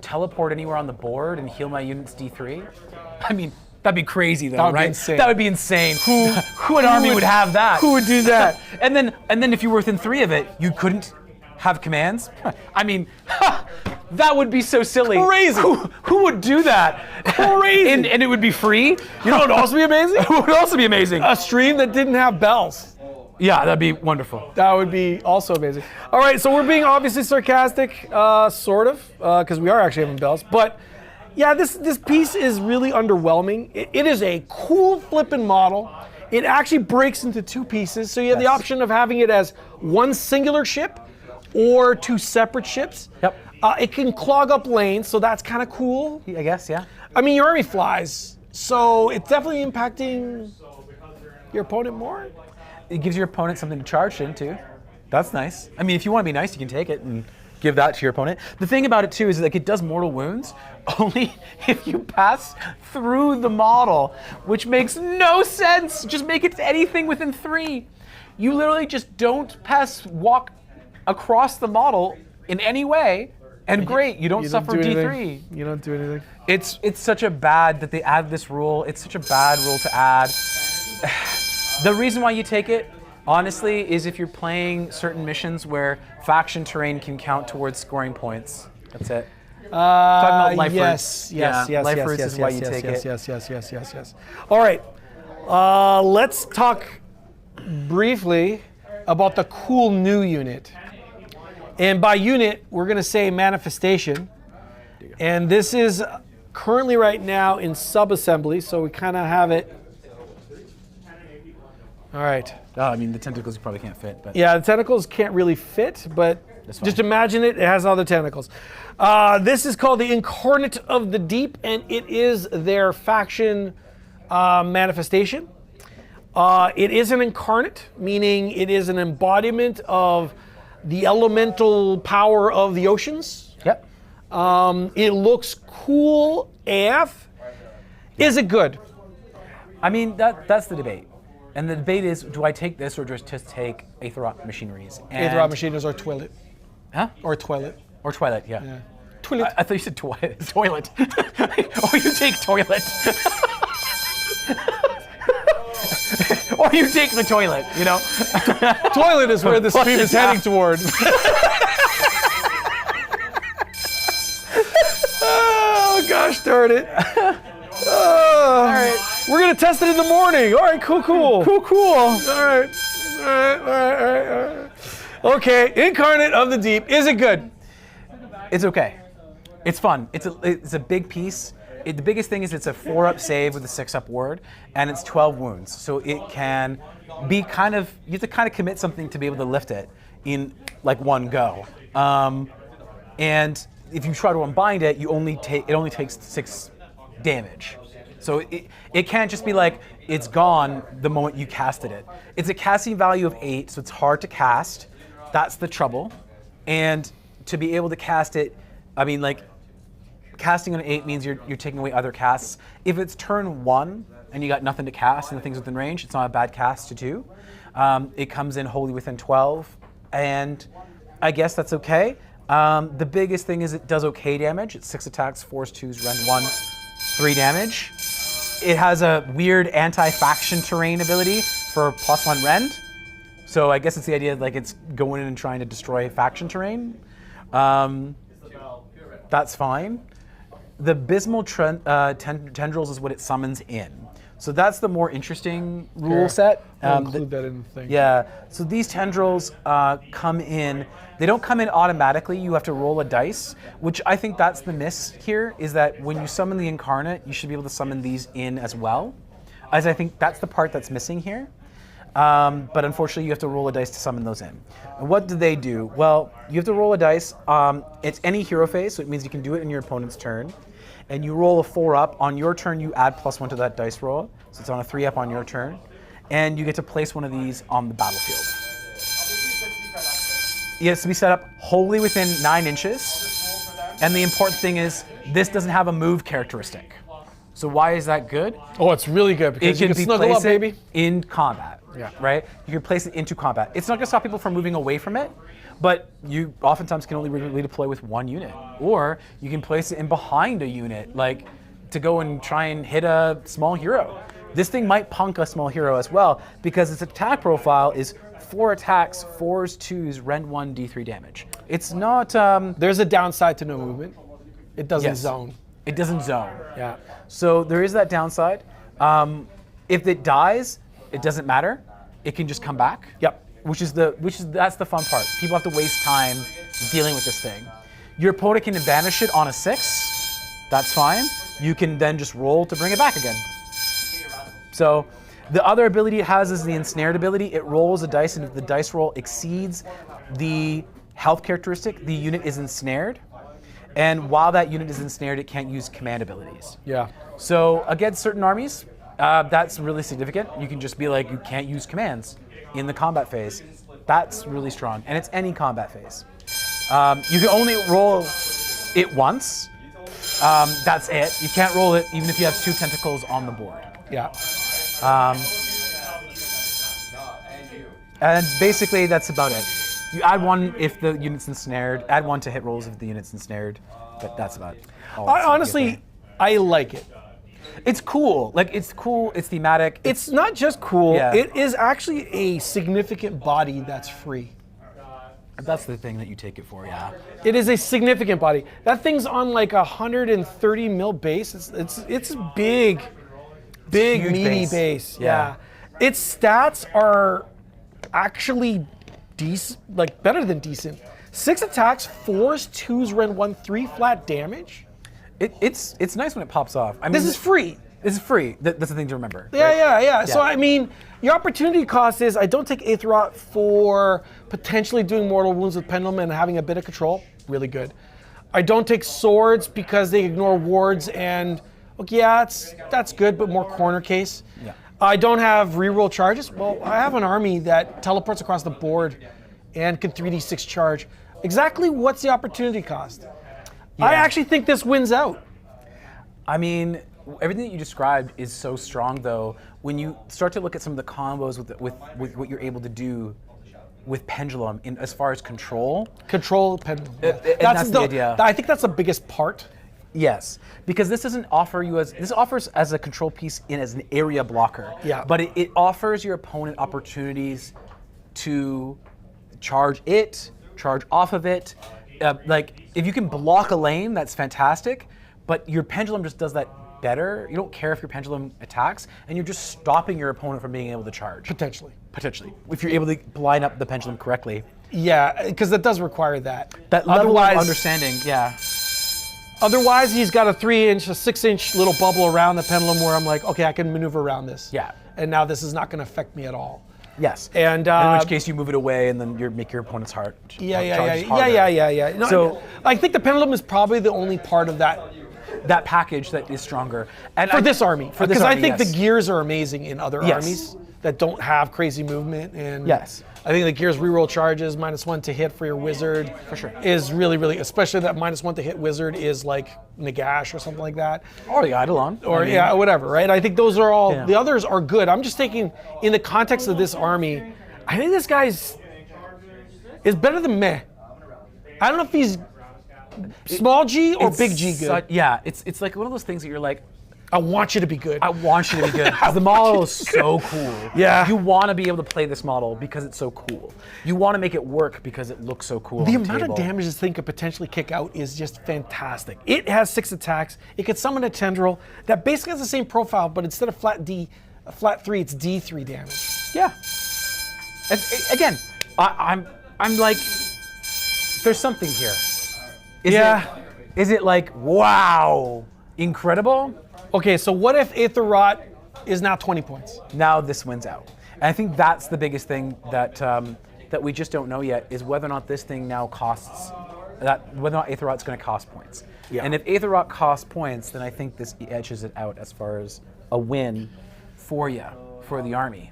teleport anywhere on the board and heal my units D3? I mean, that'd be crazy though, That would be right? insane. That would be insane. Who an army would have that? Who would do that? and then if you were within 3 of it, you couldn't have commands? I mean, that would be so silly. Crazy. Who would do that? Crazy. and it would be free? You know what would also be amazing? It would also be amazing. A stream that didn't have bells. Yeah, that'd be wonderful. That would be also amazing. All right, so we're being obviously sarcastic, sort of, because we are actually having bells. But Yeah, this piece is really underwhelming. It is a cool flipping model. It actually breaks into two pieces, so you have the option of having it as one singular ship or two separate ships. Yep. It can clog up lanes, so that's kind of cool. I guess, yeah. I mean, your army flies, so it's definitely impacting your opponent more. It gives your opponent something to charge into. That's nice. I mean, if you want to be nice, you can take it and give that to your opponent. The thing about it too is like it does mortal wounds only if you pass through the model, which makes no sense. Just make it anything within 3. You literally just don't walk across the model in any way, and great, you don't suffer D3. You don't do anything. It's such a bad that they add this rule. It's such a bad rule to add. The reason why you take it, honestly, is if you're playing certain missions where faction terrain can count towards scoring points. That's it. Talking about life roots. Yes. Life roots is why you take it. Yes. All right, let's talk briefly about the cool new unit. And by unit, we're going to say manifestation. And this is currently right now in sub-assembly, so we kind of have it. All right. Oh, I mean, the tentacles you probably can't fit. But Yeah, the tentacles can't really fit, but just imagine it has other tentacles. This is called the Incarnate of the Deep, and it is their faction manifestation. It is an incarnate, meaning it is an embodiment of the elemental power of the oceans. Yep. It looks cool AF. Is it good? I mean, that's the debate. And the debate is, do I take this or just take Aetherot machineries? Aetherot machineries or toilet. Huh? Or toilet. Or Twilight, yeah. Toilet. I thought you said toilet. Or you take toilet. Or you take the toilet, you know? Toilet is where the stream is heading toward. Oh, gosh darn it. All right. We're going to test it in the morning. All right, cool. Cool. All right. Okay, Incarnate of the Deep. Is it good? It's okay. It's fun. It's a big piece. The biggest thing is it's a 4-up save with a 6-up ward, and it's 12 wounds. So it can be you have to kind of commit something to be able to lift it in like one go. And if you try to unbind it, it only takes 6 damage. So it can't just be like it's gone the moment you casted it. It's a casting value of 8, so it's hard to cast. That's the trouble. And to be able to cast it, I mean, like, casting on 8 means you're taking away other casts. If it's turn 1 and you got nothing to cast and the thing's within range, it's not a bad cast to do. It comes in wholly within 12, and I guess that's okay. The biggest thing is it does okay damage. It's 6 attacks, 4s, 2s, rend 1, 3 damage. It has a weird anti-faction terrain ability for +1 rend. So I guess it's the idea like it's going in and trying to destroy faction terrain. That's fine. The abysmal tendrils is what it summons in. So that's the more interesting rule set. I'll include that in the thing. Yeah, so these tendrils come in. They don't come in automatically. You have to roll a dice, which I think that's the miss here, is that when you summon the Incarnate, you should be able to summon these in as well. As I think that's the part that's missing here. But unfortunately, you have to roll a dice to summon those in. And what do they do? Well, you have to roll a dice. It's any hero phase, so it means you can do it in your opponent's turn. And you roll a 4-up. On your turn, you add +1 to that dice roll. So it's on a 3-up on your turn. And you get to place one of these on the battlefield. It has to be set up wholly within 9 inches. And the important thing is, this doesn't have a move characteristic. So why is that good? Oh, it's really good because you can snuggle up, baby. In combat. Yeah. Right? You can place it into combat. It's not going to stop people from moving away from it, but you oftentimes can only redeploy with 1 unit. Or you can place it in behind a unit, like to go and try and hit a small hero. This thing might punk a small hero as well because its attack profile is 4 attacks, 4s, 2s, rend 1, d3 damage. It's not... There's a downside to no movement. It doesn't zone. It doesn't zone. Yeah. So there is that downside. If it dies, it doesn't matter. It can just come back. Yep. That's the fun part. People have to waste time dealing with this thing. Your opponent can banish it on a 6. that's fine. You can then just roll to bring it back again. So the other ability it has is the ensnared ability. It rolls a dice, and if the dice roll exceeds the health characteristic, the unit is ensnared. And while that unit is ensnared, it can't use command abilities. Yeah. So against certain armies, that's really significant. You can just be like, you can't use commands in the combat phase. That's really strong, and it's any combat phase. You can only roll it once. That's it. You can't roll it even if you have 2 tentacles on the board. Yeah. And basically, that's about it. You add 1 if the unit's ensnared, add 1 to hit rolls if the unit's ensnared, but that's about it. Honestly, I like it. It's cool. Like, it's cool, it's thematic. It's not just cool, Yeah. it is actually a significant body that's free. That's the thing that you take it for, yeah. It is a significant body. That thing's on like 130 mil base. It's big, Huge meaty base. Yeah. Its stats are actually decent, like better than decent. 6 attacks, 4s, 2s, rend 1, 3 flat damage. It's nice when it pops off. I mean, This is free. This is free. That's the thing to remember. Yeah, right? yeah. So I mean, your opportunity cost is I don't take Aetherot for potentially doing mortal wounds with Pendulum and having a bit of control. Really good. I don't take swords because they ignore wards and okay, yeah, that's good, but more corner case. Yeah. I don't have reroll charges. Well, I have an army that teleports across the board and can 3d6 charge. Exactly what's the opportunity cost? Yeah. I actually think this wins out. I mean, everything that you described is so strong, though. When you start to look at some of the combos with what you're able to do with Pendulum, in as far as control. Control Pendulum. And that's the idea. I think that's the biggest part. Yes, because this doesn't offer you this offers as a control piece in as an area blocker. Yeah. But it offers your opponent opportunities to charge off of it. Like if you can block a lane, that's fantastic. But your Pendulum just does that better. You don't care if your Pendulum attacks, and you're just stopping your opponent from being able to charge. Potentially. If you're able to line up the Pendulum correctly. Yeah, because that does require that. That level of understanding, yeah. Otherwise, he's got a 3-inch, a 6-inch little bubble around the Pendulum where I'm like, okay, I can maneuver around this. Yeah. And now this is not going to affect me at all. Yes. And in which case you move it away and then you make your opponent's heart. Yeah. No, So I think the Pendulum is probably the only part of that package that is stronger. And for this army. Because I think yes. the gears are amazing in other Yes. armies that don't have crazy movement. And Yes. I think the gears reroll charges, -1 to hit for your wizard. For sure. Is really, really, especially that -1 to hit wizard is like Nagash or something like that. Or the Edelot. Or whatever, right? I think those are all, Yeah. the others are good. I'm just thinking in the context of this army, I think this guy's is better than meh. I don't know if he's small G or big G good. It's like one of those things that you're like, I want you to be good. I want you to be good. Because the model is so cool. Yeah. You want to be able to play this model because it's so cool. You want to make it work because it looks so cool. The on the amount table. of damage this thing could potentially kick out is just fantastic. It has 6 attacks. It can summon a tendril that basically has the same profile, but instead of flat 3, it's D3 damage. Yeah. And, again, I'm like, there's something here. Is it like, wow, incredible? Okay, so what if Aetherot is now 20 points? Now this wins out. And I think that's the biggest thing that that we just don't know yet is whether or not this thing now costs, whether or not Aetherot's going to cost points. Yeah. And if Aetherot costs points, then I think this edges it out as far as a win for you, for the army.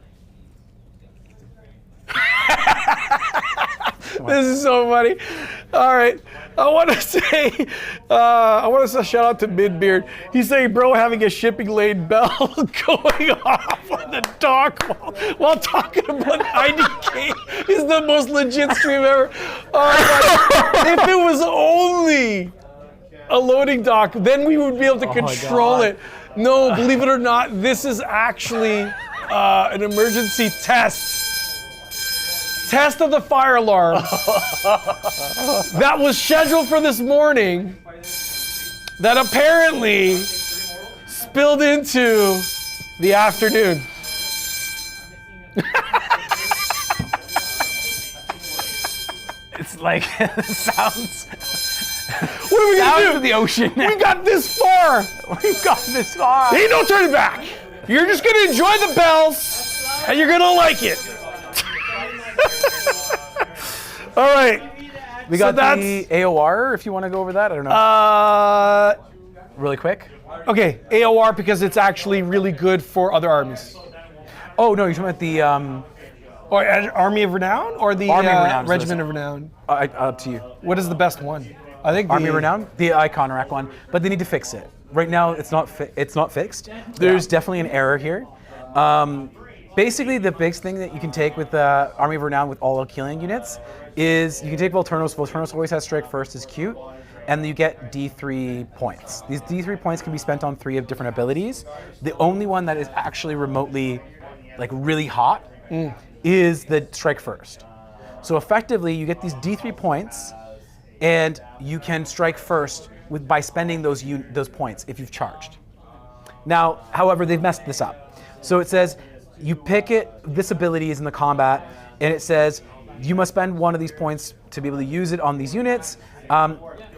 This is so funny. All right, I want to say shout out to Midbeard. He's saying, bro, having a shipping lane bell going off on the dock while talking about IDK is the most legit stream ever. If it was only a loading dock, then we would be able to control it. No, believe it or not, this is actually an emergency test. Test of the fire alarm that was scheduled for this morning that apparently spilled into the afternoon. It's like, it sounds What are we Down gonna to do? the ocean. We got this far. We've got this far. Ain't no turning back. You're just gonna enjoy the bells, and you're gonna like it. All right. We got the AOR, if you want to go over that. I don't know. Really quick. Okay, AOR because it's actually really good for other armies. Oh, no, you're talking about the... Or Army of Renown or the Army of Renown, Regiment of Renown? up to you. What is the best one? I think Army of Renown, the Icon Rack one, but they need to fix it. Right now, it's not fixed. There's definitely an error here. Basically, the biggest thing that you can take with Army of Renown with all Achillean units is you can take Volturnos. Volturnos always has strike first, is cute, and you get D3 points. These D3 points can be spent on 3 of different abilities. The only one that is actually remotely, like really hot, is the strike first. So effectively, you get these D3 points, and you can strike first by spending those points if you've charged. Now, however, they've messed this up. So it says you pick this ability is in the combat, and it says you must spend one of these points to be able to use it on these units.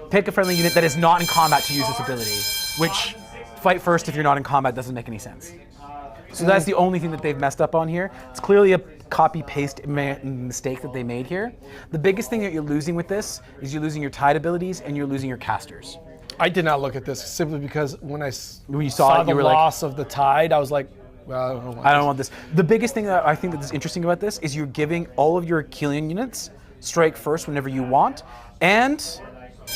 Pick a friendly unit that is not in combat to use this ability, which fight first if you're not in combat doesn't make any sense. So that's the only thing that they've messed up on here. It's clearly a copy-paste mistake that they made here. The biggest thing that you're losing with this is you're losing your tide abilities and you're losing your casters. I did not look at this simply because when you saw it, the you were like, loss of the tide, I was like, well, I don't want this. The biggest thing that I think that is interesting about this is you're giving all of your Achillean units strike first whenever you want, and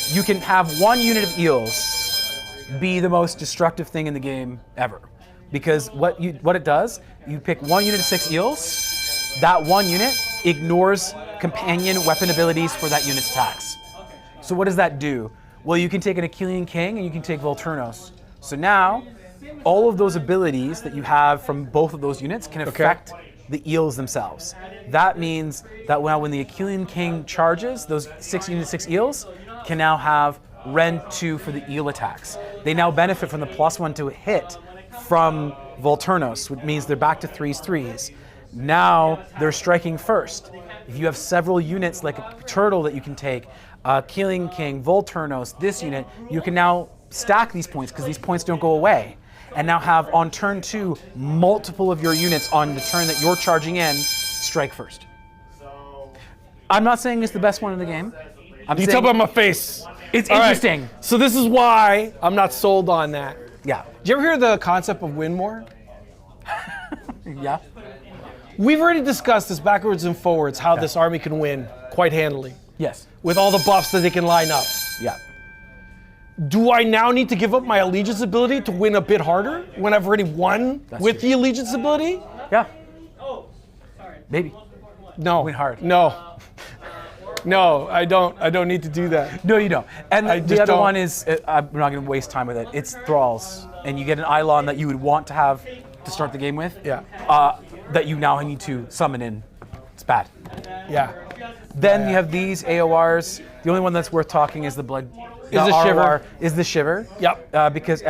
you can have one unit of eels be the most destructive thing in the game ever. Because what it does, you pick one unit of 6 eels, that one unit ignores companion weapon abilities for that unit's attacks. So what does that do? Well, you can take an Achillean King and you can take Volturnos. So now, all of those abilities that you have from both of those units can affect the eels themselves. That means that when the Achillean King charges, those 6 units, 6 eels can now have Rend 2 for the eel attacks. They now benefit from the +1 to hit from Volturnos, which means they're back to 3s. Now they're striking first. If you have several units like a turtle that you can take, Achillean King, Volturnos, this unit, you can now stack these points because these points don't go away. And now have on turn 2 multiple of your units on the turn that you're charging in strike first. I'm not saying it's the best one in the game. You tell by my face. It's All interesting. Right. So this is why I'm not sold on that. Yeah. Did you ever hear the concept of win more? Yeah. We've already discussed this backwards and forwards, how this army can win quite handily. Yes. With all the buffs that they can line up. Yeah. Do I now need to give up my allegiance ability to win a bit harder when I've already won with the allegiance ability? Yeah. Maybe. No. Win hard. No. No, I don't. I don't need to do that. No, you don't. And the other don't. one is, I'm not going to waste time with it. It's Thralls, and you get an Eidolon that you would want to have to start the game with. Yeah. That you now need to summon in. It's bad. Yeah. Then you have these AORs. The only one that's worth talking is the Blood. The Shiver. Is the Shiver. Yep. Because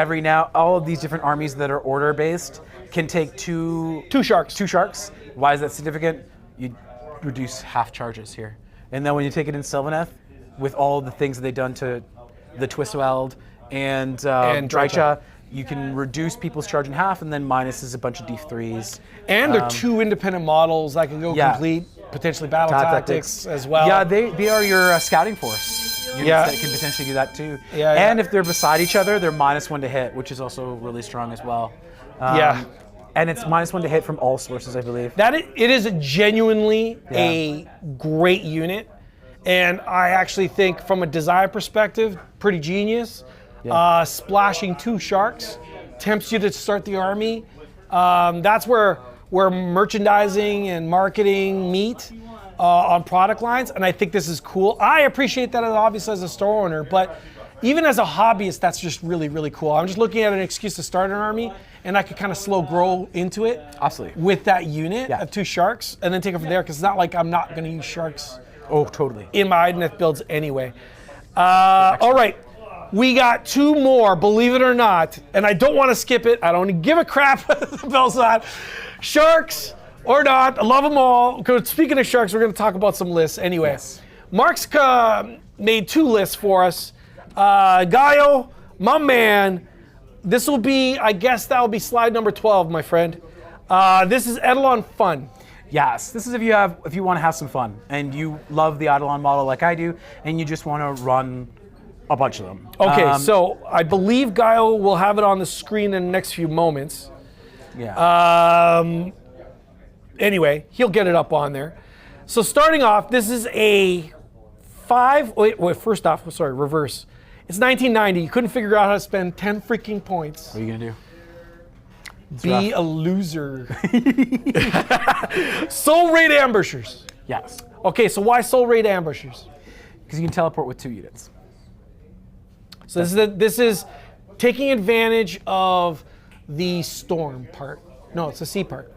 all of these different armies that are order-based can take two sharks. 2 sharks. Why is that significant? You reduce half charges here. And then when you take it in Sylvaneth, with all the things that they've done to the Twistweld and Drycha, you can reduce people's charge in half, and then minus is a bunch of D3s. And they're 2 independent models that can go complete, potentially battle tactics as well. Yeah, they are your scouting force. Units that can potentially do that too. And if they're beside each other, they're -1 to hit, which is also really strong as well. And it's -1 to hit from all sources, I believe. It is genuinely a great unit, and I actually think from a design perspective, pretty genius. Splashing 2 sharks tempts you to start the army. That's where merchandising and marketing meet on product lines, and I think this is cool. I appreciate that obviously as a store owner, but even as a hobbyist, that's just really, really cool. I'm just looking at an excuse to start an army, and I could kind of slow grow into it. Absolutely. With that unit of 2 sharks, and then take it from there, because it's not like I'm not going to use sharks. Oh, totally. In my Idoneth builds anyway. All right, we got 2 more, believe it or not, and I don't want to skip it. I don't give a crap what the bell's on. Sharks or not, I love them all. Speaking of sharks, we're going to talk about some lists anyway. Yes. Mark's made 2 lists for us. Gaio, my man, this will be, I guess that'll be slide number 12, my friend. This is Edelot Fun. Yes, this is if you want to have some fun and you love the Edelot model like I do, and you just want to run a bunch of them. Okay, so I believe Gaio will have it on the screen in the next few moments. Yeah. Anyway, he'll get it up on there. So starting off, this is a first off, sorry, reverse. It's 1990. You couldn't figure out how to spend 10 freaking points. What are you gonna do? Be a loser. Soul Raid Ambushers. Yes. Okay, so why Soul Raid Ambushers? Because you can teleport with 2 units. So this is taking advantage of the storm part. No, it's the sea part.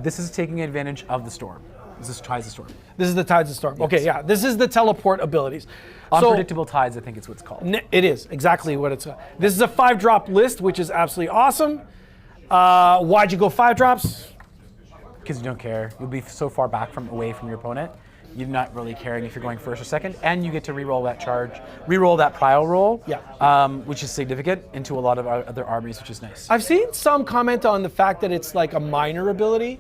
This is taking advantage of the storm. This is Tides of Storm. This is the Tides of Storm. Okay, yeah. This is the teleport abilities. Unpredictable Tides, I think it's what it's called. It is exactly what it's. This is a 5-drop list, which is absolutely awesome. Why'd you go 5 drops? Because you don't care. You'll be so far back away from your opponent. You're not really caring if you're going first or second, and you get to re-roll that charge, re-roll that prio roll, which is significant into a lot of other armies, which is nice. I've seen some comment on the fact that it's like a minor ability,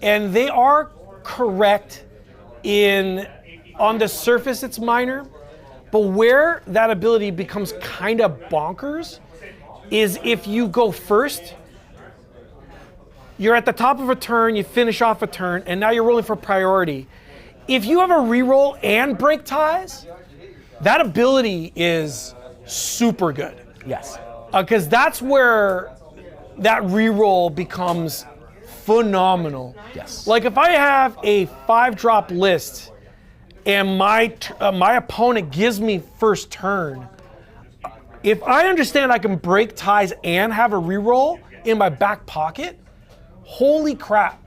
and they are correct on the surface it's minor, but where that ability becomes kind of bonkers is if you go first, you're at the top of a turn, you finish off a turn, and now you're rolling for priority. If you have a reroll and break ties, that ability is super good. Yes. Because that's where that reroll becomes phenomenal. Yes. Like if I have a 5-drop list and my opponent gives me first turn, if I understand I can break ties and have a reroll in my back pocket, holy crap.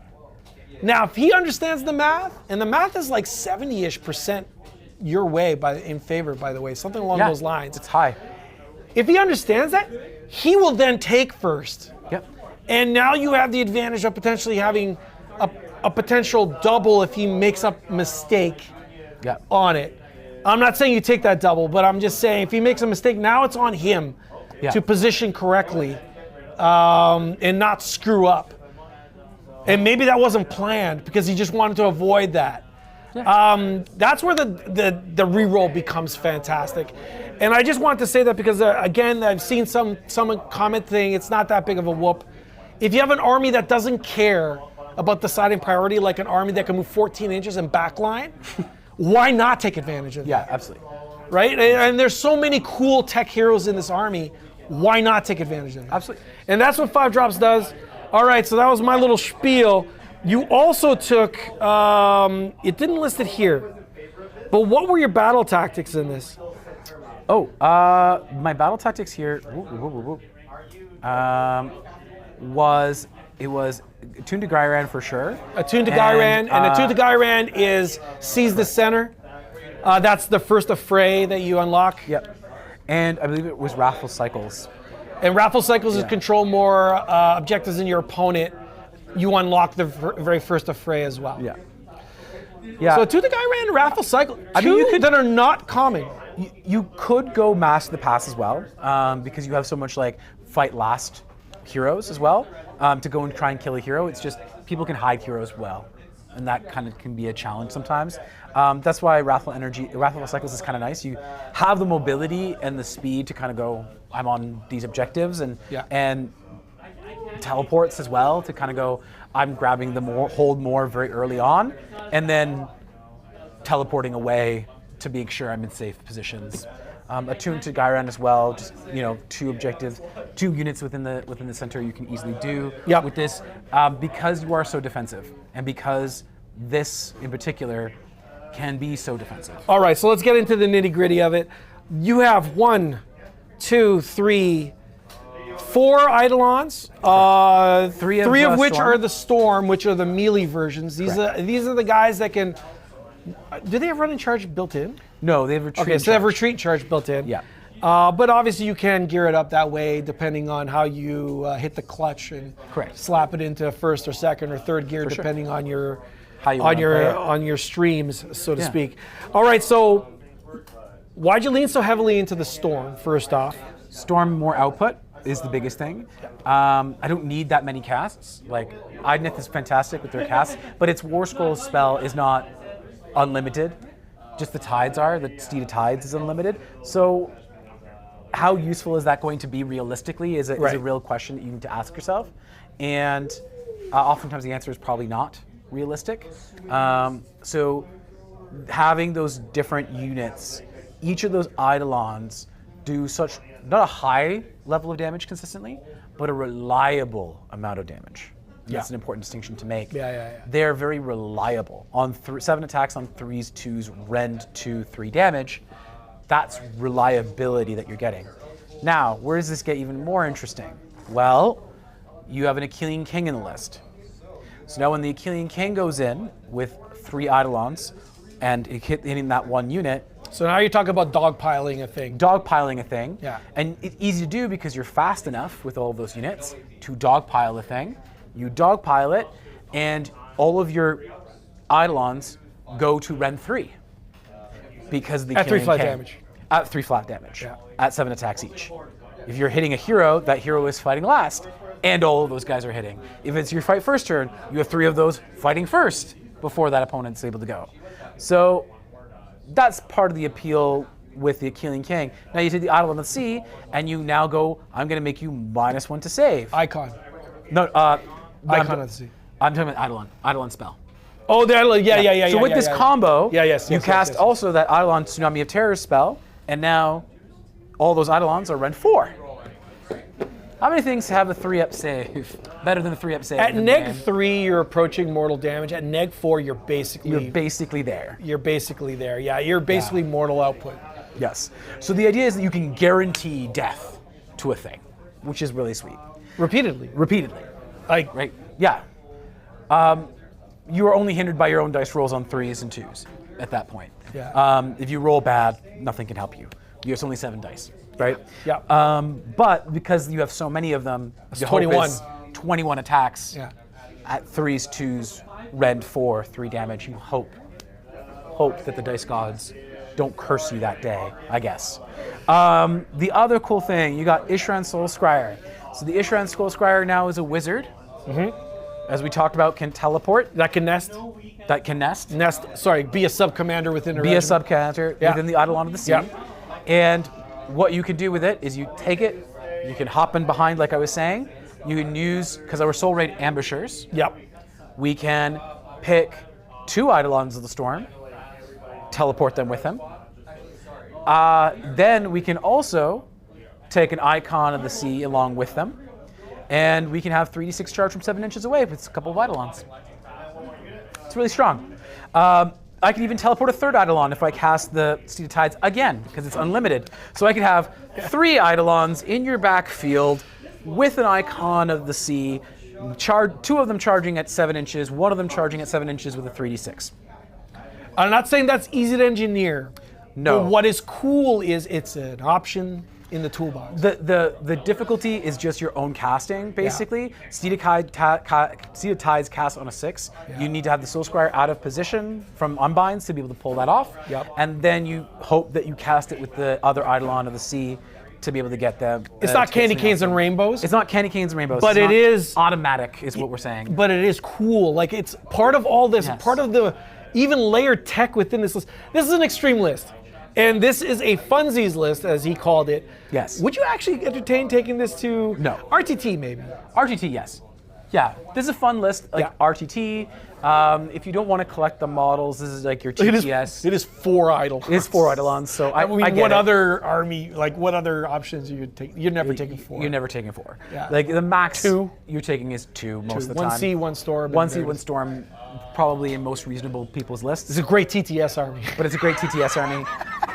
Now, if he understands the math, and the math is like 70-ish% your way in favor, by the way, something along those lines. It's high. If he understands that, he will then take first. Yep. And now you have the advantage of potentially having a potential double if he makes a mistake on it. I'm not saying you take that double, but I'm just saying if he makes a mistake, now it's on him to position correctly and not screw up. And maybe that wasn't planned because he just wanted to avoid that. Yeah. That's where the reroll becomes fantastic. And I just wanted to say that because, again, I've seen someone comment saying it's not that big of a whoop. If you have an army that doesn't care about deciding priority, like an army that can move 14 inches and backline, why not take advantage of that? Yeah, absolutely. Right? And there's so many cool tech heroes in this army. Why not take advantage of it? Absolutely. And that's what 5 drops does. All right, so that was my little spiel. You also took, it didn't list it here, but what were your battle tactics in this? Oh, my battle tactics here was Attuned to Gairan for sure. Attuned to Gairan, and Attuned to Gairan is Seize the Center. That's the first affray that you unlock. Yep. And I believe it was Wrathful Cycles. And Wrathful Cycles is control more objectives than your opponent. You unlock the very first affray as well. Yeah. So Attuned to Gairan and Wrathful Cycle, two that are not common. You could go Master the Pass as well, because you have so much like fight last heroes as well, to go and try and kill a hero. It's just people can hide heroes well, and that kind of can be a challenge sometimes. That's why Wrathful Cycles is kind of nice. You have the mobility and the speed to kind of go, I'm on these objectives, and teleports as well to kind of go, I'm grabbing the hold more very early on, and then teleporting away to make sure I'm in safe positions. Attuned to Gairan as well, just 2 objectives, 2 units within the center you can easily do with this, because you are so defensive, and because this in particular can be so defensive. All right, so let's get into the nitty-gritty of it. You have 1, 2, 3, 4 Eidolons, 3 of which are the Storm, which are the melee versions. These are the guys that can. Do they have running charge built in? No, they have retreat. Okay, so they have retreat charge built in. Yeah. But obviously you can gear it up that way depending on how you hit the clutch and slap it into first or second or third gear, depending on your streams, so to speak. All right, so Why'd you lean so heavily into the Storm, first off? Storm more output is the biggest thing. I don't need that many casts. Like, Idoneth is fantastic with their casts, but its War Scroll spell is not unlimited. Just the Tides are. The Steed of Tides is unlimited. So how useful is that going to be realistically is a real question that you need to ask yourself. And oftentimes the answer is probably not realistic. So having those different units, each of those Eidolons do such, not a high level of damage consistently, but a reliable amount of damage. That's an important distinction to make. They're very reliable. On 7 attacks on 3s, 2s, rend 2, 3 damage, that's reliability that you're getting. Now, where does this get even more interesting? Well, you have an Achillean King in the list. So now when the Achillean King goes in with 3 Eidolons and hitting that one unit. So now you're talking about dogpiling a thing. Dogpiling a thing. Yeah. And it's easy to do because you're fast enough with all of those units to dogpile a thing. You dogpile it, and all of your Eidolons go to Rend 3. Because of the At 3 flat King. damage. At 3 flat damage. At 7 attacks each. If you're hitting a hero, that hero is fighting last, and all of those guys are hitting. If it's your fight first turn, you have 3 of those fighting first before that opponent's able to go. So that's part of the appeal with the Achillean King. Now you take the Eidolon of the Sea, and you now go, I'm going to make you -1 to save. Icon. No, Icon of the Sea. I'm talking about Eidolon. Eidolon spell. Oh, the Edelot. Yeah. So with this combo, you cast yes. also that Eidolon Tsunami of Terror spell, and now all those Eidolons are Rend 4. How many things have a 3-up save? Better than a 3-up save? At neg 3, you're approaching mortal damage. At neg 4, you're basically there. You're basically there. Yeah, you're basically mortal output. Yes. So the idea is that you can guarantee death to a thing, which is really sweet. Repeatedly. Like, right? Yeah. You are only hindered by your own dice rolls on 3s and 2s at that point. Yeah. If you roll bad, nothing can help you. It's only 7 dice, right? Yeah. But because you have so many of them, it's the 21. Hope is 21 attacks at 3s, 2s, Rend 4, 3 damage. You hope that the dice gods don't curse you that day, I guess. The other cool thing, you got Ishran Soul Scryer. So the Ishran Soul Scryer now is a wizard. As we talked about, can teleport. That can nest. Be a sub-commander within a Be a sub-commander within the Eidolon of the Sea. And what you can do with it is you take it, you can hop in behind like I was saying. You can use, because our Soul Raid ambushers, we can pick 2 Eidolons of the Storm, teleport them with him. Then we can also take an Icon of the Sea along with them. And we can have 3d6 charge from 7 inches away with a couple of Eidolons. It's really strong. I can even teleport a 3rd Eidolon if I cast the Steed of Tides again, because it's unlimited. So I could have 3 Eidolons in your backfield with an Icon of the Sea, 2 of them charging at 7 inches, 1 of them charging at 7 inches with a 3d6. I'm not saying that's easy to engineer. No. But what is cool is it's an option in the toolbox. The difficulty is just your own casting, basically. Steed of Tides cast on a 6. You need to have the Soul Scryer out of position from unbinds to be able to pull that off. And then you hope that you cast it with the other Eidolon of the Sea to be able to get them. It's not candy canes and rainbows. It's not candy canes and rainbows. But it is automatic, is what we're saying. But it is cool. Like, it's part of all this, part of the even layered tech within this list. This is an extreme list. And this is a funsies list, as he called it. Yes. Would you actually entertain taking this to RTT, maybe? RTT, yes. Yeah, this is a fun list, like RTT. If you don't want to collect the models, this is like your TTS. It is 4 Eidolons. It is 4 Eidolons, so I mean, what other army, like what other options you would take? You're never taking 4. You're never taking 4. Like the max 2 you're taking is 2 most of the time. 1 Sea, 1 Storm. 1 Sea, 1 Storm, probably in most reasonable people's lists. It's a great TTS army. But it's a great TTS army.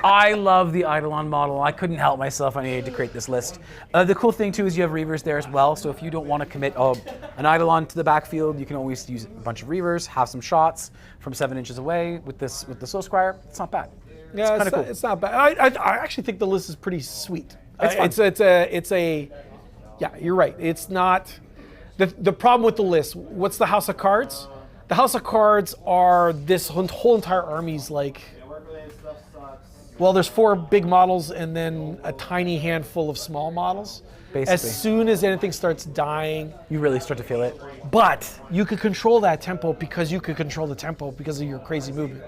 I love the Eidolon model. I couldn't help myself. I needed to create this list. The cool thing too is you have Reavers there as well. So if you don't want to commit an Eidolon to the backfield, you can always use a bunch of Reavers, have some shots from 7 inches away with the Soul Scryer. It's not bad. Yeah, it's kind of cool. It's not bad. I actually think the list is pretty sweet. It's fun. It's a yeah. You're right. It's not the problem with the list. What's the House of Cards? The House of Cards are this whole entire army's like Well, there's 4 big models and then a tiny handful of small models. Basically. As soon as anything starts dying, You really start to feel it. but you could control that tempo because you could control the tempo because of your crazy movement.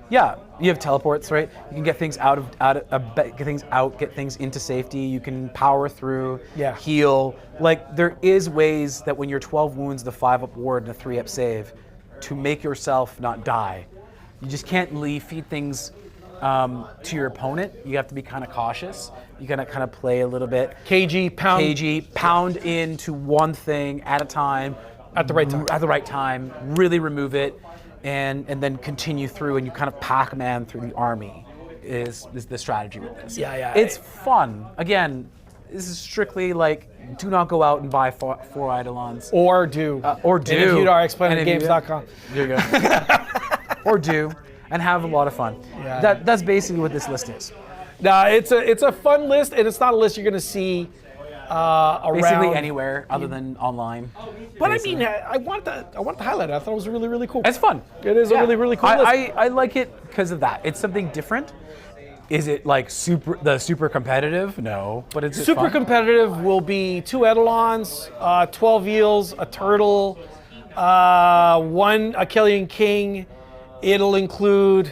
Yeah, you have teleports, right? You can get things get things out, get things into safety. You can power through, Yeah. heal. Like there is ways that when you're 12 wounds, the 5-up ward and a 3-up save, to make yourself not die. You just can't feed things to your opponent. You have to be kind of cautious. You gotta kind of play a little bit. KG, pound. Pound into one thing at a time. At the right time. At the right time. Really remove it. And then continue through, and you kind of Pac-Man through the army is the strategy with this. Yeah. It's fun. Again, this is strictly like, do not go out and buy 4 Eidolons. Or do. Or do. And if you are, explaingames.com. There you go. Or do, and have a lot of fun. Yeah. That's basically what this list is. Nah, it's a fun list, and it's not a list you're going to see around. Basically anywhere other than online. But basically. I mean, I want to highlight it. I thought it was really, really cool. It's fun. It is a really, really cool list. I like it because of that. It's something different. Is it like super competitive? No, but it's super fun. competitive. Will be 2 Edelons, 12 eels, a turtle, 1 Achillean king. It'll include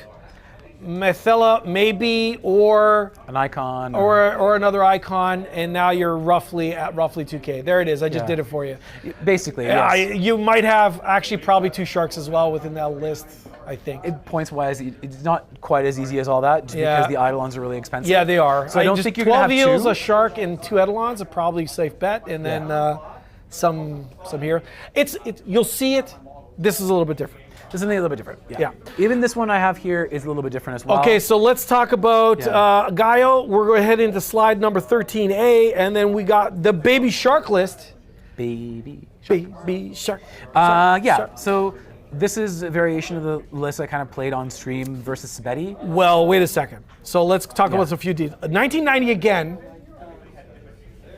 Methella, maybe, or an icon, or another icon, and now you're roughly at 2K. There it is. I just did it for you. Basically, yes. You might have actually probably 2 sharks as well within that list, I think. Points wise, it's not quite as easy as all that, just because the Eidolons are really expensive. Yeah, they are. So I don't think you're gonna have 12 eels, 2. a shark, and 2 Edelons are probably a safe bet, and then some here. It's you'll see it. This is a little bit different. This is something a little bit different. Yeah. Even this one I have here is a little bit different as well. Okay, so let's talk about Gaio. We're going to head into slide number 13A, and then we got the baby shark list. Baby shark. Shark. So this is a variation of the list I kind of played on stream versus Sabeti. Well, wait a second. So let's talk about a few details. 1990 again.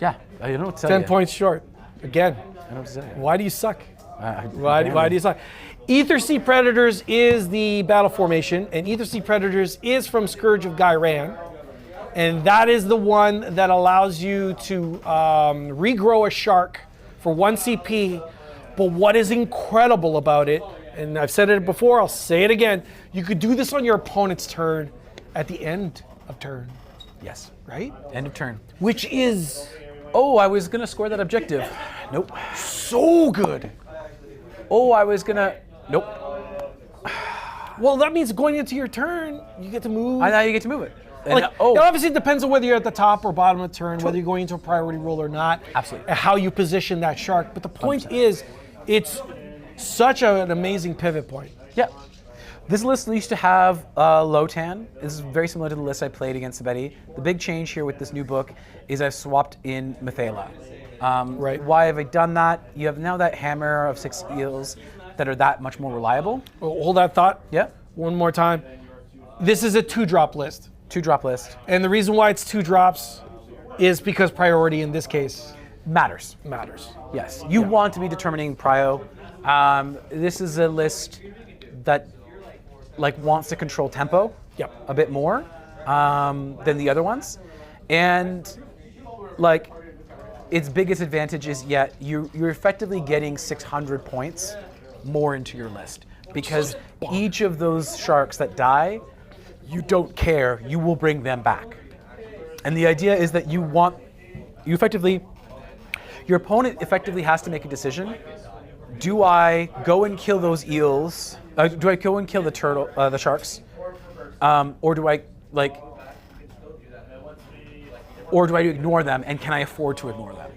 Yeah, I don't know what to tell you. 10 points short. Again. I don't know what to tell you. Why do you suck? Why do you suck? Ether Sea Predators is the battle formation, and Ether Sea Predators is from Scourge of Gairan. And that is the one that allows you to regrow a shark for 1 CP. But what is incredible about it, and I've said it before, I'll say it again, you could do this on your opponent's turn at the end of turn. Yes. Right? End of turn. Which is... Oh, I was going to score that objective. Nope. So good. Oh, I was going to... Nope. Well, that means going into your turn, you get to move. Now you get to move it. It obviously depends on whether you're at the top or bottom of the turn, whether you're going into a priority roll or not. Absolutely. And how you position that shark. But the point is, it's such an amazing pivot point. Yeah. This list used to have Lotan. This is very similar to the list I played against Sabeti. The big change here with this new book is I've swapped in Methella. Right. Why have I done that? You have now that hammer of 6 eels that are that much more reliable. Hold that thought. Yeah. One more time. This is a 2-drop list. 2-drop list. And the reason why it's 2 drops is because priority in this case matters. Yes. You want to be determining prio. This is a list that wants to control tempo a bit more than the other ones. And its biggest advantage is you're effectively getting 600 points more into your list, because each of those sharks that die, you don't care, you will bring them back. And the idea is that your opponent effectively has to make a decision. Do I go and kill those eels? Do I go and kill the sharks? Or do I ignore them, and can I afford to ignore them?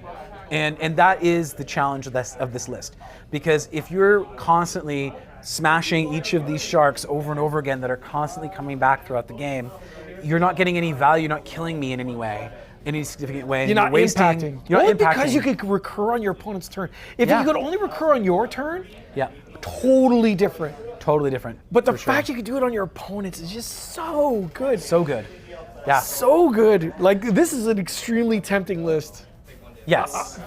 And that is the challenge of this list. Because if you're constantly smashing each of these sharks over and over again that are constantly coming back throughout the game, you're not getting any value, you're not killing me in any way, in any significant way. You're not impacting. You're not impacting. Because you could recur on your opponent's turn. If you could only recur on your turn, totally different. Totally different. But the fact you could do it on your opponent's is just so good. So good. Yeah. So good. This is an extremely tempting list. Yes.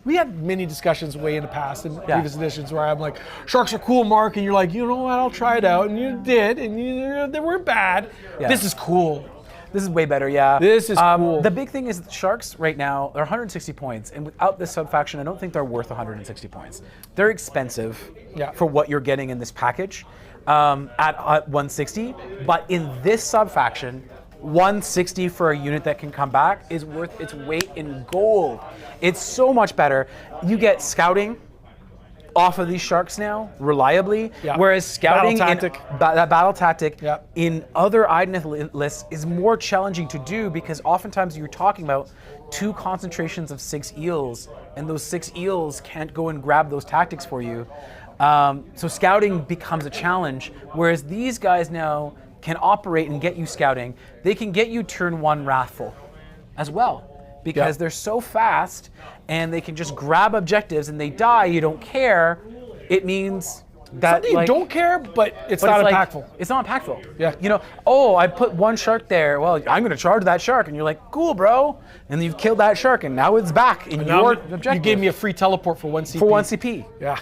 we had many discussions way in the past in previous editions where I'm like, sharks are cool, Mark, and you're like, you know what, I'll try it out, and you did, and they weren't bad. Yeah. This is cool. This is way better, yeah. This is cool. The big thing is that sharks right now are 160 points, and without this subfaction, I don't think they're worth 160 points. They're expensive for what you're getting in this package at 160, but in this subfaction, 160 for a unit that can come back is worth its weight in gold. It's so much better. You get scouting off of these sharks now, reliably, whereas scouting that battle tactic in other Idoneth lists is more challenging to do because oftentimes you're talking about 2 concentrations of 6 eels, and those 6 eels can't go and grab those tactics for you. So scouting becomes a challenge, whereas these guys now can operate and get you scouting. They can get you turn 1 Wrathful as well, because they're so fast and they can just grab objectives and they die, you don't care. It means that you don't care, but it's not impactful. It's not impactful. Yeah. You know, oh, I put 1 shark there. Well, I'm going to charge that shark. And you're like, cool, bro. And you've killed that shark and now it's back in your objective. You gave me a free teleport for 1 CP. For 1 CP. Yeah.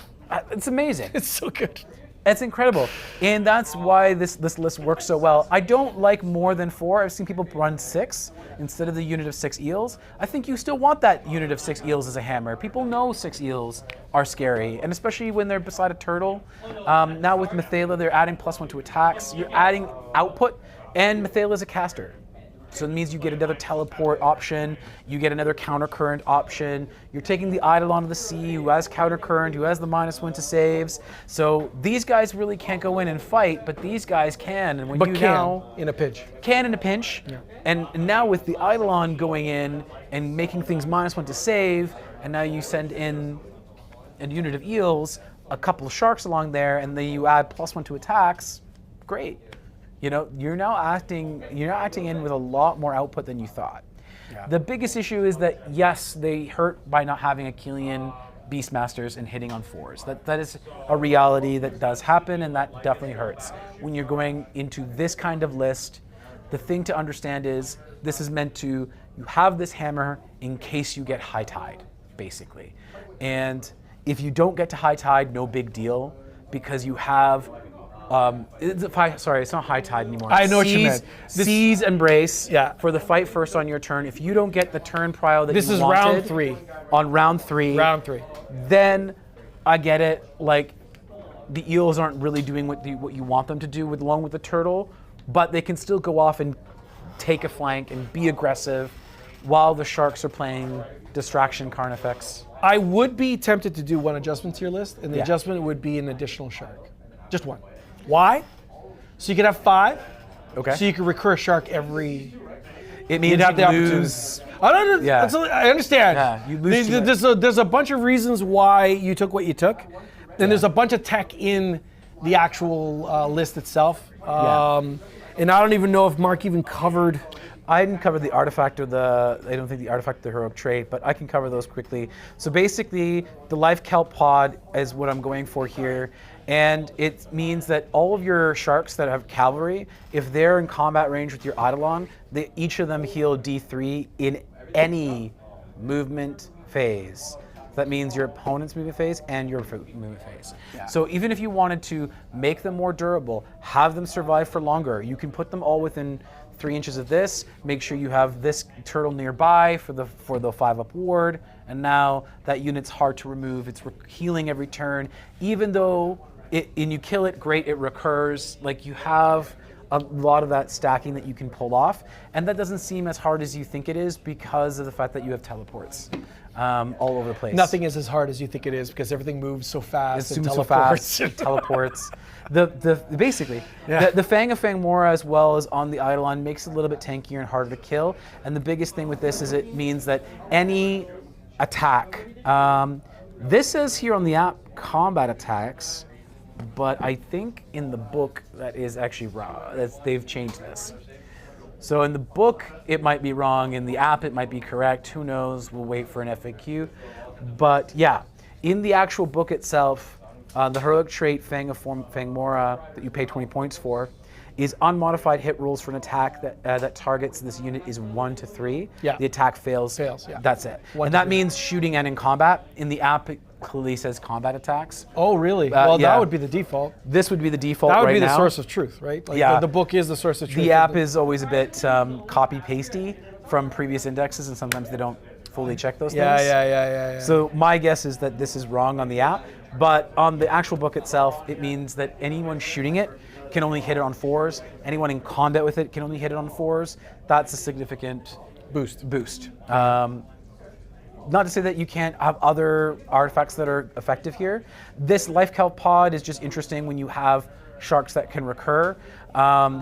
It's amazing. It's so good. It's incredible. And that's why this list works so well. I don't like more than 4. I've seen people run 6 instead of the unit of 6 eels. I think you still want that unit of 6 eels as a hammer. People know 6 eels are scary, and especially when they're beside a turtle. Now with Methala, they're adding +1 to attacks. You're adding output, and Methala is a caster. So it means you get another teleport option, you get another countercurrent option. You're taking the Edelot of the sea, who has countercurrent, who has the -1 to saves. So these guys really can't go in and fight, but these guys can. And when in a pinch. Can in a pinch. Yeah. And now with the Edelot going in and making things -1 to save, and now you send in a unit of eels, a couple of sharks along there, and then you add +1 to attacks, great. You know, you're now acting in with a lot more output than you thought. Yeah. The biggest issue is that, yes, they hurt by not having Achillean Beastmasters and hitting on 4s. That is a reality that does happen, and that definitely hurts. When you're going into this kind of list, the thing to understand is this is meant to, you have this hammer in case you get high tide, basically. And if you don't get to high tide, no big deal, because you have it's not high tide anymore. I know what you meant. Seize Embrace for the fight first on your turn. If you don't get the turn prio that you wanted. This is round 3. On round 3. Round 3. Then I get it. Like, the eels aren't really doing what you want them to do along with the turtle, but they can still go off and take a flank and be aggressive while the sharks are playing distraction Carnifex. I would be tempted to do 1 adjustment to your list, and the adjustment would be an additional shark. Just 1. Why? So you could have 5. Okay. So you could recur a shark every. It means have you the lose. I don't know. I understand. Yeah, you lose. There's a bunch of reasons why you took what you took, and there's a bunch of tech in the actual list itself. And I don't even know if Mark even covered. I didn't cover the artifact or I don't think the artifact or the heroic trait, but I can cover those quickly. So basically, the life kelp pod is what I'm going for here. And it means that all of your sharks that have cavalry, if they're in combat range with your Edelot, each of them heal D3 in any movement phase. That means your opponent's movement phase and your movement phase. Yeah. So even if you wanted to make them more durable, have them survive for longer, you can put them all within 3 inches of this, make sure you have this turtle nearby for the 5-up ward, and now that unit's hard to remove, it's healing every turn. Even though you kill it, great, it recurs. Like, you have a lot of that stacking that you can pull off, and that doesn't seem as hard as you think it is because of the fact that you have teleports all over the place. Nothing is as hard as you think it is because everything moves so fast. It moves so fast. Teleports. Basically, the Fang of Fangmora as well as on the Eidolon makes it a little bit tankier and harder to kill. And the biggest thing with this is it means that any attack, this says here on the app combat attacks, but I think in the book that is actually wrong. They've changed this. So in the book, it might be wrong. In the app, it might be correct. Who knows? We'll wait for an FAQ. But yeah, in the actual book itself, the heroic trait Fang of Fangmora that you pay 20 points for, is unmodified hit rolls for an attack that targets this unit is 1 to 3. Yeah. The attack fails. Yeah. That's it. 1 And to that 3. means shooting and in combat. In the app, it clearly says combat attacks. Oh, really? Well, yeah. that would be the default. This would be the default That would right be the now. source of truth, right? Like Yeah. the book is the source of truth. The app is always a bit copy-pasty from previous indexes, and sometimes they don't fully check those things. Yeah. So my guess is that this is wrong on the app, but on the actual book itself, it means that anyone shooting it can only hit it on 4s. Anyone in combat with it can only hit it on 4s. That's a significant boost. Not to say that you can't have other artifacts that are effective here. This life calc pod is just interesting when you have sharks that can recur.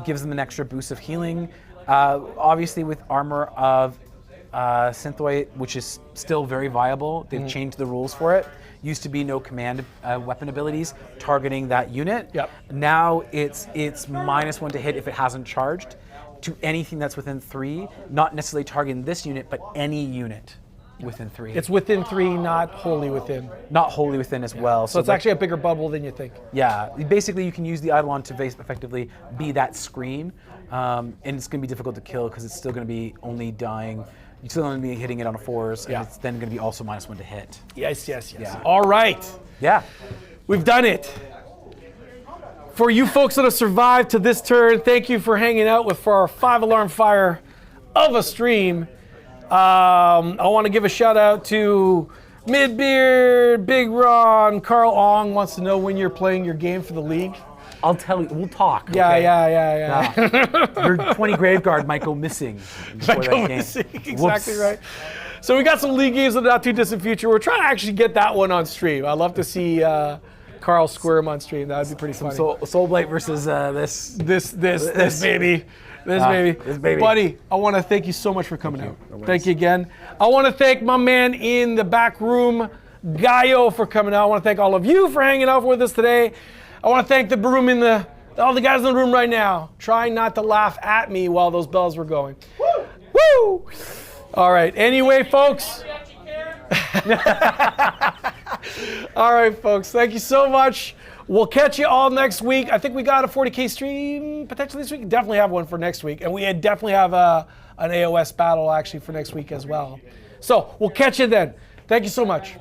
Gives them an extra boost of healing. Obviously with armor of Synthoid, which is still very viable. They've changed the rules for it. Used to be no command weapon abilities targeting that unit. Yep. Now it's -1 to hit if it hasn't charged to anything that's within 3, not necessarily targeting this unit, but any unit within 3. It's within 3, not wholly within. Not wholly within as well. So it's actually a bigger bubble than you think. Yeah, basically you can use the Edelot to effectively be that screen, and it's going to be difficult to kill because it's still going to be only dying. You're still going to be hitting it on 4s, and it's then going to be also -1 to hit. Yes. Yeah. All right. Yeah. We've done it. For you folks that have survived to this turn, thank you for hanging out for our 5-alarm fire of a stream. I want to give a shout out to Midbeard, Big Ron, Carl Ong wants to know when you're playing your game for the league. I'll tell you. We'll talk. Yeah. Yeah. Your 20 Graveguard might go missing before that game. Exactly Whoops. right. So we got some league games in the not too distant future. We're trying to actually get that one on stream. I'd love to see Carl squirm on stream. That would be pretty funny. Soulblight versus this. This baby. This baby. Buddy, I want to thank you so much for coming out. Thank you again. I want to thank my man in the back room, Gaio, for coming out. I want to thank all of you for hanging out with us today. I want to thank the room all the guys in the room right now, trying not to laugh at me while those bells were going. Woo! All right. Anyway, folks. All right, folks. Thank you so much. We'll catch you all next week. I think we got a 40K stream potentially this week. Definitely have one for next week. And we definitely have an AOS battle actually for next week as well. So we'll catch you then. Thank you so much.